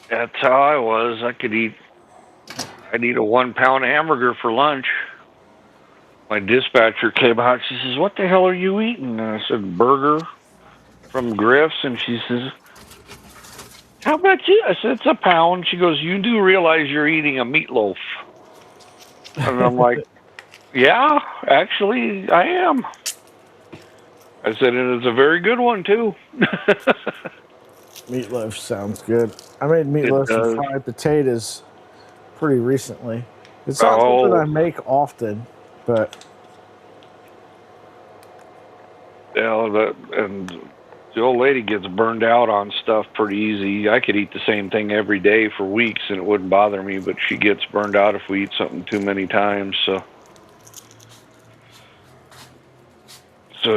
That's how I was. I'd eat a 1 pound hamburger for lunch. My dispatcher came out. She says, "What the hell are you eating?" And I said, "Burger from Griff's." And she says, "How about you?" I said, "It's a pound." She goes, "You do realize you're eating a meatloaf?" And I'm like, "Yeah, actually, I am." I said, "And it's a very good one, too." Meatloaf sounds good. I made It meatloaf and does. fried potatoes pretty recently. It's not something I Oh, make often, but yeah, and the old lady gets burned out on stuff pretty easy. I could eat the same thing every day for weeks and it wouldn't bother me, but she gets burned out if we eat something too many times. So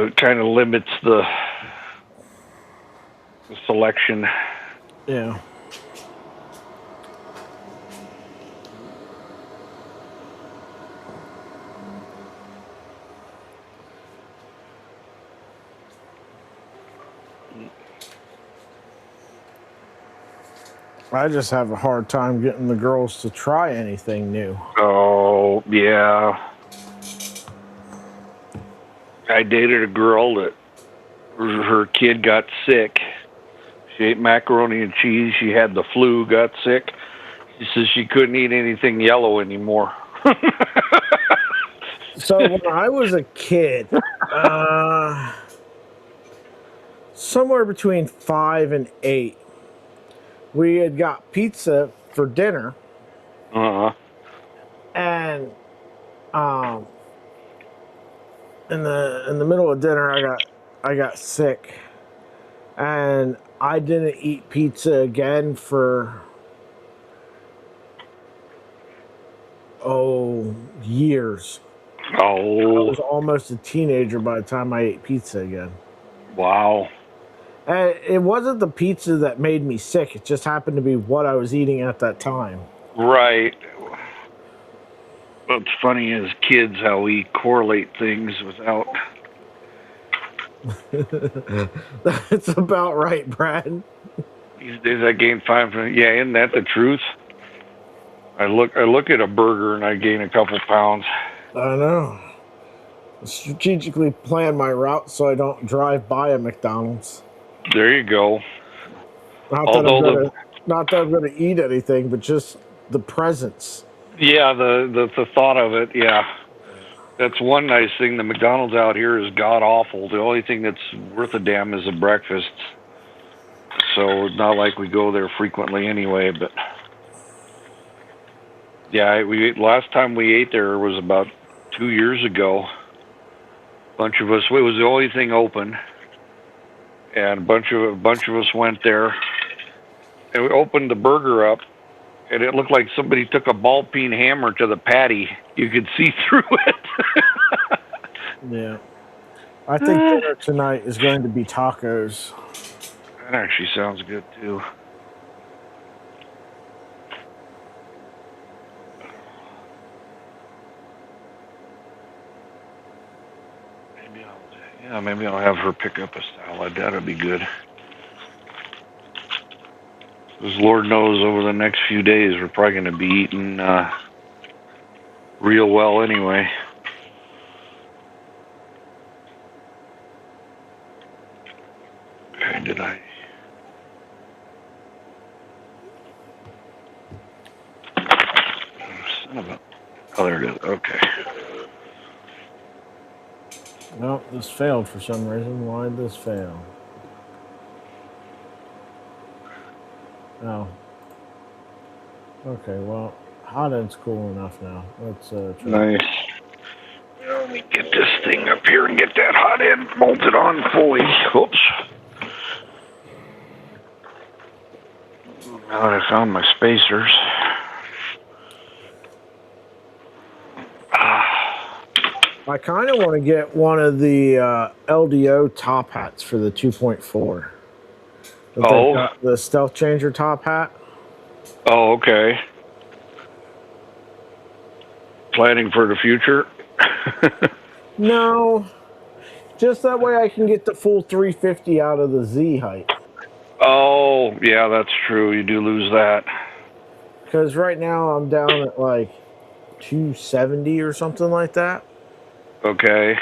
it kind of limits the selection. yeah. I just have a hard time getting the girls to try anything new. Oh, yeah. I dated a girl that her kid got sick. She ate macaroni and cheese. She had the flu, got sick. She says she couldn't eat anything yellow anymore. So when I was a kid, somewhere between 5 and 8, we had got pizza for dinner, Uh-huh. and in the middle of dinner, I got sick, and I didn't eat pizza again for years. I Oh, was almost a teenager by the time I ate pizza again. wow. And it wasn't the pizza that made me sick. It just happened to be what I was eating at that time. Right. What's funny is kids, how we correlate things without. That's about right, Brad. These days I gain 5. Yeah, isn't that the truth? I look at a burger and I gain a couple pounds. I know. I strategically plan my route so I don't drive by a McDonald's. There you go. Not that I'm Although gonna, not that I'm gonna eat anything, but just the presence. the thought of it, yeah. That's one nice thing. The McDonald's out here is god awful. The only thing that's worth a damn is the breakfast. So it's not like we go there frequently anyway. But yeah, last time we ate there was about 2 years ago. Bunch of us. It was the only thing open, and a bunch of us went there. And we opened the burger up, and it looked like somebody took a ball peen hammer to the patty. You could see through it. Yeah. I think dinner tonight is going to be tacos. That actually sounds good too. Maybe I'll have her pick up a salad. That'll be good. Because Lord knows, over the next few days, we're probably going to be eating real well anyway. Okay, did I? Son of a. Oh, there it is. Okay. No, this failed for some reason. Why did this fail? Oh. Okay, well, hot end's cool enough now. Let's try. Nice. Let me get this thing up here and get that hot end bolted on fully. Oops. Now that I found my spacers. I kind of want to get one of the LDO top hats for the 2.4. Oh. Got the Stealth Changer top hat. Oh, okay. Planning for the future. No, just that way I can get the full 350 out of the Z height. Oh, yeah, that's true. You do lose that. Because right now I'm down at like 270 or something like that. Okay.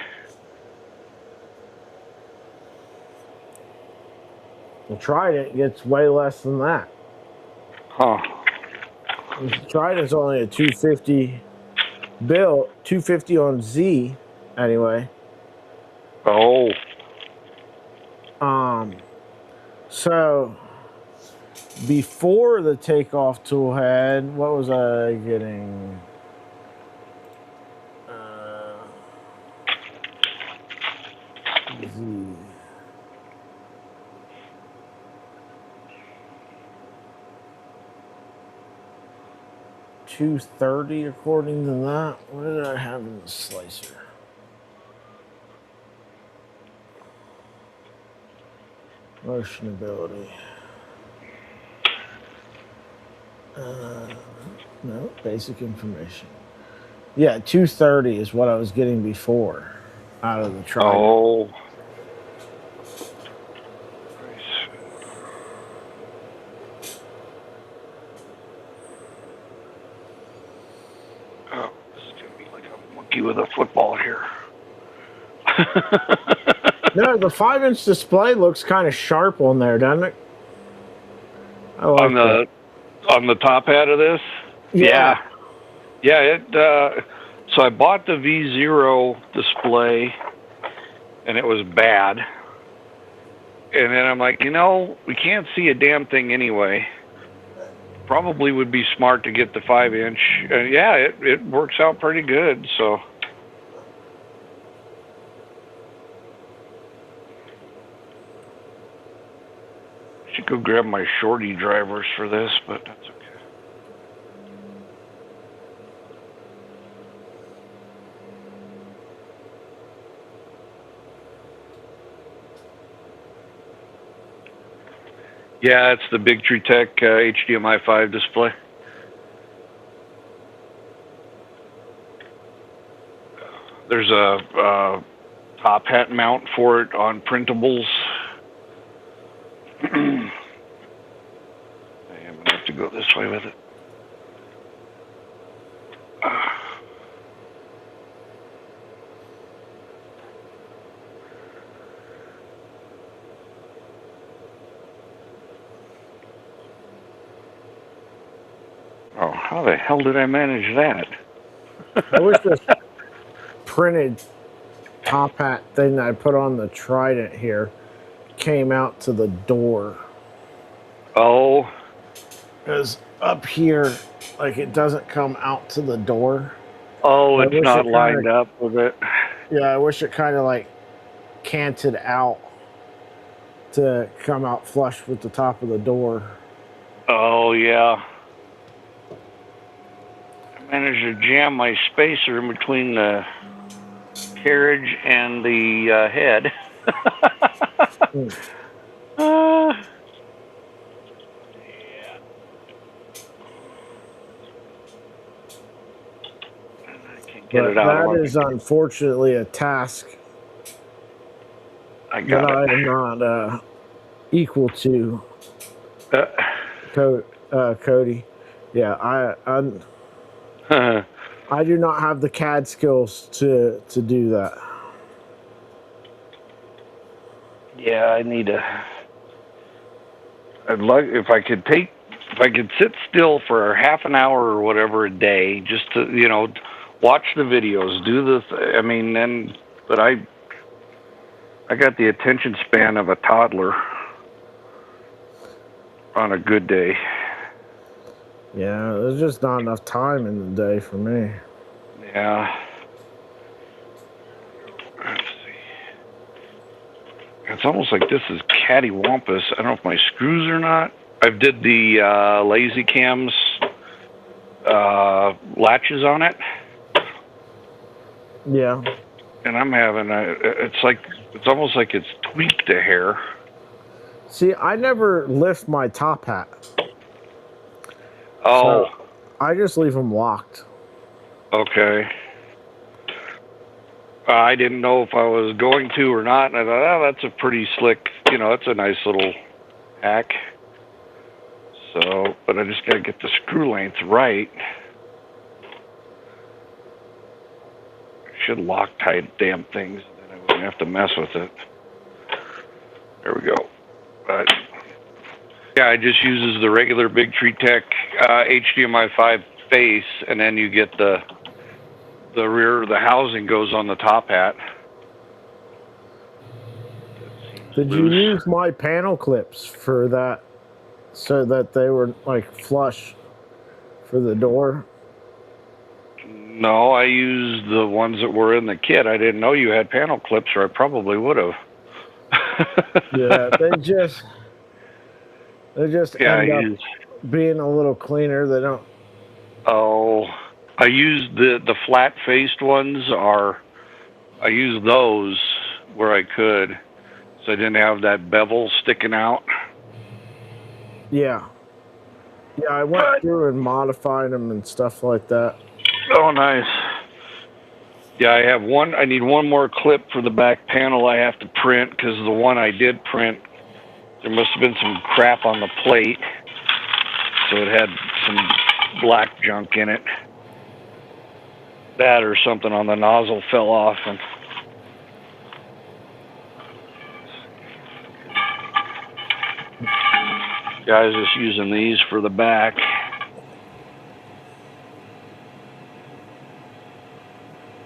The Trident gets way less than that. Huh. The Trident's only a 250 build, 250 on Z anyway. Oh. So before the takeoff tool head, what was I getting? Z. $230 according to that. What did I have in the slicer? Motion ability. No, basic information. Yeah, 230 is what I was getting before out of the Trident. Oh. Oh, this is gonna be like a monkey with a football here. No, the 5-inch display looks kind of sharp on there, doesn't it? I like on the top hat of this? Yeah. Yeah, it so I bought the V0 display and it was bad. And then I'm like, we can't see a damn thing anyway. Probably would be smart to get the 5-inch. Yeah, it works out pretty good, so. Should go grab my shorty drivers for this, but that's okay. Yeah, it's the Big Tree Tech HDMI 5 display. There's a top hat mount for it on printables. I am going to have to go this way with it. Oh, how the hell did I manage that? I wish this printed top hat thing that I put on the Trident here came out to the door. Oh. Because up here, like, it doesn't come out to the door. Oh, it's not lined up with it. Yeah, I wish it kind of like canted out to come out flush with the top of the door. Oh, yeah. I managed to jam my spacer in between the carriage and the head. Yeah. Get it out. That is unfortunately a task I got that I am not equal to. Cody. Yeah, I do not have the CAD skills to do that. Yeah, I need to. I'd like if I could sit still for half an hour or whatever a day, just to watch the videos, do the. But I got the attention span of a toddler on a good day. Yeah, there's just not enough time in the day for me. Yeah. Let's see. It's almost like this is cattywampus. I don't know if my screws or not. I did the lazy cams latches on it. Yeah. And I'm having it's almost like it's tweaked a hair. See, I never lift my top hat. Oh. So I just leave them locked. Okay. I didn't know if I was going to or not, and I thought, oh, that's a pretty slick, that's a nice little hack. So, but I just got to get the screw length right. I should Loctite damn things, and then I wouldn't have to mess with it. There we go. But yeah, it just uses the regular Big Tree Tech HDMI 5 face, and then you get the rear of the housing goes on the top hat. Did you use my panel clips for that so that they were like flush for the door? No, I used the ones that were in the kit. I didn't know you had panel clips, or I probably would have. Yeah, they just yeah, end up being a little cleaner. They don't. Oh, I used the flat faced ones. I used those where I could, so I didn't have that bevel sticking out. Yeah. Yeah, I went through and modified them and stuff like that. Oh, nice. Yeah, I have one. I need one more clip for the back panel I have to print, because the one I did print, there must have been some crap on the plate, so it had some black junk in it. That or something on the nozzle fell off, and guys just using these for the back.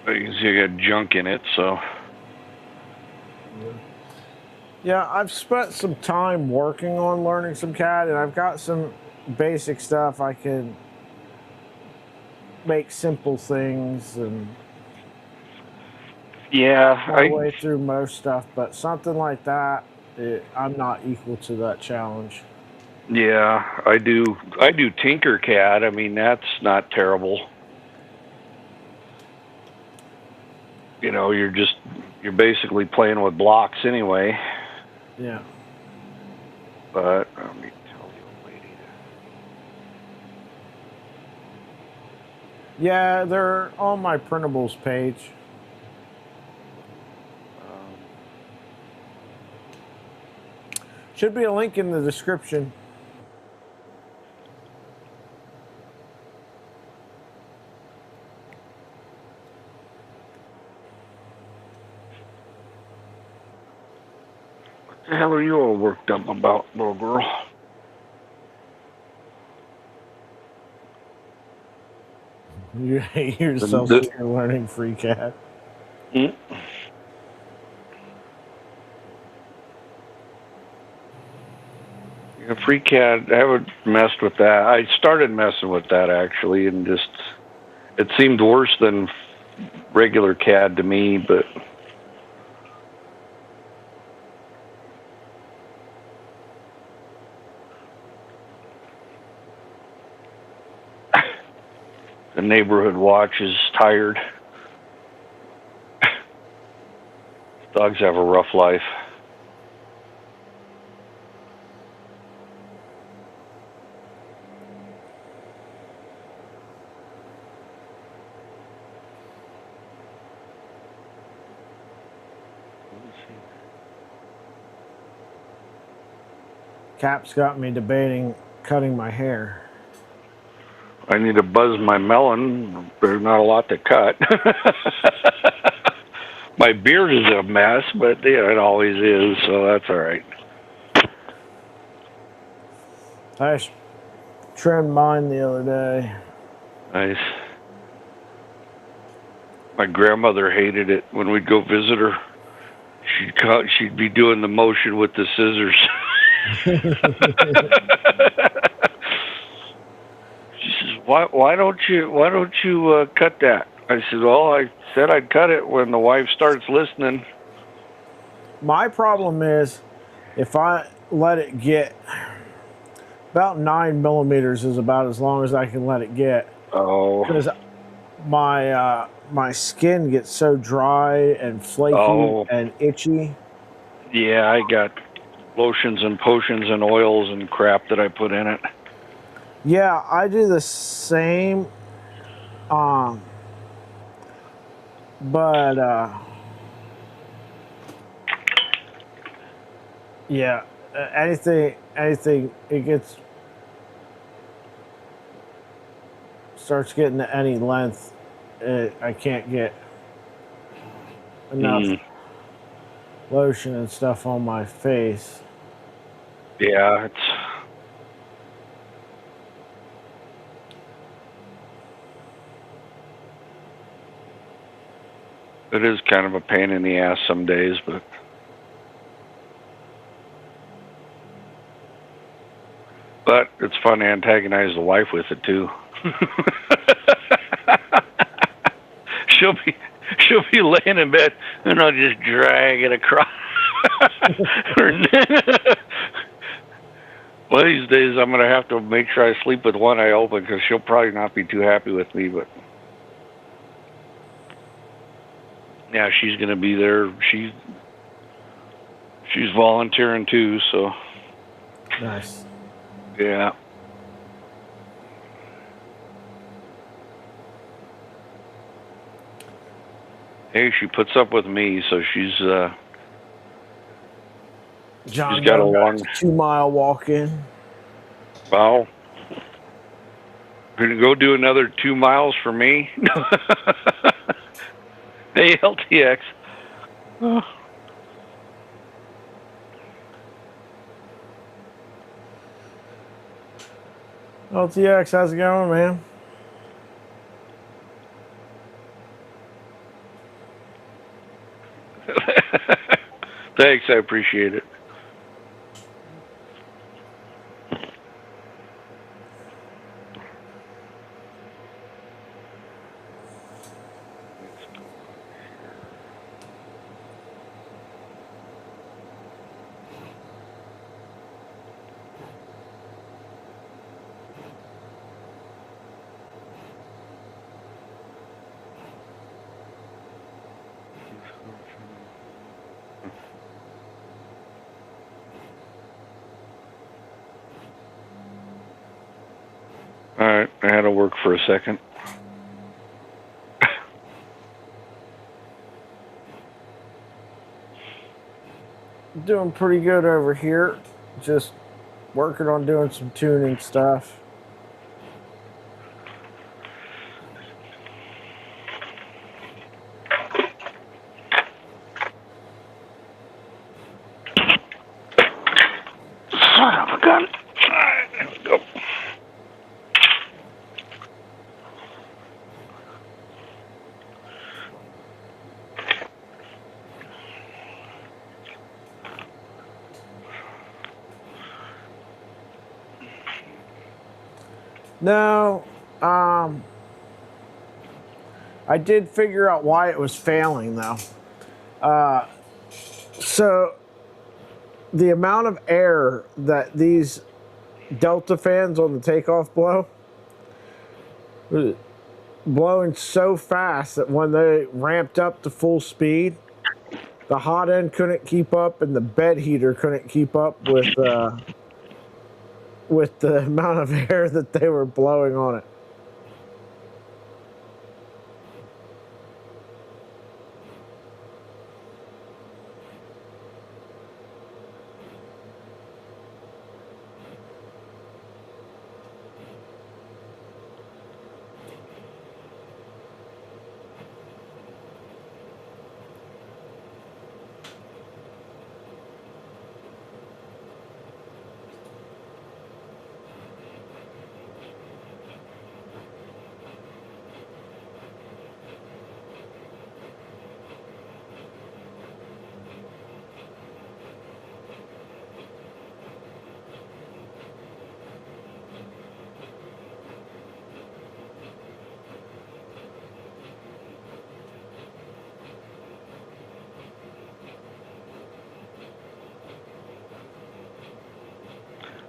You can see I got junk in it, so. Yeah, I've spent some time working on learning some CAD, and I've got some basic stuff. I can make simple things and my way through most stuff, but something like that, I'm not equal to that challenge. Yeah, I do Tinkercad. I mean, that's not terrible. You're basically playing with blocks anyway. Yeah. But let me tell you, lady. Yeah, they're on my printables page. Should be a link in the description. What the hell are you all worked up about, little girl? You hate yourself when you're learning FreeCAD. Yeah, FreeCAD, I haven't messed with that. I started messing with that, actually, and just, it seemed worse than regular CAD to me, but the neighborhood watch is tired. Dogs have a rough life. Cap's got me debating cutting my hair. I need to buzz my melon. There's not a lot to cut. My beard is a mess, but it always is, so that's all right. I trimmed mine the other day. Nice. My grandmother hated it when we'd go visit her. She'd be doing the motion with the scissors. She says, "Why don't you cut that?" I said, "Well, I said I'd cut it when the wife starts listening." My problem is, if I let it get about 9 millimeters is about as long as I can let it get. Oh. Because my skin gets so dry and flaky and itchy. Yeah, I got lotions and potions and oils and crap that I put in it. Yeah, I do the same. But yeah, anything it starts getting to any length, I can't get enough Mm, lotion and stuff on my face. yeah, it is kind of a pain in the ass some days, but it's fun to antagonize the wife with it too. she'll be she'll be laying in bed and I'll just drag it across. One of these days I'm gonna have to make sure I sleep with one eye open because she'll probably not be too happy with me. But yeah, she's gonna be there. She's volunteering too, so Nice. yeah. Hey, she puts up with me, so she's John got a Doe got long 2-mile walk in. wow. Gonna go do another 2 miles for me. Hey, LTX. Oh. LTX, how's it going, man? Thanks, I appreciate it. All right, I had to work for a second. Doing pretty good over here. Just working on doing some tuning stuff. Son of a gun. All right, there we go. No, I did figure out why it was failing though. So the amount of air that these Delta fans on the takeoff blow, blowing so fast that when they ramped up to full speed, the hot end couldn't keep up and the bed heater couldn't keep up with the amount of air that they were blowing on it.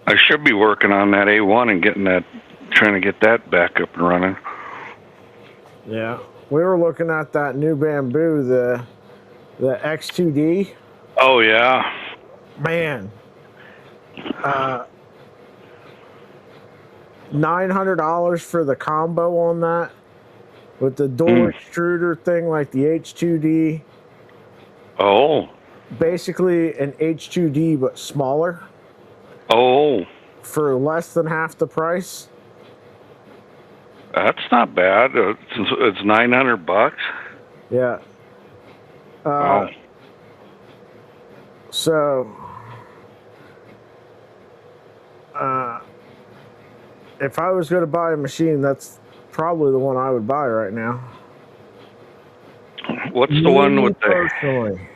I should be working on that A1 and trying to get that back up and running. Yeah, we were looking at that new Bamboo, the X2D. Oh yeah. Man, $900 for the combo on that. with the door extruder thing like the H2D. Oh. Basically an H2D but smaller Oh. for less than half the price. That's not bad. It's $900. Yeah. Wow. So, if I was going to buy a machine, that's probably the one I would buy right now. What's the one with the... Personally.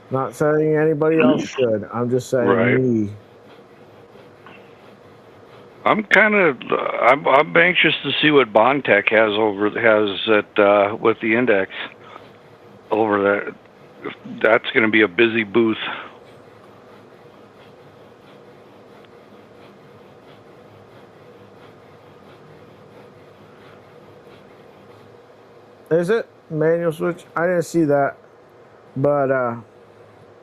Not saying anybody else should. I'm just saying Right. me. I'm anxious to see what Bondtech has at with the Index over there. That's going to be a busy booth. Is it manual switch? I didn't see that, but I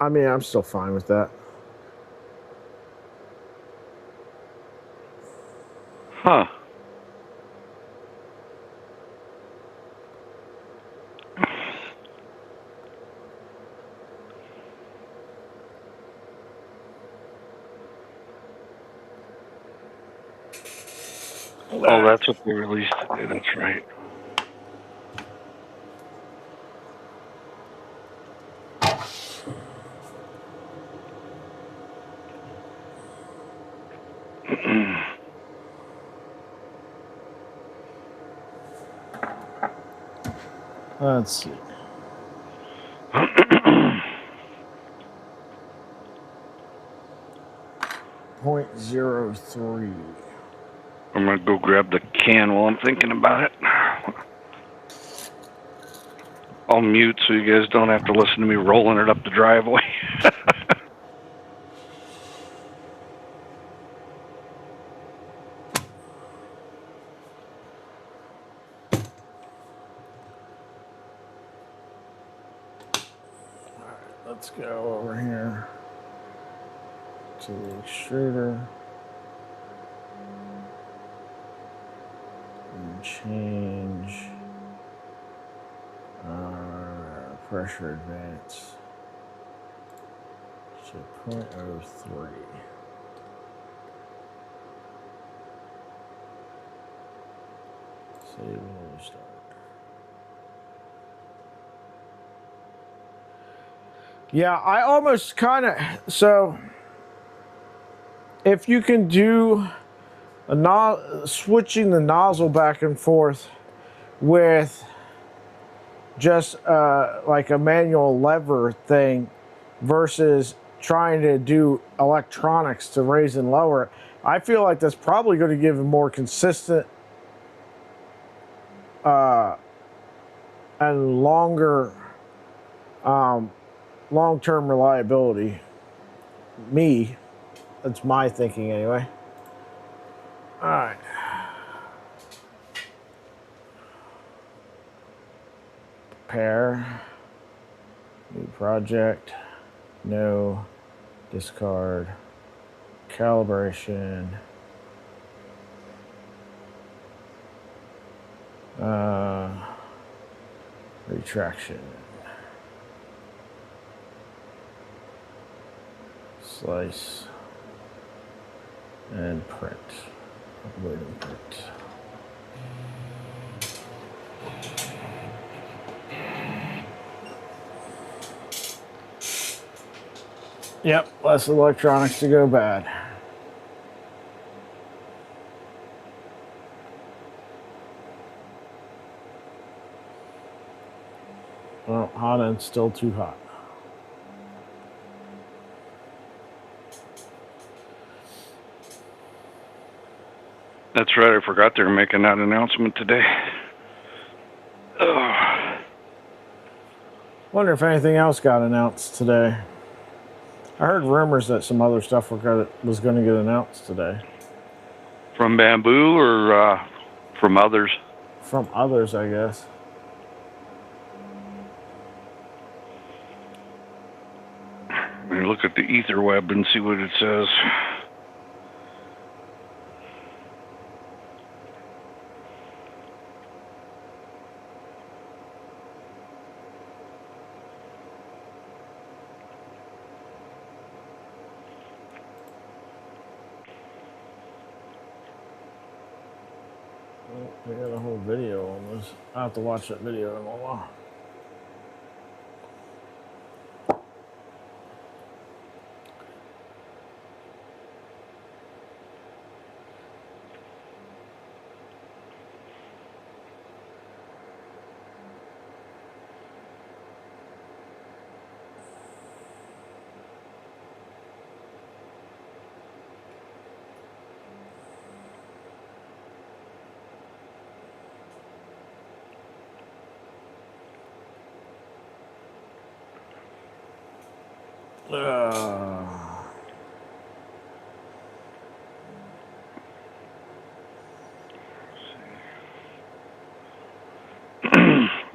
mean, I'm still fine with that. Huh. Oh, that's what they released today. That's right. Let's see. .03. I'm going to go grab the can while I'm thinking about it. I'll mute so you guys don't have to listen to me rolling it up the driveway. Let's go over here to the extruder and change our pressure advance to .03. Save and restart. Yeah, I almost kind of, so if you can do switching the nozzle back and forth with just like a manual lever thing versus trying to do electronics to raise and lower it, I feel like that's probably going to give a more consistent and longer long-term reliability. That's my thinking anyway. All right. Prepare. New project. No. Discard. Calibration. Retraction. Slice. And print. Upload and print. Yep, less electronics to go bad. Well, hot and still too hot. That's right, I forgot they were making that announcement today. Ugh. Wonder if anything else got announced today. I heard rumors that some other stuff was going to get announced today. From Bamboo or from others? From others, I guess. Let me look at the ether web and see what it says. We got a whole video on this. I'll have to watch that video in a while.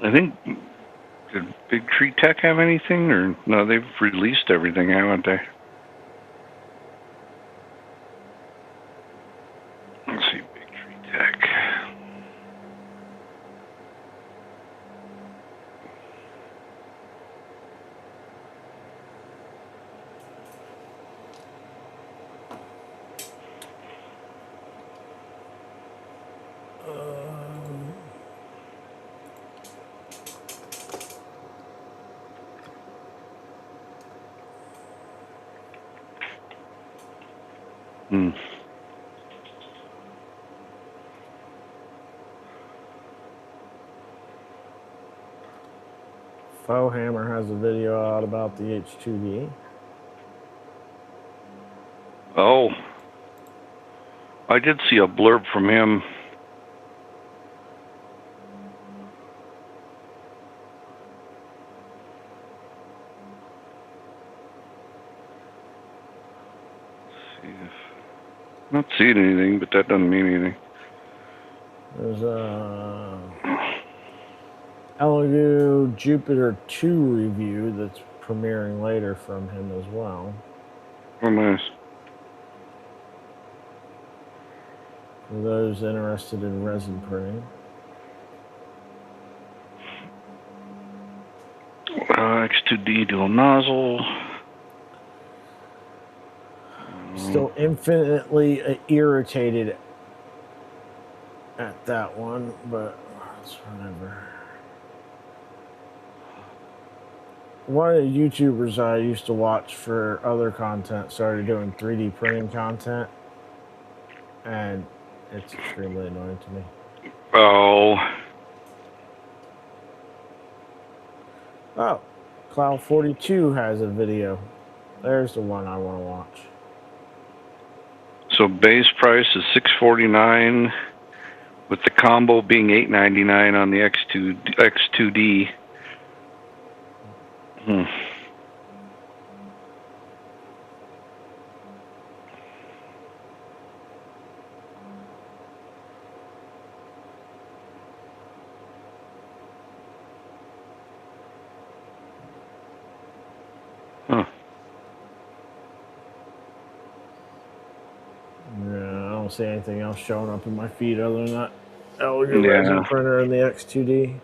I think, did Big Tree Tech have anything, or no? They've released everything, haven't they? Let's see, Big Tree Tech. Faux Hammer has a video out about the H2D. Oh, I did see a blurb from him. Let's see if I'm not seeing anything, but that doesn't mean anything. There's a Elegoo Jupiter 2 review that's premiering later from him as well. Oh, nice. For those interested in resin printing. X2D dual nozzle. Still infinitely irritated at that one, but it's whatever. One of the YouTubers I used to watch for other content started doing 3D printing content, and it's extremely annoying to me. Oh. Oh, Cloud42 has a video. There's the one I want to watch. So base price is $649, with the combo being $899 on the X2D. Huh. Yeah, I don't see anything else showing up in my feed other than that Elegoo resin printer and the X2D.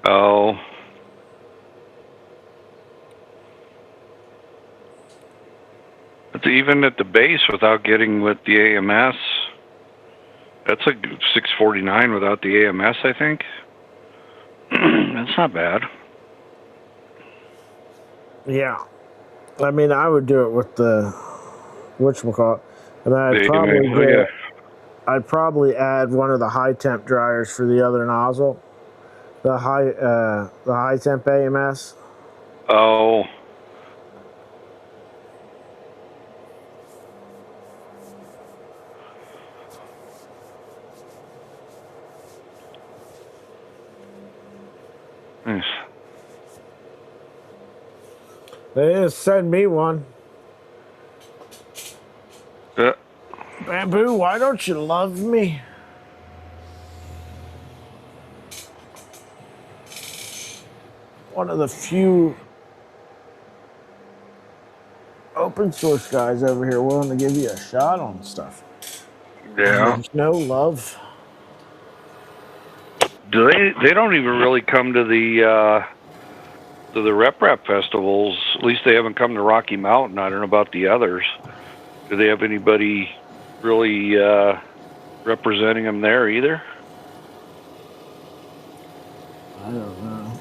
Oh. But even at the base, without getting with the AMS, that's like $649 without the AMS, I think. That's not bad. Yeah. I mean, I would do it with the whatchamacallit. And I'd probably add one of the high temp dryers for the other nozzle. The high temp AMS. Oh. Nice. They just send me one. Bamboo, why don't you love me? One of the few open source guys over here willing to give you a shot on stuff. Yeah. There's no love. Do they don't even really come to the rep festivals. At least they haven't come to Rocky Mountain. I don't know about the others. Do they have anybody really representing them there either? I don't know.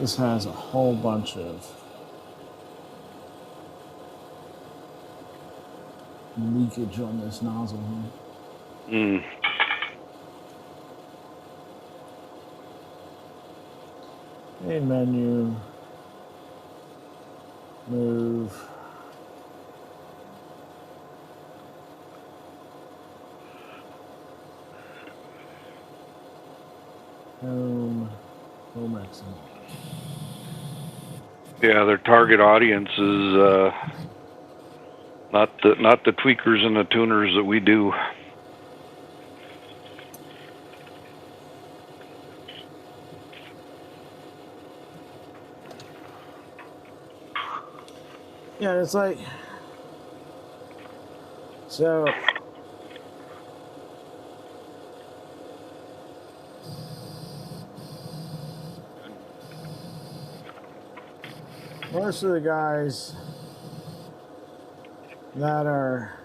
This has a whole bunch of leakage on this nozzle. Mm. Main menu, move. Home exit. Yeah, their target audience is not the tweakers and the tuners that we do. Yeah, it's like, so most of the guys that are,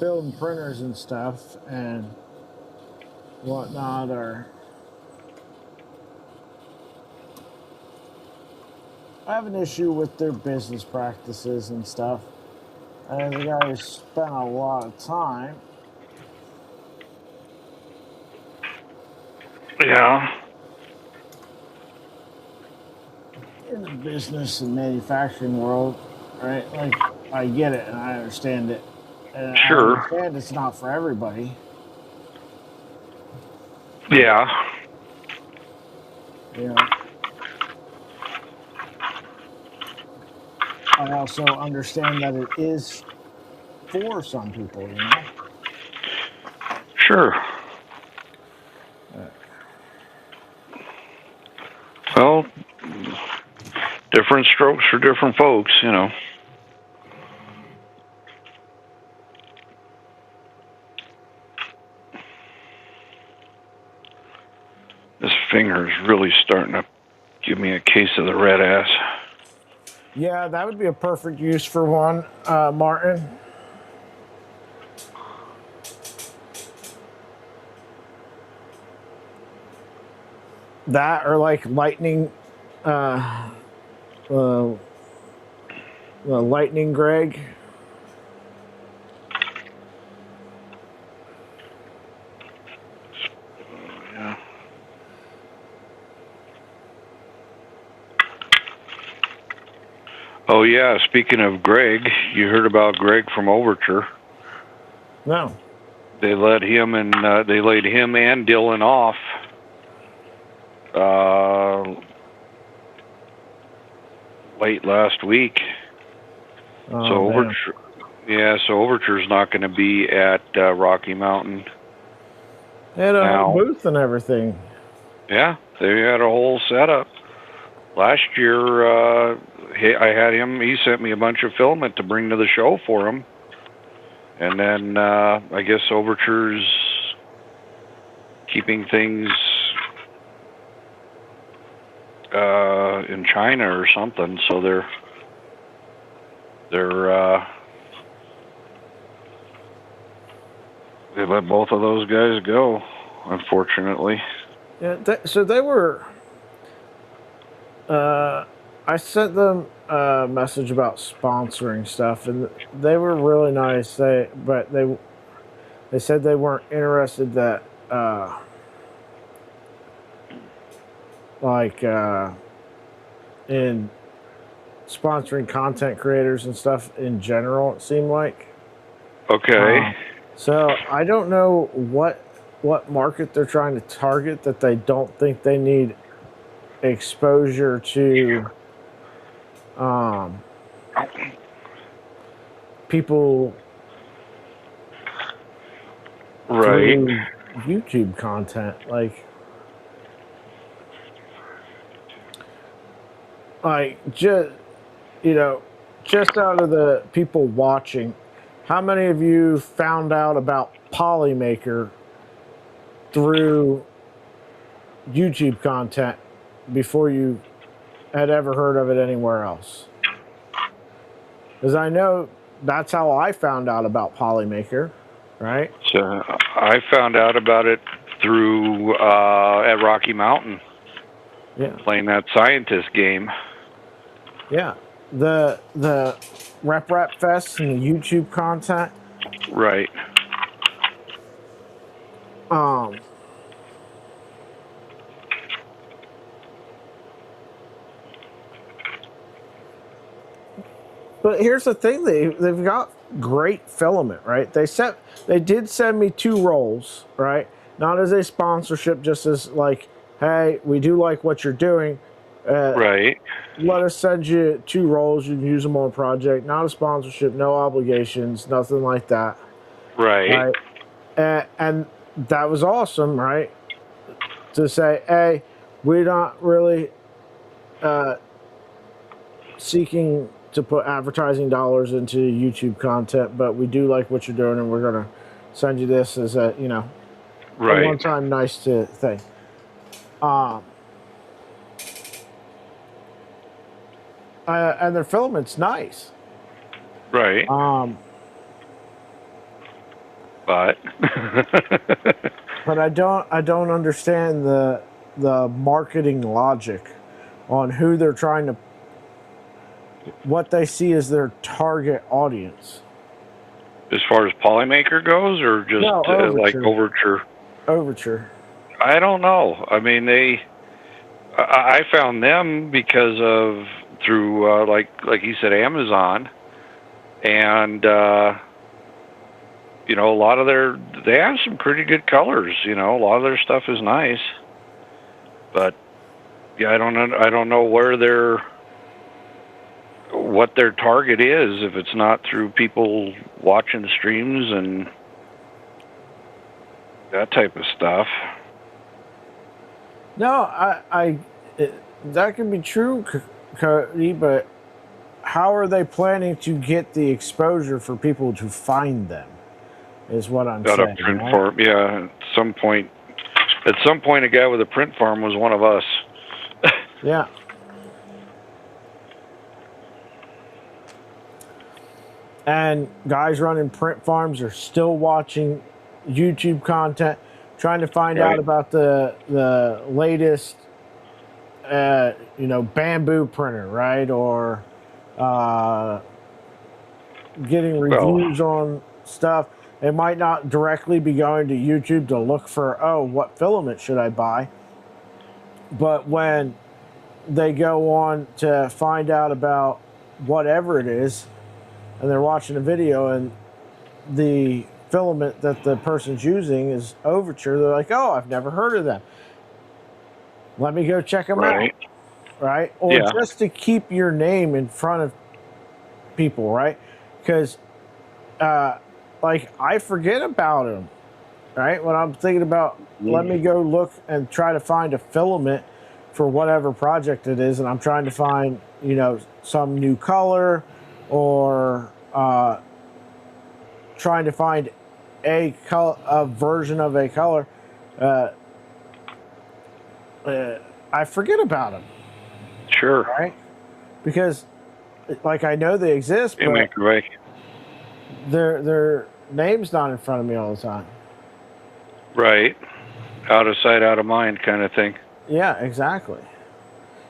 building printers and stuff and whatnot I have an issue with their business practices and stuff. And the guys spent a lot of time. Yeah. In the business and manufacturing world, right? Like, I get it and I understand it. And Sure. I understand it's not for everybody. Yeah. I also understand that it is for some people, Sure. Well, different strokes for different folks, This finger is really starting to give me a case of the red ass. Yeah, that would be a perfect use for one, Martin. That or like lightning, lightning Greg. Yeah. Oh yeah, speaking of Greg, you heard about Greg from Overture? No. They laid him and Dylan off. Late last week. Oh, so man. Overture, so Overture's not going to be at Rocky Mountain. They had a whole booth and everything. Yeah, they had a whole setup. Last year, I had him. He sent me a bunch of filament to bring to the show for him. And then I guess Overture's keeping things in China or something, so they let both of those guys go, unfortunately. Yeah, so they were. I sent them a message about sponsoring stuff, and they were really nice. They said they weren't interested that in sponsoring content creators and stuff in general. It seemed like. Okay. So I don't know what market they're trying to target that they don't think they need exposure to people right through YouTube content, like just out of the people watching, how many of you found out about Polymaker through YouTube content before you had ever heard of it anywhere else? Because I know that's how I found out about Polymaker, right? So I found out about it through at Rocky Mountain Yeah. playing that scientist game. Yeah. The Rep Fest and the YouTube content. Right. But here's the thing, they've got great filament, right? They did send me 2 rolls, right? Not as a sponsorship, just as like, hey, we do like what you're doing. Right. Let us send you 2 rolls. You can use them on a project. Not a sponsorship, no obligations, nothing like that. Right. And that was awesome, right? To say, hey, we're not really seeking to put advertising dollars into YouTube content, but we do like what you're doing, and we're gonna send you this as a a Right. one-time nice thing. And their filament's nice. Right. But But I don't understand the marketing logic on who they're trying to, what they see as their target audience. as far as Polymaker goes, or just No, like Overture. Overture? I don't know. I mean, I found them because of through like you said, Amazon, and a lot of they have some pretty good colors. A lot of their stuff is nice, but yeah, I don't know what their target is if it's not through people watching the streams and that type of stuff. No, that can be true, Cody, but how are they planning to get the exposure for people to find them? Is what I'm saying. Got a print farm, yeah. At some point, a guy with a print farm was one of us. Yeah. And guys running print farms are still watching YouTube content, trying to find out about the latest, bamboo printer, right? Or getting reviews on stuff. They might not directly be going to YouTube to look for, what filament should I buy? But when they go on to find out about whatever it is, and they're watching a video and the filament that the person's using is Overture, they're like, oh, I've never heard of them. Let me go check them out. Right? Or just to keep your name in front of people, right? Because, I forget about them, right? When I'm thinking about, let me go look and try to find a filament for whatever project it is, and I'm trying to find, some new color, or trying to find a version of a color, I forget about them. Sure. Right? Because, I know they exist, but their name's not in front of me all the time. Right. Out of sight, out of mind kind of thing. Yeah, exactly.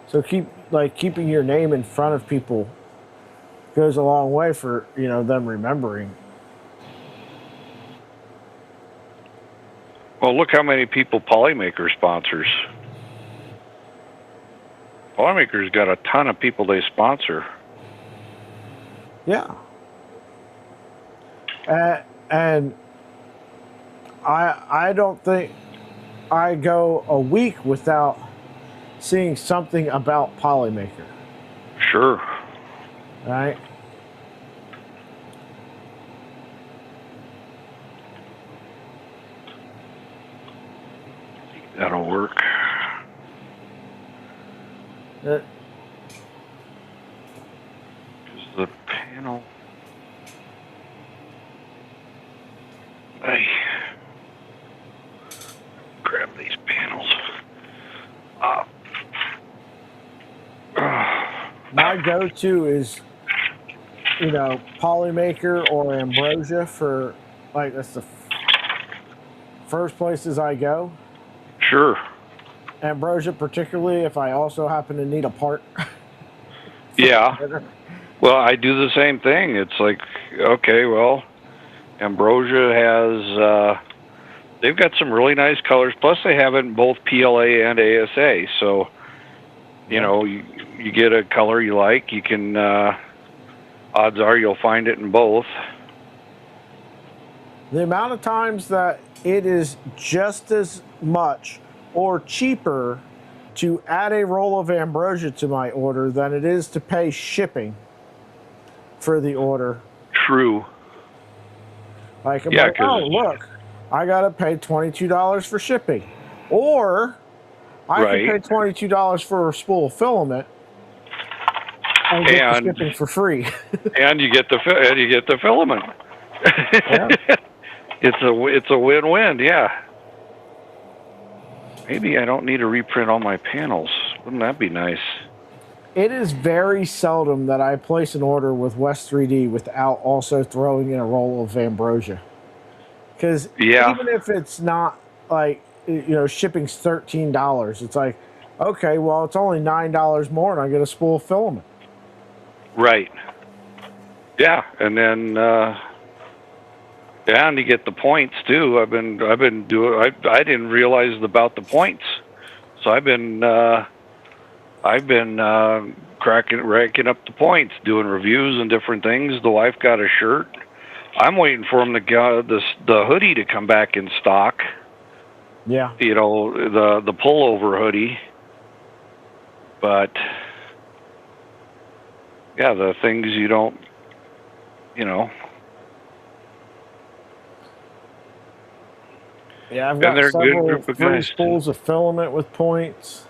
So keeping your name in front of people goes a long way for, them remembering. Well, look how many people Polymaker sponsors. Polymaker's got a ton of people they sponsor. Yeah. And I don't think I go a week without seeing something about Polymaker. Sure. Right? That'll work. Uh, Because the panel... Hey. Grab these panels. My go-to is, Polymaker or Ambrosia for, that's the first places I go. Sure. Ambrosia, particularly if I also happen to need a part. Yeah. Well, I do the same thing. It's like, okay, well, Ambrosia has, they've got some really nice colors. Plus, they have it in both PLA and ASA. So, you know, you get a color you like, you can, odds are you'll find it in both. The amount of times that it is just as much or cheaper to add a roll of ambrosia to my order than it is to pay shipping for the order. True. Like, I'm Yeah, like, oh, 'cause- look, I got to pay $22 for shipping. Or I can pay $22 for a spool of filament and get the shipping for free. and you get the filament. Yeah. It's a win-win, yeah. Maybe I don't need to reprint all my panels. Wouldn't that be nice? It is very seldom that I place an order with West 3D without also throwing in a roll of ambrosia. Because even if it's not like, you know, shipping's $13, it's like, okay, well, it's only $9 more and I get a spool of filament. Right. Yeah, and then and you get the points too. I've been doing. I didn't realize about the points, so I've been racking up the points, doing reviews and different things. The wife got a shirt. I'm waiting for them to get the hoodie to come back in stock. Yeah. You know, the pullover hoodie. But yeah, the things you don't, you know. Yeah, I've got several free spools of filament with points.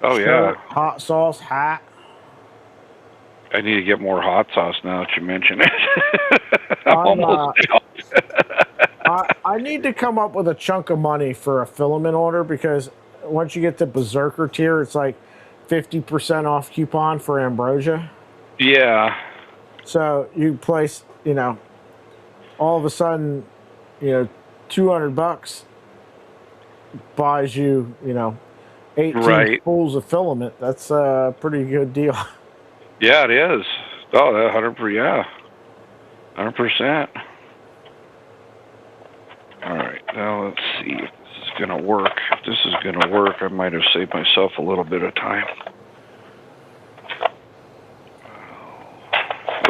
Oh, yeah. Hot sauce, hat. I need to get more hot sauce now that you mention it. I'm almost out. I need to come up with a chunk of money for a filament order because once you get to Berserker tier, it's like 50% off coupon for ambrosia. Yeah. So you place, you know, all of a sudden, you know, $200 buys you, you know, 18 spools of filament. That's a pretty good deal. Yeah, it is. Oh, 100%. Yeah, 100%. All right, now let's see if this is going to work. If this is going to work, I might have saved myself a little bit of time.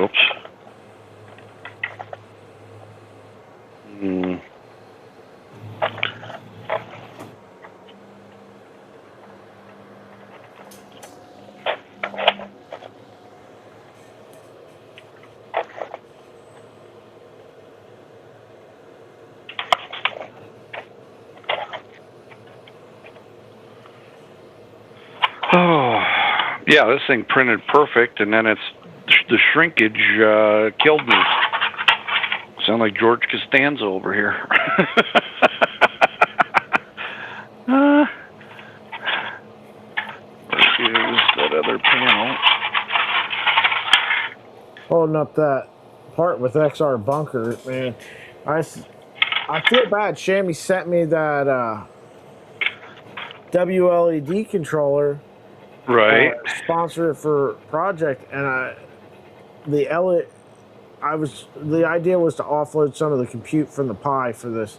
Oops. Oh, yeah, this thing printed perfect, and then the shrinkage killed me. Sound like George Costanza over here. Here's that other panel. Holding up that part with XR bunker, man. I feel bad. Shammy sent me that WLED controller. Right. Sponsor it for project, and the idea was to offload some of the compute from the Pi for this.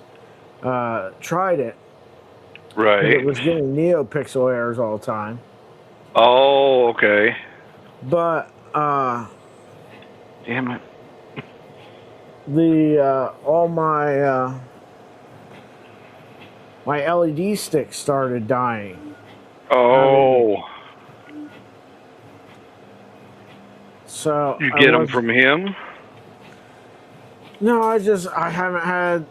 Tried it. Right. It was getting NeoPixel errors all the time. Oh, okay. But damn it. All my my LED sticks started dying. Oh. So you get them from him? No, I haven't had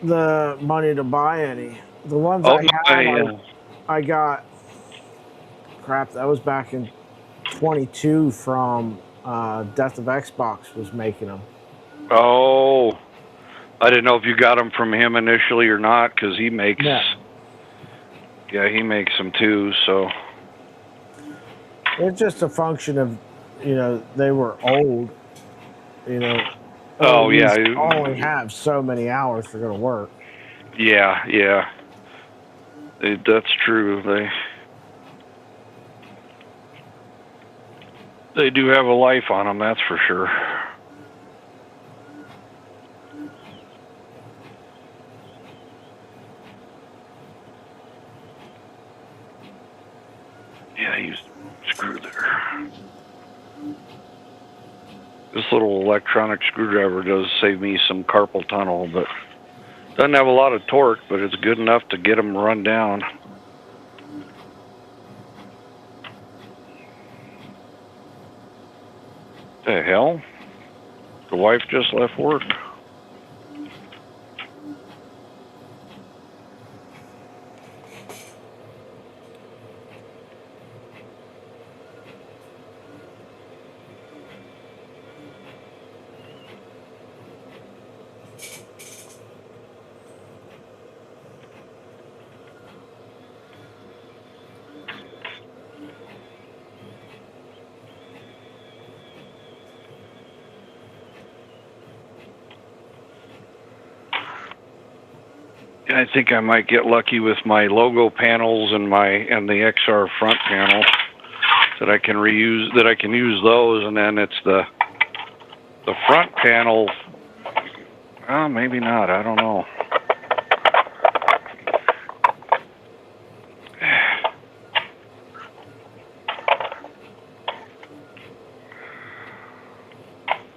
the money to buy any. The ones I got. Crap, that was back in 22 from Death of Xbox was making them. Oh, I didn't know if you got them from him initially or not, because he makes. Yeah, he makes them too. So it's just a function of, you know, they were old. You know. Oh yeah. You only have so many hours for going to work. Yeah, yeah. That's true. They do have a life on them, that's for sure. Yeah, you screw there. This little electronic screwdriver does save me some carpal tunnel, but doesn't have a lot of torque, but it's good enough to get them run down. The hell? The wife just left work. I think I might get lucky with my logo panels and the XR front panel that I can reuse. That I can use those, and then it's the front panel. Oh, maybe not. I don't know.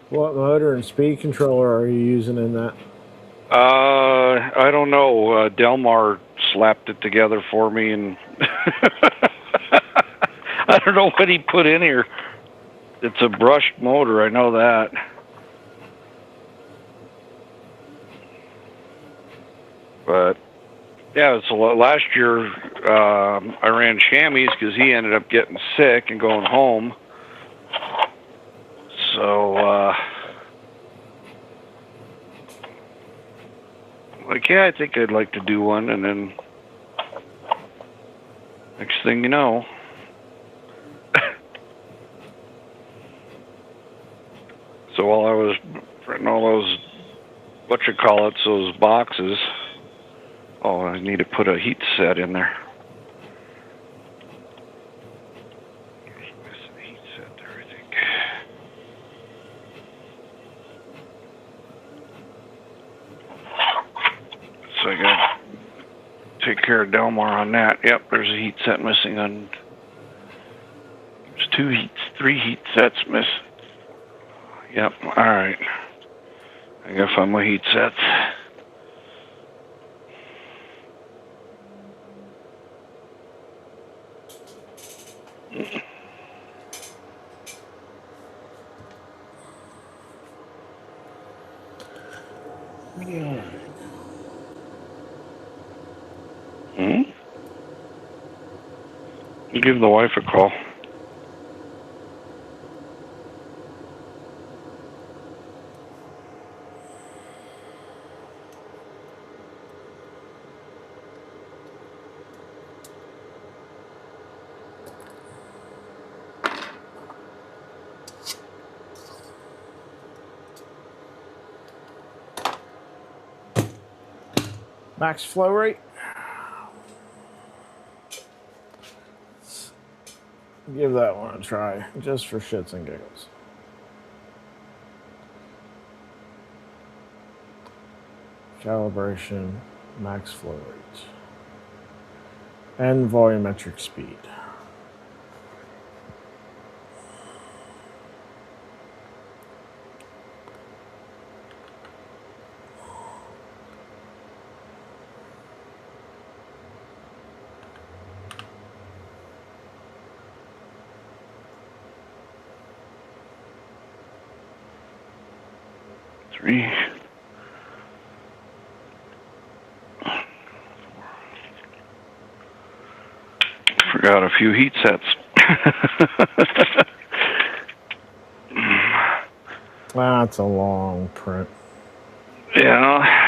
What motor and speed controller are you using in that? I don't know. Delmar slapped it together for me, and I don't know what he put in here. It's a brushed motor, I know that. But yeah, so last year I ran chamois because he ended up getting sick and going home. So like, yeah, I think I'd like to do one, and then next thing you know. So while I was printing all those, those boxes, oh, I need to put a heat set in there. Heat set there, I think. So I got to take care of Delmar on that. Yep, there's a heat set missing on. There's 3 heat sets missing. Yep, alright. I gotta find my heat sets. Give the wife a call. Max flow rate. Give that one a try, just for shits and giggles. Calibration, max flow rate, and volumetric speed. Three. Forgot a few heat sets. That's a long print. Yeah.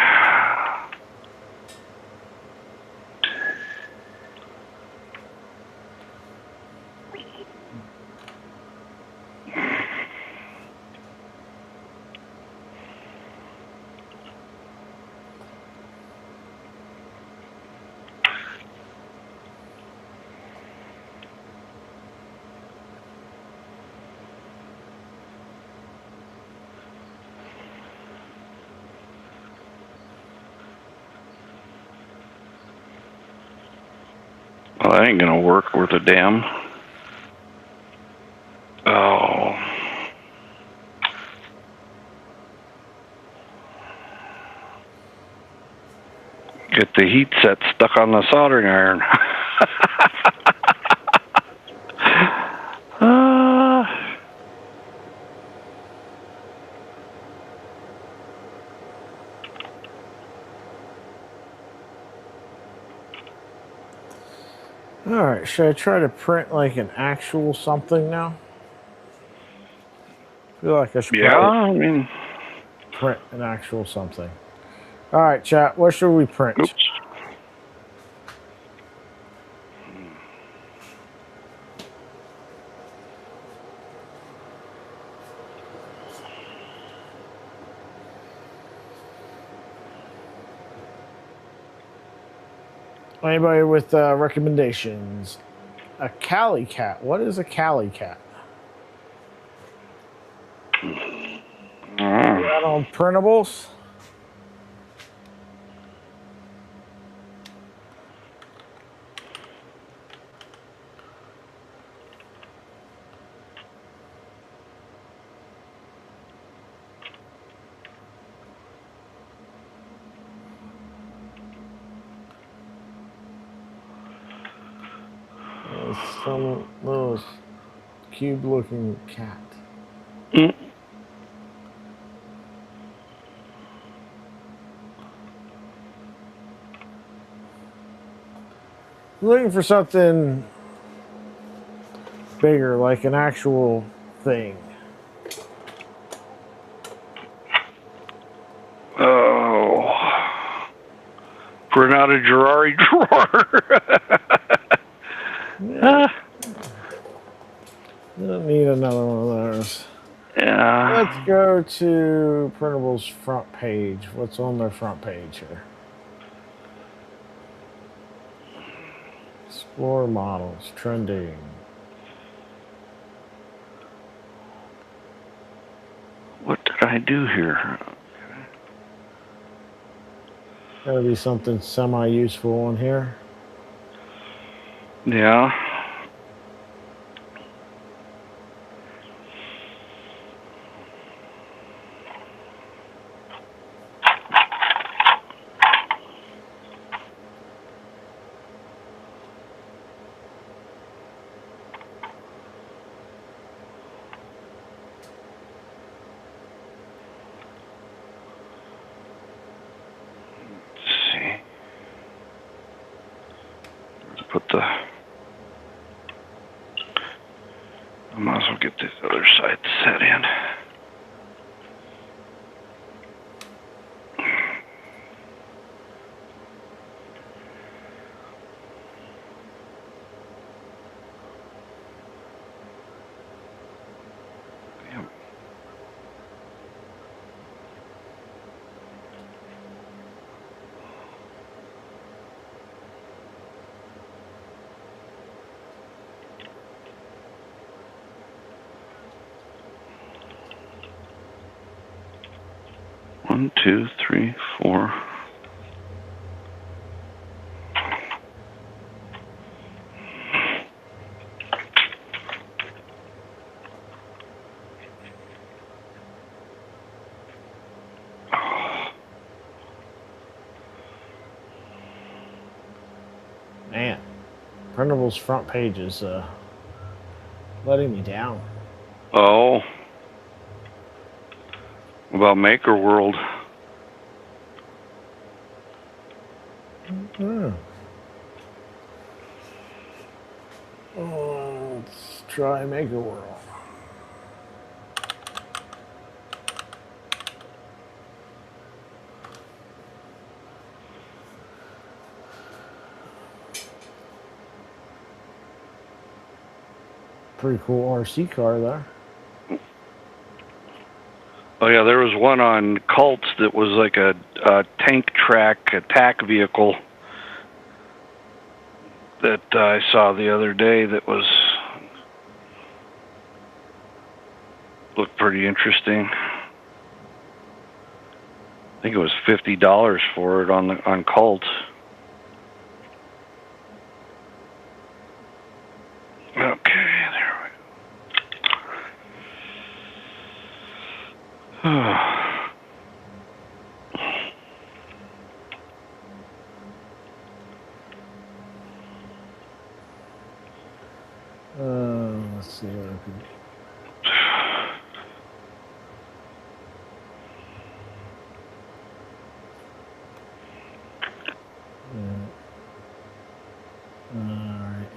Oh, that ain't gonna work worth a damn. Oh. Get the heat set stuck on the soldering iron. All right, should I try to print like an actual something now? I feel like I should Yeah, probably I mean, print an actual something. All right, chat, what should we print? oops. Anybody with recommendations? A Cali cat. What is a Cali cat? That on printables? Some little cube-looking cat. Mm. Looking for something bigger, like an actual thing. Oh. Print out a Gerari drawer. Yeah. I don't need another one of those. Yeah. Let's go to Printable's front page. What's on their front page here? Explore models, trending. What did I do here? Gotta be something semi-useful in here. Yeah. Put the, I might as well get this other side set in. Damn. One, two, three, four. Man, Printable's front page is letting me down. Oh. What about Maker World? Let's try Maker World. Pretty cool RC car there. Oh yeah, there was one on Cults that was like a tank track attack vehicle that I saw the other day that looked pretty interesting. I think it was $50 for it on Cults. Let's see what I can. All right.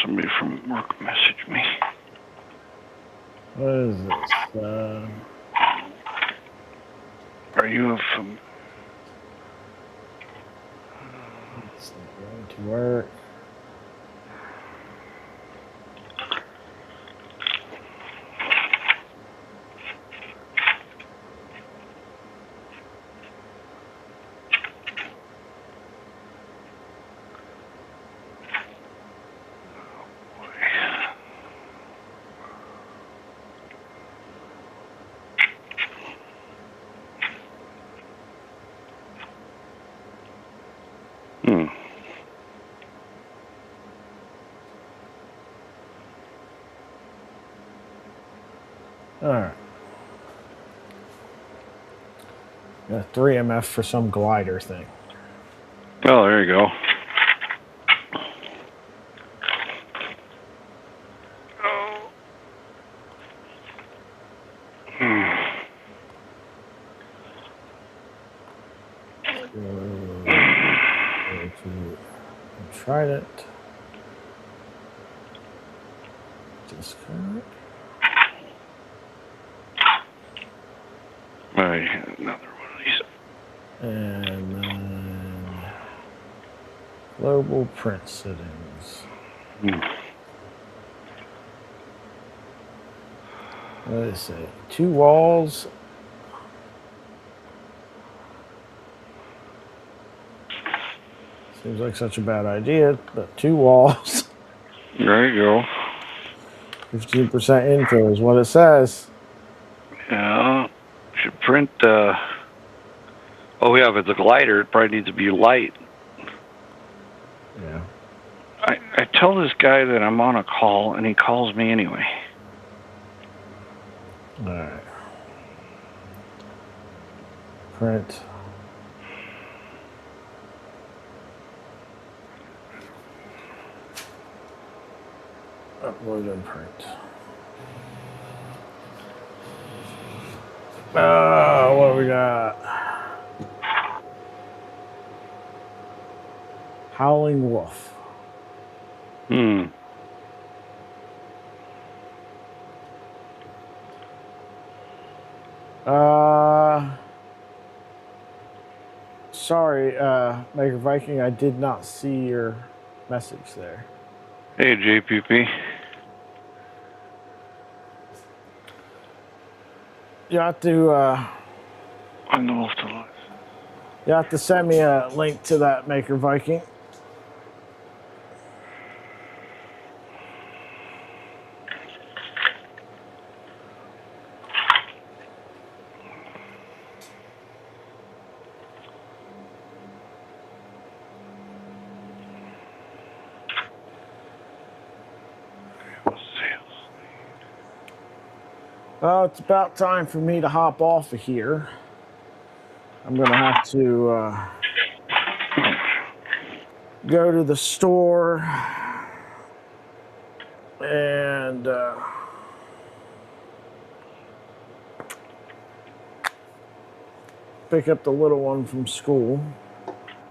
Somebody from work messaged me. What is this? Are you from? It's not going to work. All right. Got 3MF for some glider thing. Oh, there you go. Tried it. Discard. I had another one of these. And then global print settings. What did it say? 2 walls. Seems like such a bad idea, but 2 walls. There you go. 15% infill is what it says. Yeah. Should print. Oh yeah, if it's a glider, it probably needs to be light. Yeah. I tell this guy that I'm on a call, and he calls me anyway. All right. Print. Upload and print. What do we got? Howling Wolf. Sorry, Maker Viking, I did not see your message there. Hey, JPP. You have to, I know off the list. you have to send me a link to that Maker Viking. Well, it's about time for me to hop off of here. I'm going to have to go to the store and pick up the little one from school.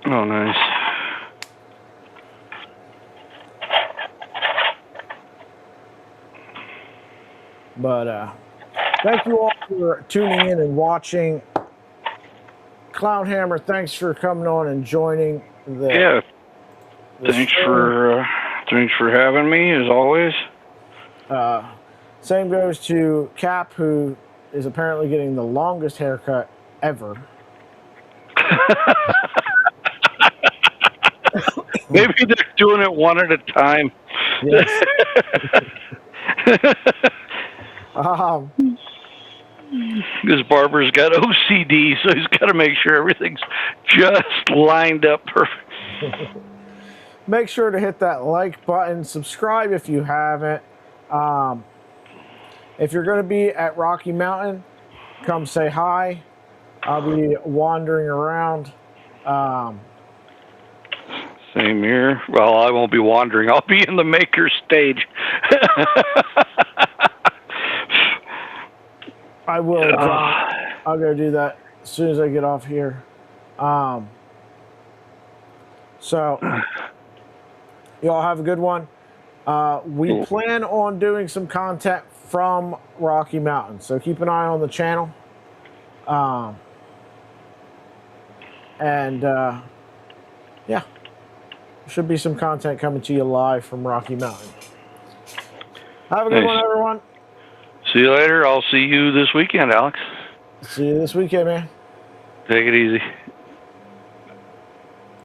Oh, nice. But thank you all for tuning in and watching. Cloudhammer, thanks for coming on and joining the. Yeah. the Thanks stream. for having me as always. Same goes to Cap, who is apparently getting the longest haircut ever. Maybe they're doing it one at a time. Yes. This barber's got OCD, so he's got to make sure everything's just lined up perfect. Make sure to hit that like button. Subscribe if you haven't. If you're going to be at Rocky Mountain, come say hi. I'll be wandering around. Same here. Well, I won't be wandering. I'll be in the maker stage. I will. I'll go do that as soon as I get off here. So, y'all have a good one. We plan on doing some content from Rocky Mountain, so keep an eye on the channel. Yeah, should be some content coming to you live from Rocky Mountain. Have a good one, everyone. See you later. I'll see you this weekend, Alex. See you this weekend, man. Take it easy.